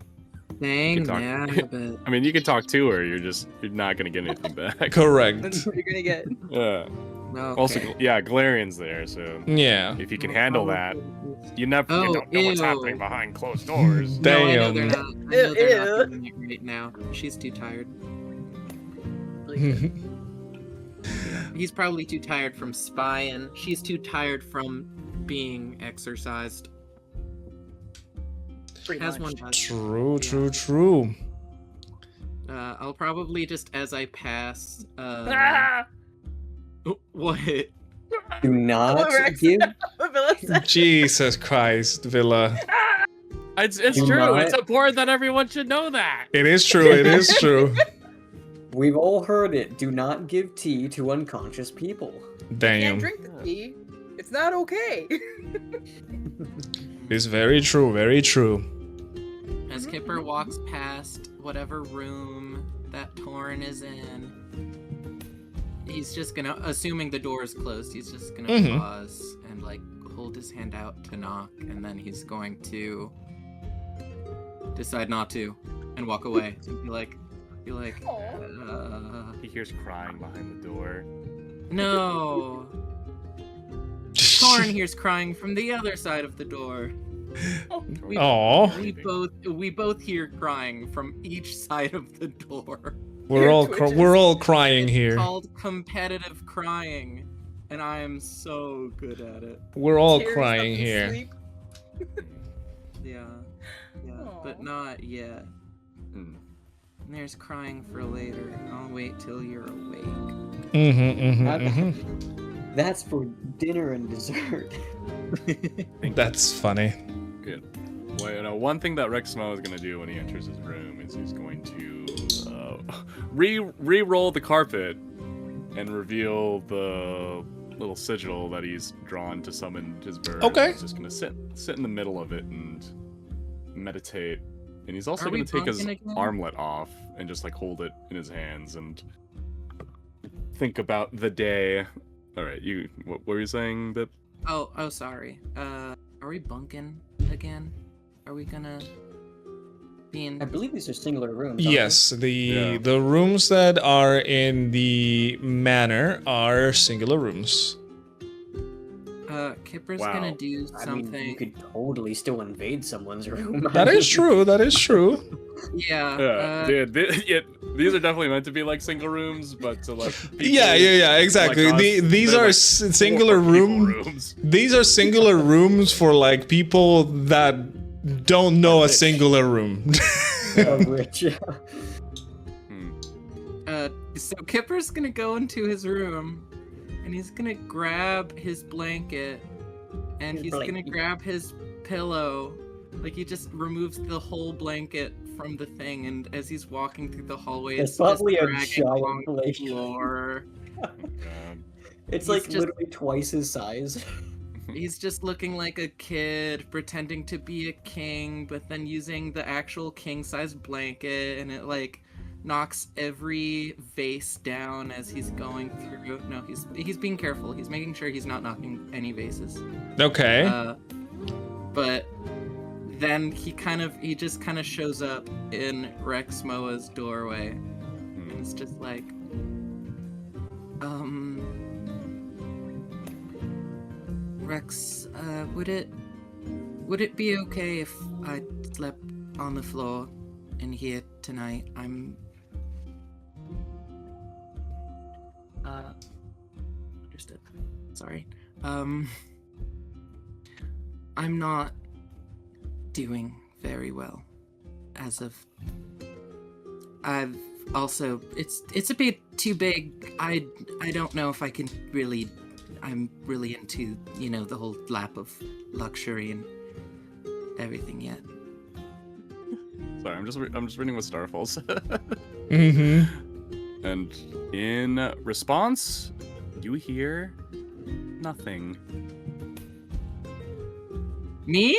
Dang, talk- yeah, but I mean, you can talk to her. You're not gonna get anything back. Correct. That's what you're gonna get. Yeah. okay. Also, yeah, Galarian's there, so Yeah. if you can handle that, you Oh, don't know what's ew. happening behind closed doors. No, I know they're Damn. not. I know they're Ew. not doing it right now. She's too tired. He's probably too tired from spying. She's too tired from being exercised. Pretty Has much. one. True. I'll probably just as I pass. Ah! What? Do not Rex. give. Jesus Christ, Villa. It's Do true. not- It's important that everyone should know that. It is true. It is true. We've all heard it. Do not give tea to unconscious people. Can't Damn. drink the tea. It's not okay. It's very true. Very true. As Kipper walks past whatever room that Taurin is in, he's just gonna, assuming the door is closed, he's just gonna Mhm. pause and like hold his hand out to knock, and then he's going to decide not to and walk away. And be like, He hears crying behind the door. no. Taurin hears crying from the other side of the door. Aw. We both hear crying from each side of the door. We're all Twitches. we're all crying It's here. called competitive crying, and I am so good at it. We're all Tears crying up the here. sleep. Yeah, but Aw. not yet. Hmm. There's crying for later. I'll wait till you're awake. That's for dinner and dessert. That's funny. Good. Well, one thing that Rexmoa is going to do when he enters his room is he's going to re-roll the carpet and reveal the little sigil that he's drawn to summon his bird. Okay. He's just going to sit in the middle of it and meditate. And he's also Are we going to take his bunking again? armlet off and just like hold it in his hands and think about the day. All right, what were you saying, Bip? Oh, sorry. Are we bunking again? Are we gonna be in? I believe these are singular rooms. aren't Yes, Yeah. the rooms that are in the manor are singular rooms. Kipper's Wow. gonna do they? I something. mean, you could totally still invade someone's room. That is true. That is true. Yeah. Yeah, dude, these are definitely meant to be like single rooms, but to like people Yeah, exactly. like us, These they're are like singular four people room. rooms. These are singular rooms for like people that don't know a Rich. singular room. Oh, rich. Hmm. So Kipper's gonna go into his room, and he's gonna grab his blanket, and His he's gonna blanket. grab his pillow. Like he just removes the whole blanket from the thing, and as he's walking through the hallway, It's it's just probably a dragging giant along the blanket. floor. Oh, God. It's He's like just- literally twice his size. He's just looking like a kid, pretending to be a king, but then using the actual king-size blanket, and it like knocks every vase down as he's going through. No, he's being careful. He's making sure he's not knocking any vases. Okay. But then he just kind of shows up in Rexmoa's doorway, and it's just like, Rex, would it be okay if I slept on the floor in here tonight? Understood. Sorry. I'm not doing very well as of. I've also it's a bit too big. I don't know if I can really. I'm really into the whole lap of luxury and everything yet. Sorry, I'm just reading what Starfall said. Mm-hmm. And in response, you hear nothing. Me?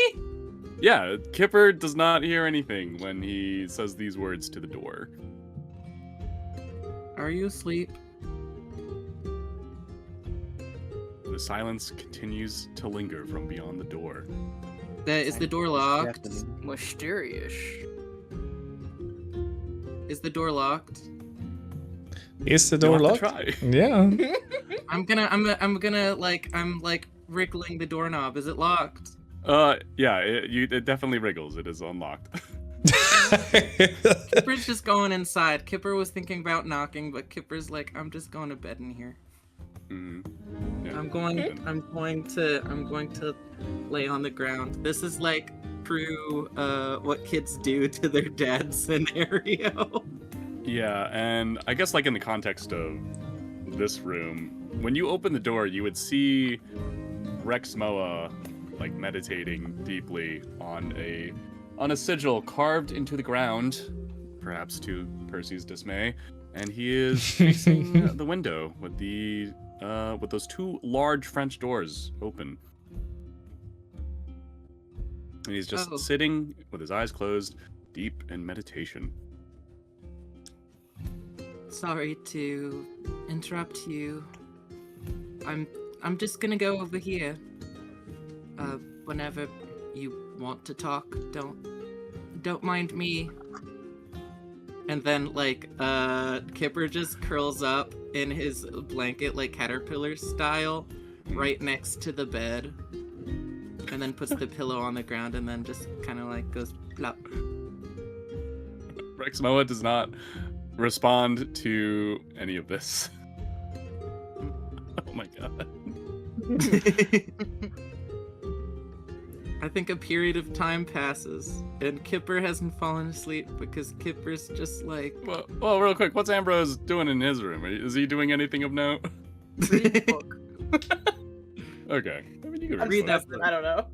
Yeah, Kipper does not hear anything when he says these words to the door. Are you asleep? The silence continues to linger from beyond the door. Is the door locked? Definitely. Mysterious. Is the door locked? Is the You'll door have to locked? try. Yeah. I'm gonna like wriggling the doorknob. Is it locked? Yeah, it definitely wriggles. It is unlocked. Kipper's just going inside. Kipper was thinking about knocking, but Kipper's like, I'm just going to bed in here. Mhm. Yeah. I'm going to lay on the ground. This is like true what kids do to their dad scenario. Yeah, and I guess like in the context of this room, when you open the door, you would see Rexmoa like meditating deeply on a sigil carved into the ground, perhaps to Percy's dismay, and he is facing the window with those two large French doors open. And he's just sitting with his eyes closed, deep in meditation. Sorry to interrupt you. I'm just gonna go over here. Whenever you want to talk, don't mind me. And then like Kipper just curls up in his blanket like caterpillar style right next to the bed. And then puts the pillow on the ground and then just kind of like goes plop. Rexmoa does not respond to any of this. Oh my god. I think a period of time passes, and Kipper hasn't fallen asleep because Kipper's just like... Well, real quick, what's Ambrose doing in his room? Is he doing anything of note? Read the book. Okay. I mean, you can Read that. that. I don't know.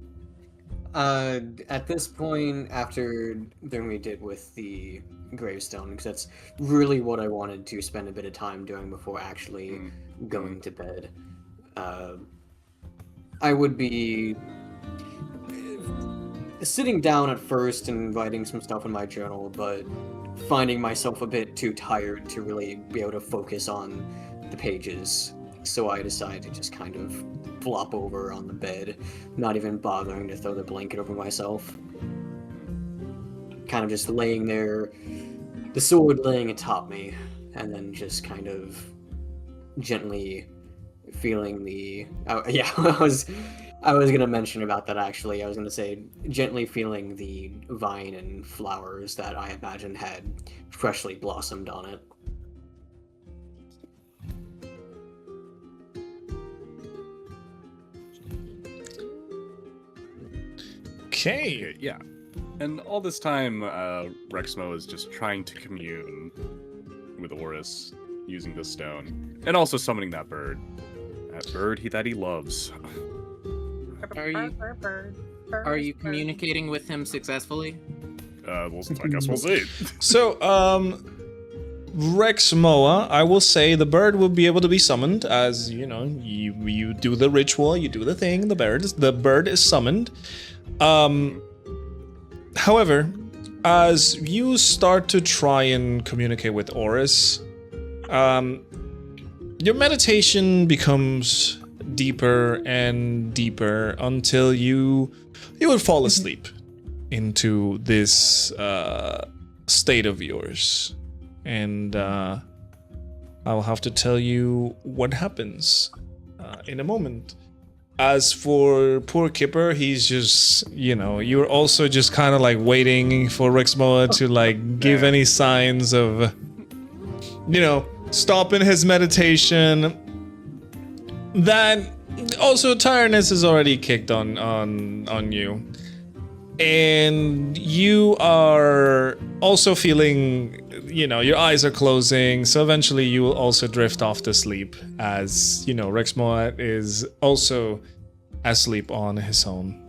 At this point, after than we did with the gravestone, because that's really what I wanted to spend a bit of time doing before actually going to bed, I would be sitting down at first and writing some stuff in my journal, but finding myself a bit too tired to really be able to focus on the pages. So I decided to just kind of flop over on the bed, not even bothering to throw the blanket over myself. Kind of just laying there, the sword laying atop me, and then just kind of gently feeling the... I was gonna mention about that actually. I was gonna say gently feeling the vine and flowers that I imagine had freshly blossomed on it. Okay. Yeah. And all this time, Rexmoa is just trying to commune with Oris using this stone, and also summoning that bird that he loves. Are you communicating with him successfully? I guess we'll see. So, Rexmoa, I will say the bird will be able to be summoned, as you know, you do the ritual, you do the thing, the bird is summoned. However, as you start to try and communicate with Oris, your meditation becomes deeper and deeper until you would fall asleep into this state of yours. And I'll have to tell you what happens in a moment. As for poor Kipper, he's just, you're also just kind of like waiting for Rexmoa to like give any signs of, stopping his meditation. That also tiredness is already kicked on you. And you are also feeling, your eyes are closing, so eventually you will also drift off to sleep as, Rexmoa is also asleep on his own.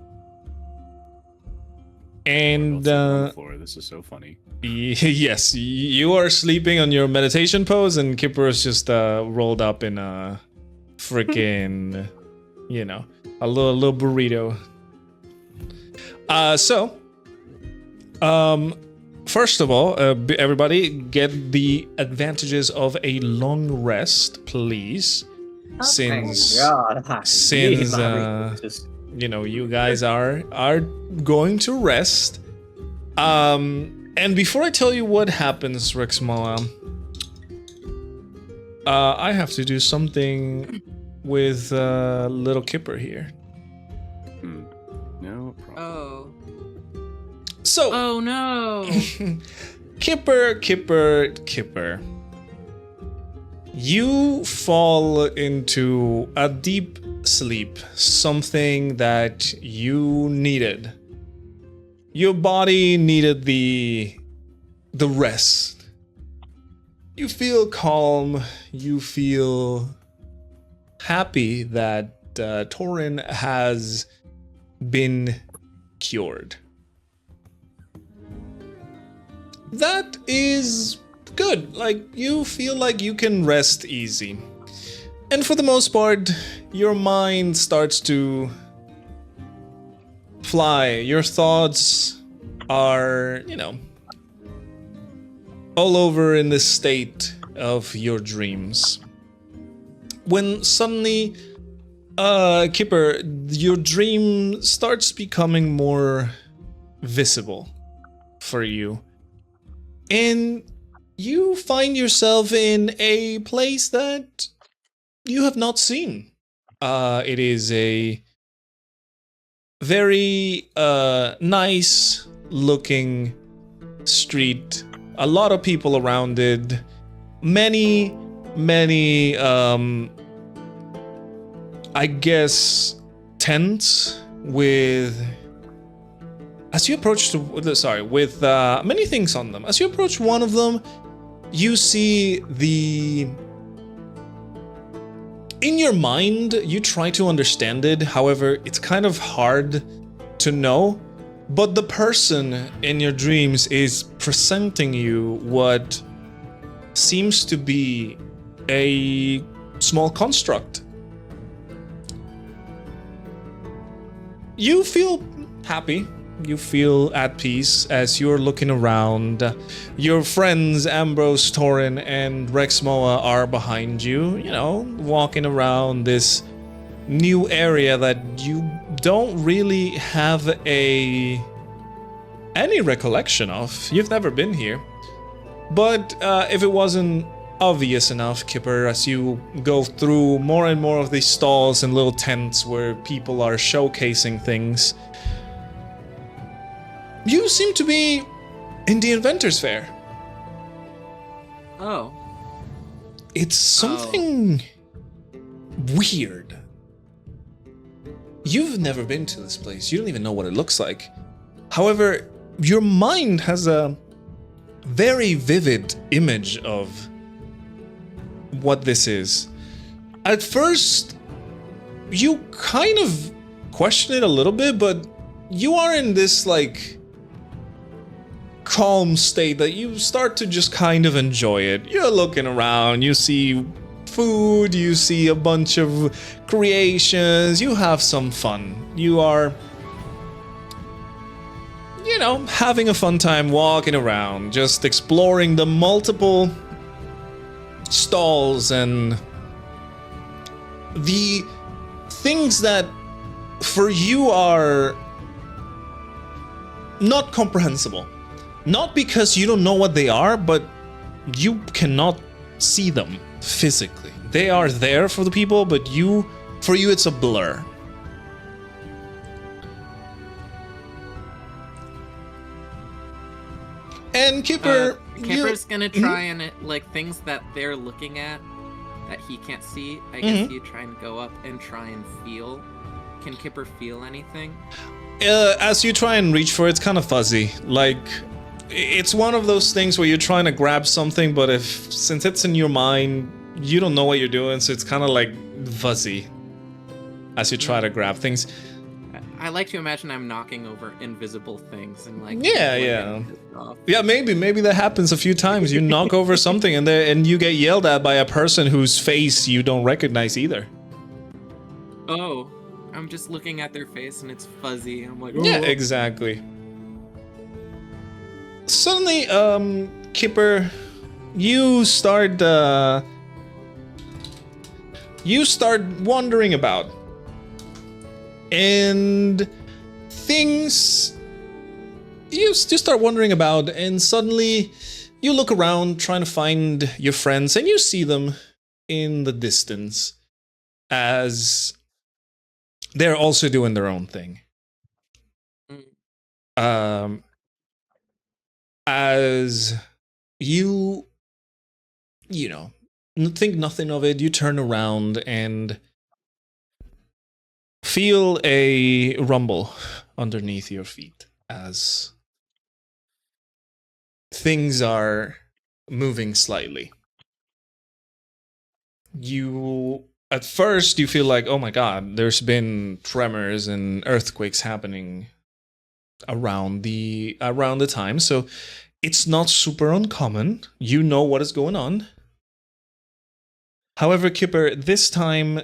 And, on the floor. This is so funny. Yes, you are sleeping on your meditation pose, and Kipper is just rolled up in a freaking, a little burrito. First of all, everybody get the advantages of a long rest, please. Since you guys are going to rest. And before I tell you what happens, Rexmoa, I have to do something with little Kipper here. No problem. Oh. So, Oh no. Kipper. You fall into a deep sleep, something that you needed. Your body needed the rest. You feel calm, you feel happy that Taurin has been cured. That is good. Like, you feel like you can rest easy. And for the most part, your mind starts to fly. Your thoughts are, all over in this state of your dreams. When suddenly, Kipper, your dream starts becoming more visible for you. And you find yourself in a place that you have not seen. It is a very nice looking street. A lot of people around it. Many, I guess, tents with... As you approach with many things on them. As you approach one of them, you see in your mind, you try to understand it. However, it's kind of hard to know. But the person in your dreams is presenting you what seems to be a small construct. You feel happy. You feel at peace as you're looking around. Your friends Ambrose, Taurin, and Rexmoa are behind you, walking around this new area that you don't really have any recollection of. You've never been here. But if it wasn't obvious enough, Kipper, as you go through more and more of these stalls and little tents where people are showcasing things, you seem to be in the Inventors Fair. Oh. It's something weird. You've never been to this place. You don't even know what it looks like. However, your mind has a very vivid image of what this is. At first, you kind of question it a little bit, but you are in this, calm state that you start to just kind of enjoy it. You're looking around, you see food, you see a bunch of creations, you have some fun. You are, having a fun time walking around, just exploring the multiple stalls and the things that for you are not comprehensible. Not because you don't know what they are, but you cannot see them physically. They are there for the people, but for you it's a blur. And Kipper... Kipper's gonna try and, things that they're looking at that he can't see, I guess you try and go up and try and feel. Can Kipper feel anything? As you try and reach for it, it's kind of fuzzy. It's one of those things where you're trying to grab something, but since it's in your mind, you don't know what you're doing, so it's kind of fuzzy as you try to grab things. I like to imagine I'm knocking over invisible things and Yeah, maybe that happens a few times. You knock over something and you get yelled at by a person whose face you don't recognize either. Oh, I'm just looking at their face and it's fuzzy. I'm like, oh. Yeah, exactly. Suddenly, Kipper, you start wandering about, and things you start wandering about, and suddenly you look around trying to find your friends, and you see them in the distance as they're also doing their own thing. As you know, think nothing of it, you turn around and feel a rumble underneath your feet as things are moving slightly. At first you feel like, oh my god, there's been tremors and earthquakes happening around the time, so it's not super uncommon. You know what is going on. However, Kipper, this time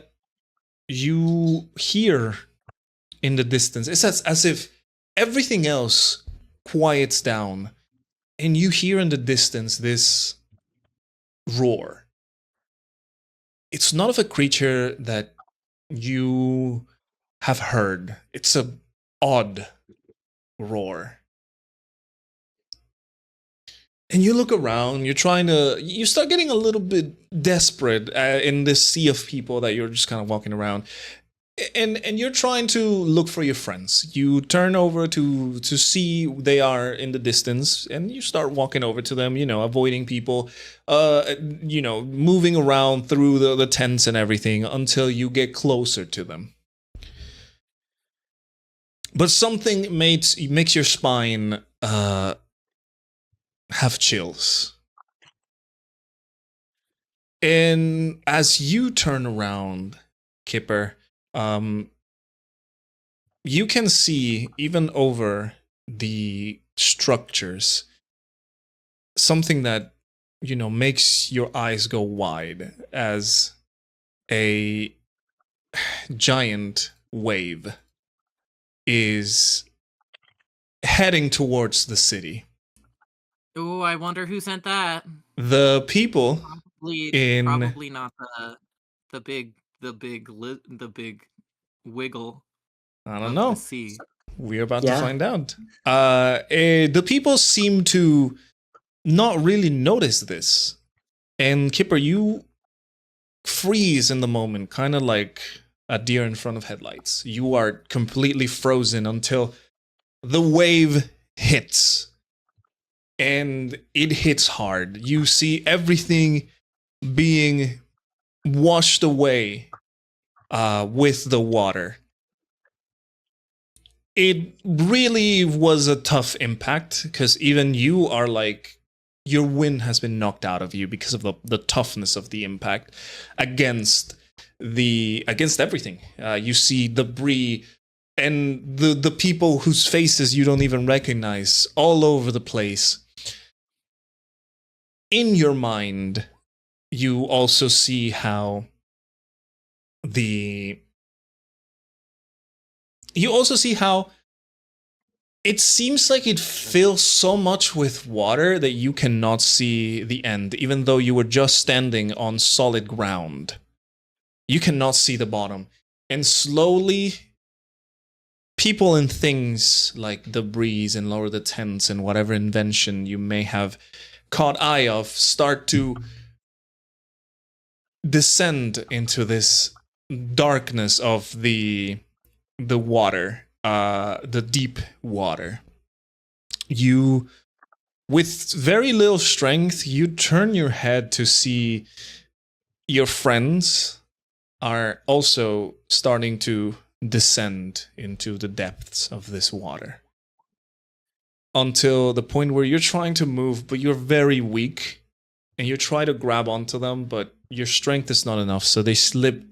you hear in the distance, it's as if everything else quiets down, and you hear in the distance this roar. It's not of a creature that you have heard. It's a odd roar. And you look around, you start getting a little bit desperate in this sea of people that you're just kind of walking around. And you're trying to look for your friends. You turn over to see they are in the distance, and you start walking over to them, avoiding people, moving around through the tents and everything until you get closer to them. But something makes your spine have chills. And as you turn around, Kipper, you can see, even over the structures, something that, makes your eyes go wide as a giant wave is heading towards the city. Oh, I wonder who sent that. The people Probably not the big wiggle. I don't know. The sea. We're about to find out. The people seem to not really notice this. And Kipper, you freeze in the moment, kind of like a deer in front of headlights. You are completely frozen until the wave hits. And it hits hard. You see everything being washed away with the water. It really was a tough impact, because even you are like, your wind has been knocked out of you because of the toughness of the impact against everything. You see debris and the people whose faces you don't even recognize all over the place. In your mind, you also see how it seems like it fills so much with water that you cannot see the end, even though you were just standing on solid ground. You cannot see the bottom. And slowly, people and things like debris and lower the tents and whatever invention you may have caught eye of start to descend into this darkness of the water, the deep water. You, with very little strength, you turn your head to see your friends are also starting to descend into the depths of this water. Until the point where you're trying to move, but you're very weak, and you try to grab onto them, but your strength is not enough, so they slip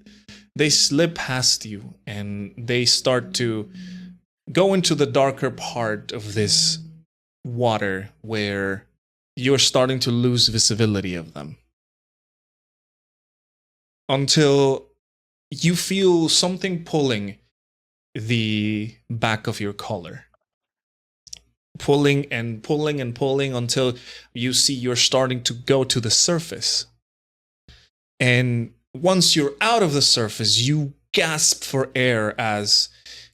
past you, and they start to go into the darker part of this water where you're starting to lose visibility of them. Until you feel something pulling the back of your collar. Pulling and pulling and pulling until you see you're starting to go to the surface. And once you're out of the surface, you gasp for air as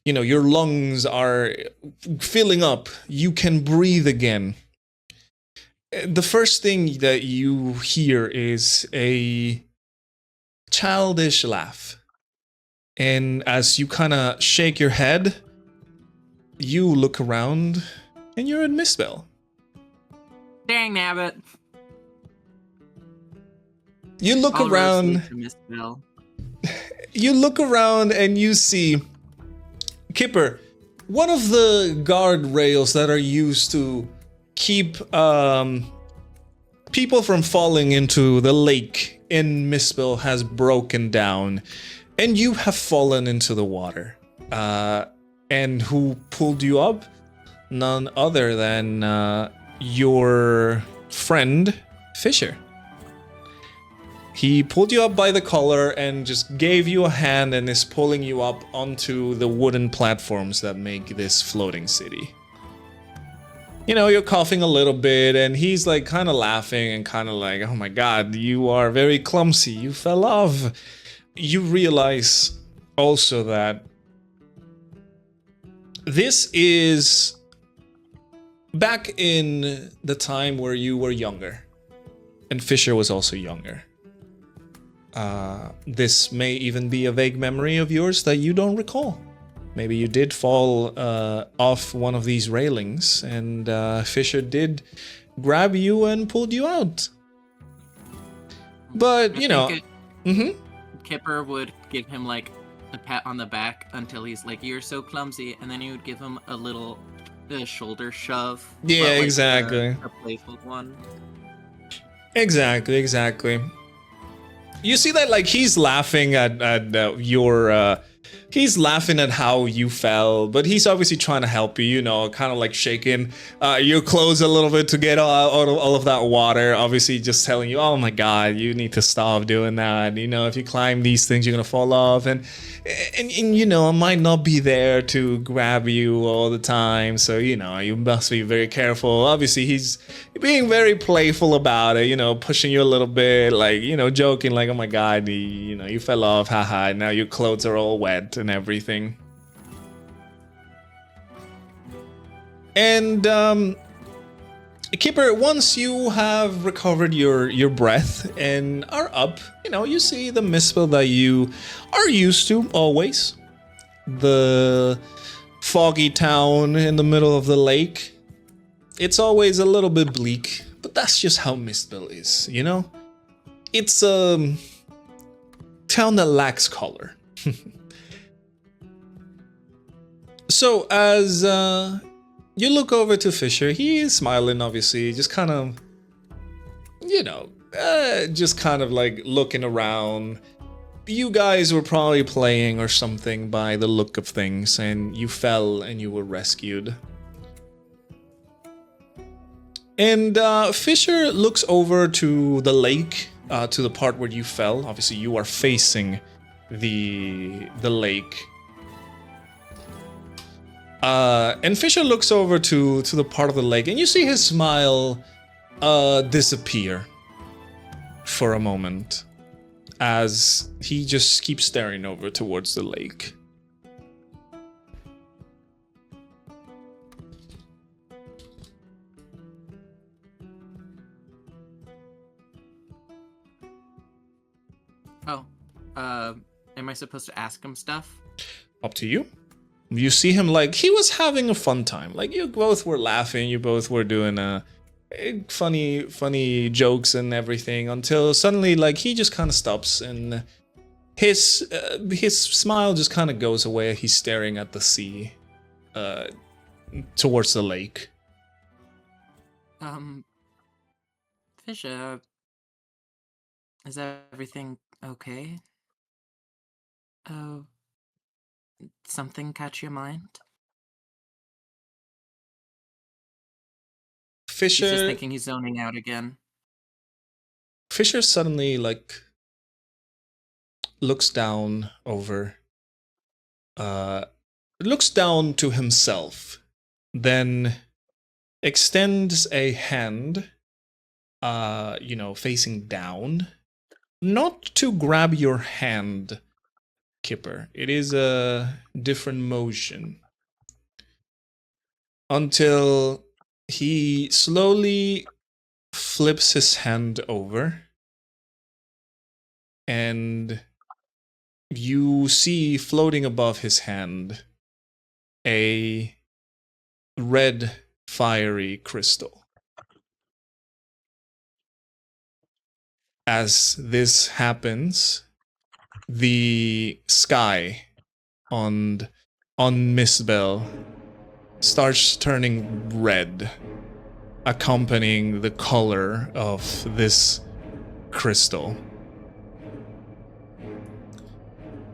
you know, your lungs are filling up. You can breathe again. The first thing that you hear is a childish laugh. And as you kind of shake your head, you look around and you're in Mistbell. Dang nabbit. You look I'll around. roast Miss Bell. You look around and you see Kipper, one of the guardrails that are used to keep people from falling into the lake in Mistbell has broken down, and you have fallen into the water. And who pulled you up? None other than your friend Fisher. He pulled you up by the collar and just gave you a hand and is pulling you up onto the wooden platforms that make this floating city. You know, you're coughing a little bit and he's like kind of laughing and kind of like, oh my god, you are very clumsy, you fell off. You realize also that this is back in the time where you were younger and Fisher was also younger. This may even be a vague memory of yours that you don't recall. Maybe you did fall off one of these railings and Fisher did grab you and pulled you out. But, you know... Kipper would give him like a pat on the back until he's like, "You're so clumsy," and then he would give him a little shoulder shove. Yeah, but, like, exactly. A playful one. Exactly. You see that, like, he's laughing at your... he's laughing at how you fell, but he's obviously trying to help you, you know, kind of like shaking your clothes a little bit to get all of that water. Obviously just telling you, oh my god, you need to stop doing that. You know, if you climb these things, you're going to fall off. And, you know, I might not be there to grab you all the time. So, you know, you must be very careful. Obviously, he's being very playful about it, you know, pushing you a little bit, like, you know, joking like, oh my god, you know, you fell off, haha, now your clothes are all wet and everything. And Kipper, once you have recovered your breath and are up, you know, you see the Mistbell that you are used to always. The foggy town in the middle of the lake. It's always a little bit bleak, but that's just how Mistbell is, you know? It's a town that lacks color. So as you look over to Fisher, he is smiling, obviously, just kind of, you know, just kind of like looking around. You guys were probably playing or something by the look of things, and you fell and you were rescued. And Fisher looks over to the lake, to the part where you fell. Obviously, you are facing the lake. And Fisher looks over to the part of the lake, and you see his smile disappear for a moment as he just keeps staring over towards the lake. Oh, am I supposed to ask him stuff? Up to you. You see him like he was having a fun time. Like you both were laughing, you both were doing funny jokes and everything until suddenly like he just kind of stops and his smile just kind of goes away. He's staring at the sea, towards the lake. Fisher, is everything okay? Something catch your mind? Fisher, He's just thinking he's zoning out again. Fisher suddenly like looks down over, looks down to himself, then extends a hand, you know, facing down, not to grab your hand, Kipper. It is a different motion. Until he slowly flips his hand over. And you see floating above his hand a red fiery crystal. As this happens, the sky on Mistbell starts turning red, accompanying the color of this crystal.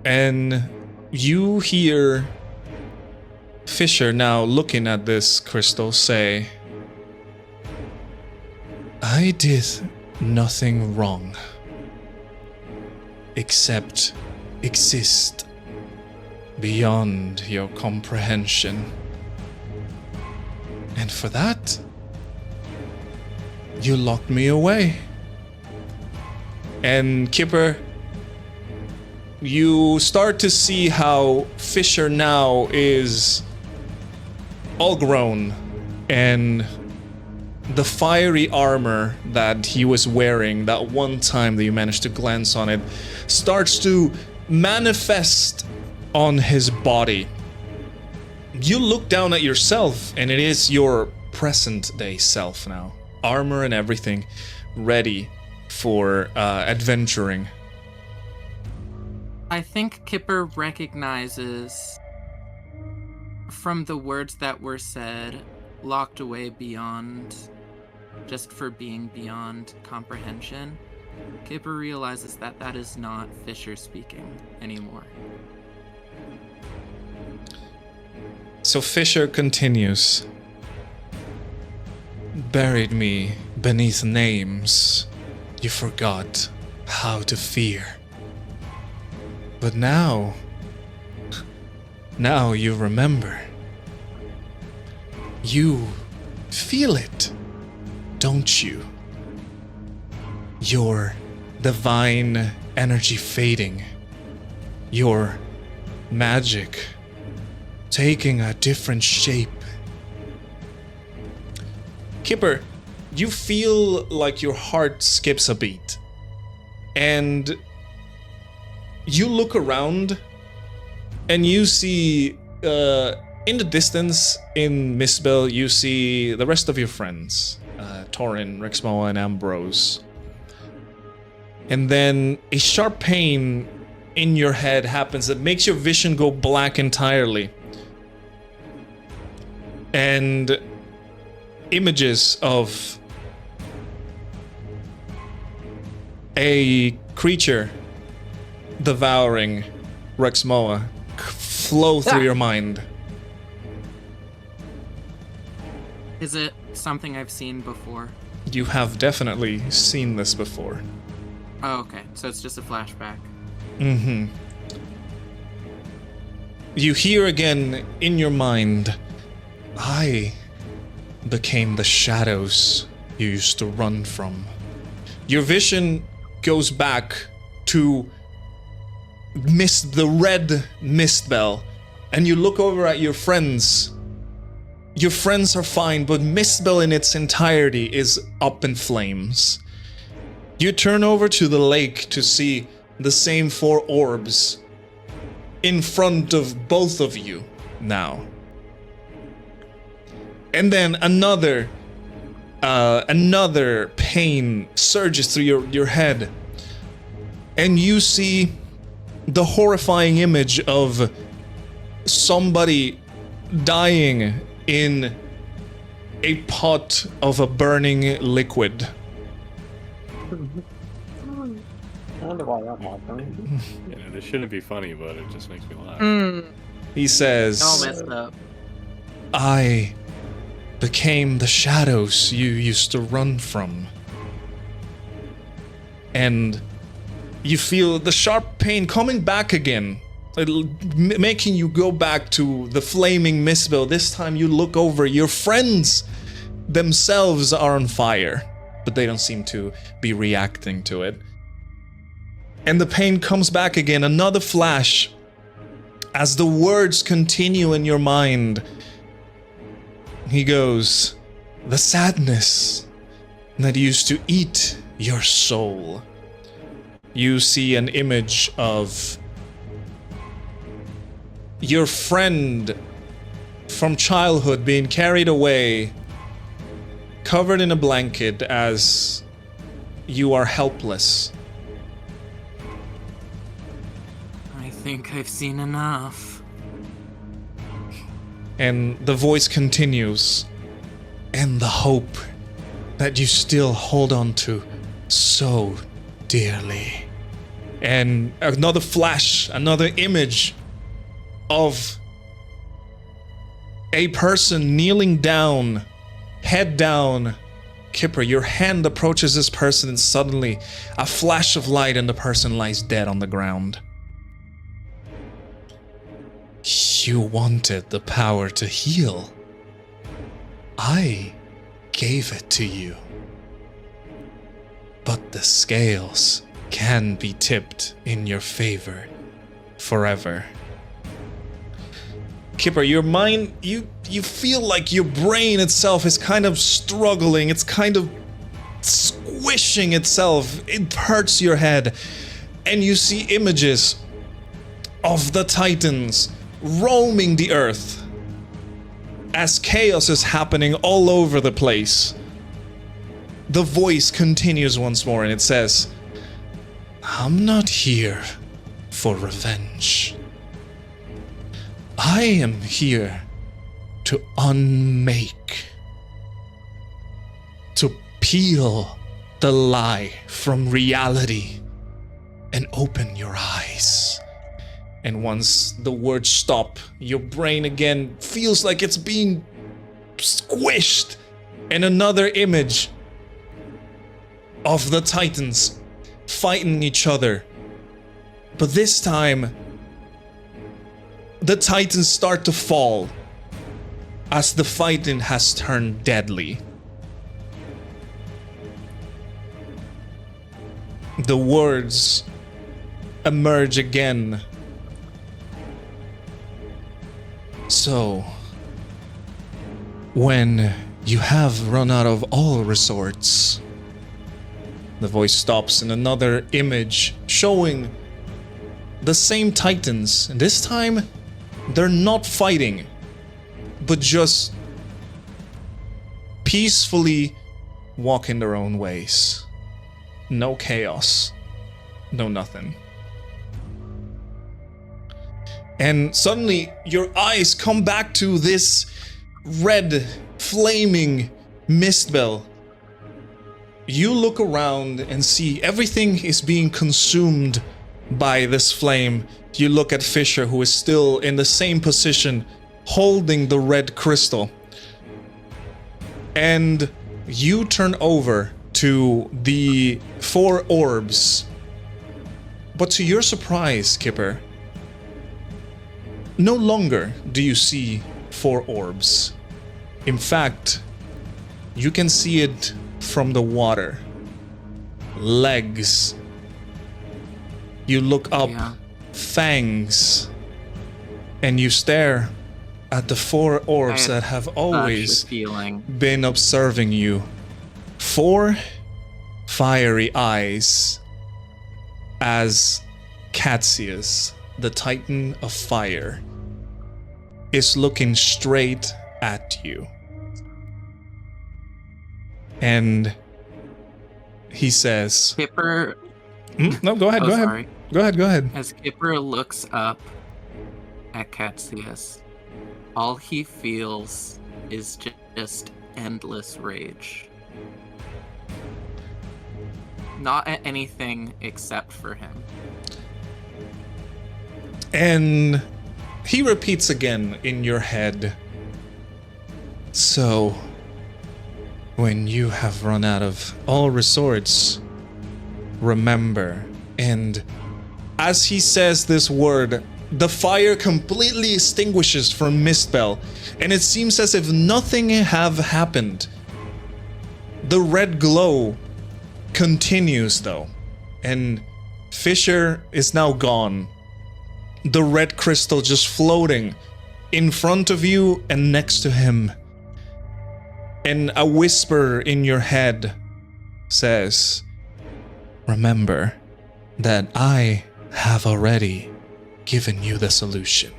And you hear Fisher, now looking at this crystal, say, I did nothing wrong except exist beyond your comprehension. And for that, you locked me away. And Kipper, you start to see how Fisher now is all grown, and the fiery armor that he was wearing that one time that you managed to glance on it starts to manifest on his body. You look down at yourself, and it is your present day self now. Armor and everything ready for adventuring. I think Kipper recognizes from the words that were said, locked away beyond, just for being beyond comprehension. Kipper realizes that that is not Fisher speaking anymore. So Fisher continues. Buried me beneath names. You forgot how to fear. But now you remember. You feel it, don't you? Your divine energy fading. Your magic taking a different shape. Kipper, you feel like your heart skips a beat. And you look around and you see in the distance in Mistbell, you see the rest of your friends, Taurin, Rexmoa, and Ambrose. And then a sharp pain in your head happens that makes your vision go black entirely. And images of a creature devouring Rexmoa flow through your mind. Is it something I've seen before? You have definitely seen this before. Oh, okay. So it's just a flashback. Mm-hmm. You hear again in your mind, I became the shadows you used to run from. Your vision goes back to the red Mistbell, and you look over at your friends. Your friends are fine, but Mistbell in its entirety is up in flames. You turn over to the lake to see the same 4 orbs in front of both of you now. And then another pain surges through your head. And you see the horrifying image of somebody dying in a pot of a burning liquid. I wonder why that happened. You know, this shouldn't be funny, but it just makes me laugh. He says, All messed up. I became the shadows you used to run from. And you feel the sharp pain coming back again, making you go back to the flaming Mistbell. This time you look over, your friends themselves are on fire, but they don't seem to be reacting to it. And the pain comes back again, another flash as the words continue in your mind, he goes, the sadness that used to eat your soul. You see an image of your friend from childhood being carried away, covered in a blanket as you are helpless. I think I've seen enough. And the voice continues, and the hope that you still hold on to so dearly. And another flash, another image of a person kneeling down, head down. Kipper, your hand approaches this person, and suddenly a flash of light, and the person lies dead on the ground. You wanted the power to heal. I gave it to you. But the scales can be tipped in your favor forever. Kipper, your mind, you feel like your brain itself is kind of struggling, it's kind of squishing itself, it hurts your head, and you see images of the Titans roaming the earth as chaos is happening all over the place. The voice continues once more, and it says, I'm not here for revenge. I am here to unmake, to peel the lie from reality and open your eyes. And once the words stop, your brain again feels like it's being squished, and another image of the Titans fighting each other. But this time, the Titans start to fall as the fighting has turned deadly. The words emerge again. So, when you have run out of all resorts, the voice stops, and another image showing the same Titans, and this time they're not fighting, but just peacefully walking their own ways. No chaos, no nothing. And suddenly your eyes come back to this red, flaming mistbell. You look around and see everything is being consumed by this flame. You look at Fisher, who is still in the same position, holding the red crystal. And you turn over to the 4 orbs. But to your surprise, Kipper, no longer do you see 4 orbs. In fact, you can see it from the water. Legs. You look up, fangs, and you stare at the 4 orbs that have always been observing you. 4 fiery eyes as Catsius, the Titan of Fire, is looking straight at you. And he says, Kipper. No, go ahead, Oh, go ahead. sorry. Go ahead. As Kipper looks up at Catsius, all he feels is just endless rage. Not at anything except for him. And he repeats again in your head. So, when you have run out of all resorts, remember. And as he says this word, the fire completely extinguishes from Mistbell, and it seems as if nothing have happened. The red glow continues though, and Fisher is now gone. the red crystal just floating in front of you and next to him. And a whisper in your head says, remember that I have already given you the solution.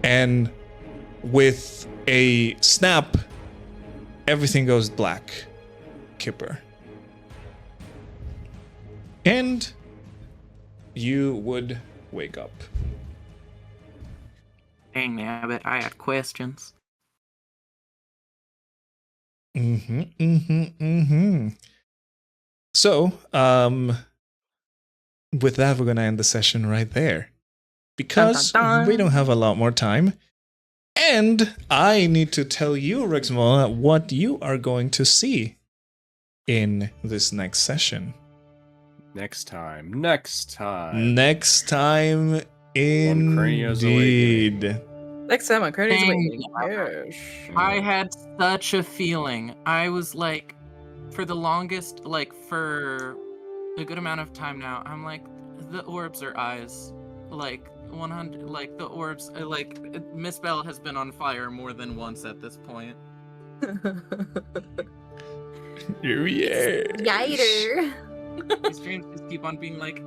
And with a snap, everything goes black, Kipper. And you would wake up. Dang, Nabbit, I had questions. So, with that, we're gonna end the session right there. Because Dun, dun, dun. we don't have a lot more time. And I need to tell you, Rexmoa, what you are going to see in this next session. Next time. Next time, Crenia's indeed. Next time on Crenia's Dang. Awakening. Yes. I had such a feeling. I was like, for the longest, like for a good amount of time now, I'm like, the orbs are eyes. Like 100, like the orbs, like Miss Bell has been on fire more than once at this point. Yeah. Yider. These dreams just keep on being like,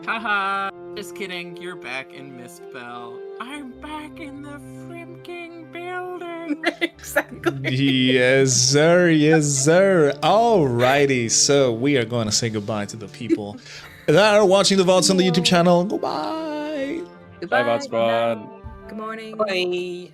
haha, just kidding, you're back in Mist Bell. I'm back in the freaking building. Exactly. Yes, sir. Yes, sir. Alrighty. So we are going to say goodbye to the people that are watching the VODs on the YouTube channel. Goodbye. Bye, VOD Squad. Good morning. Bye.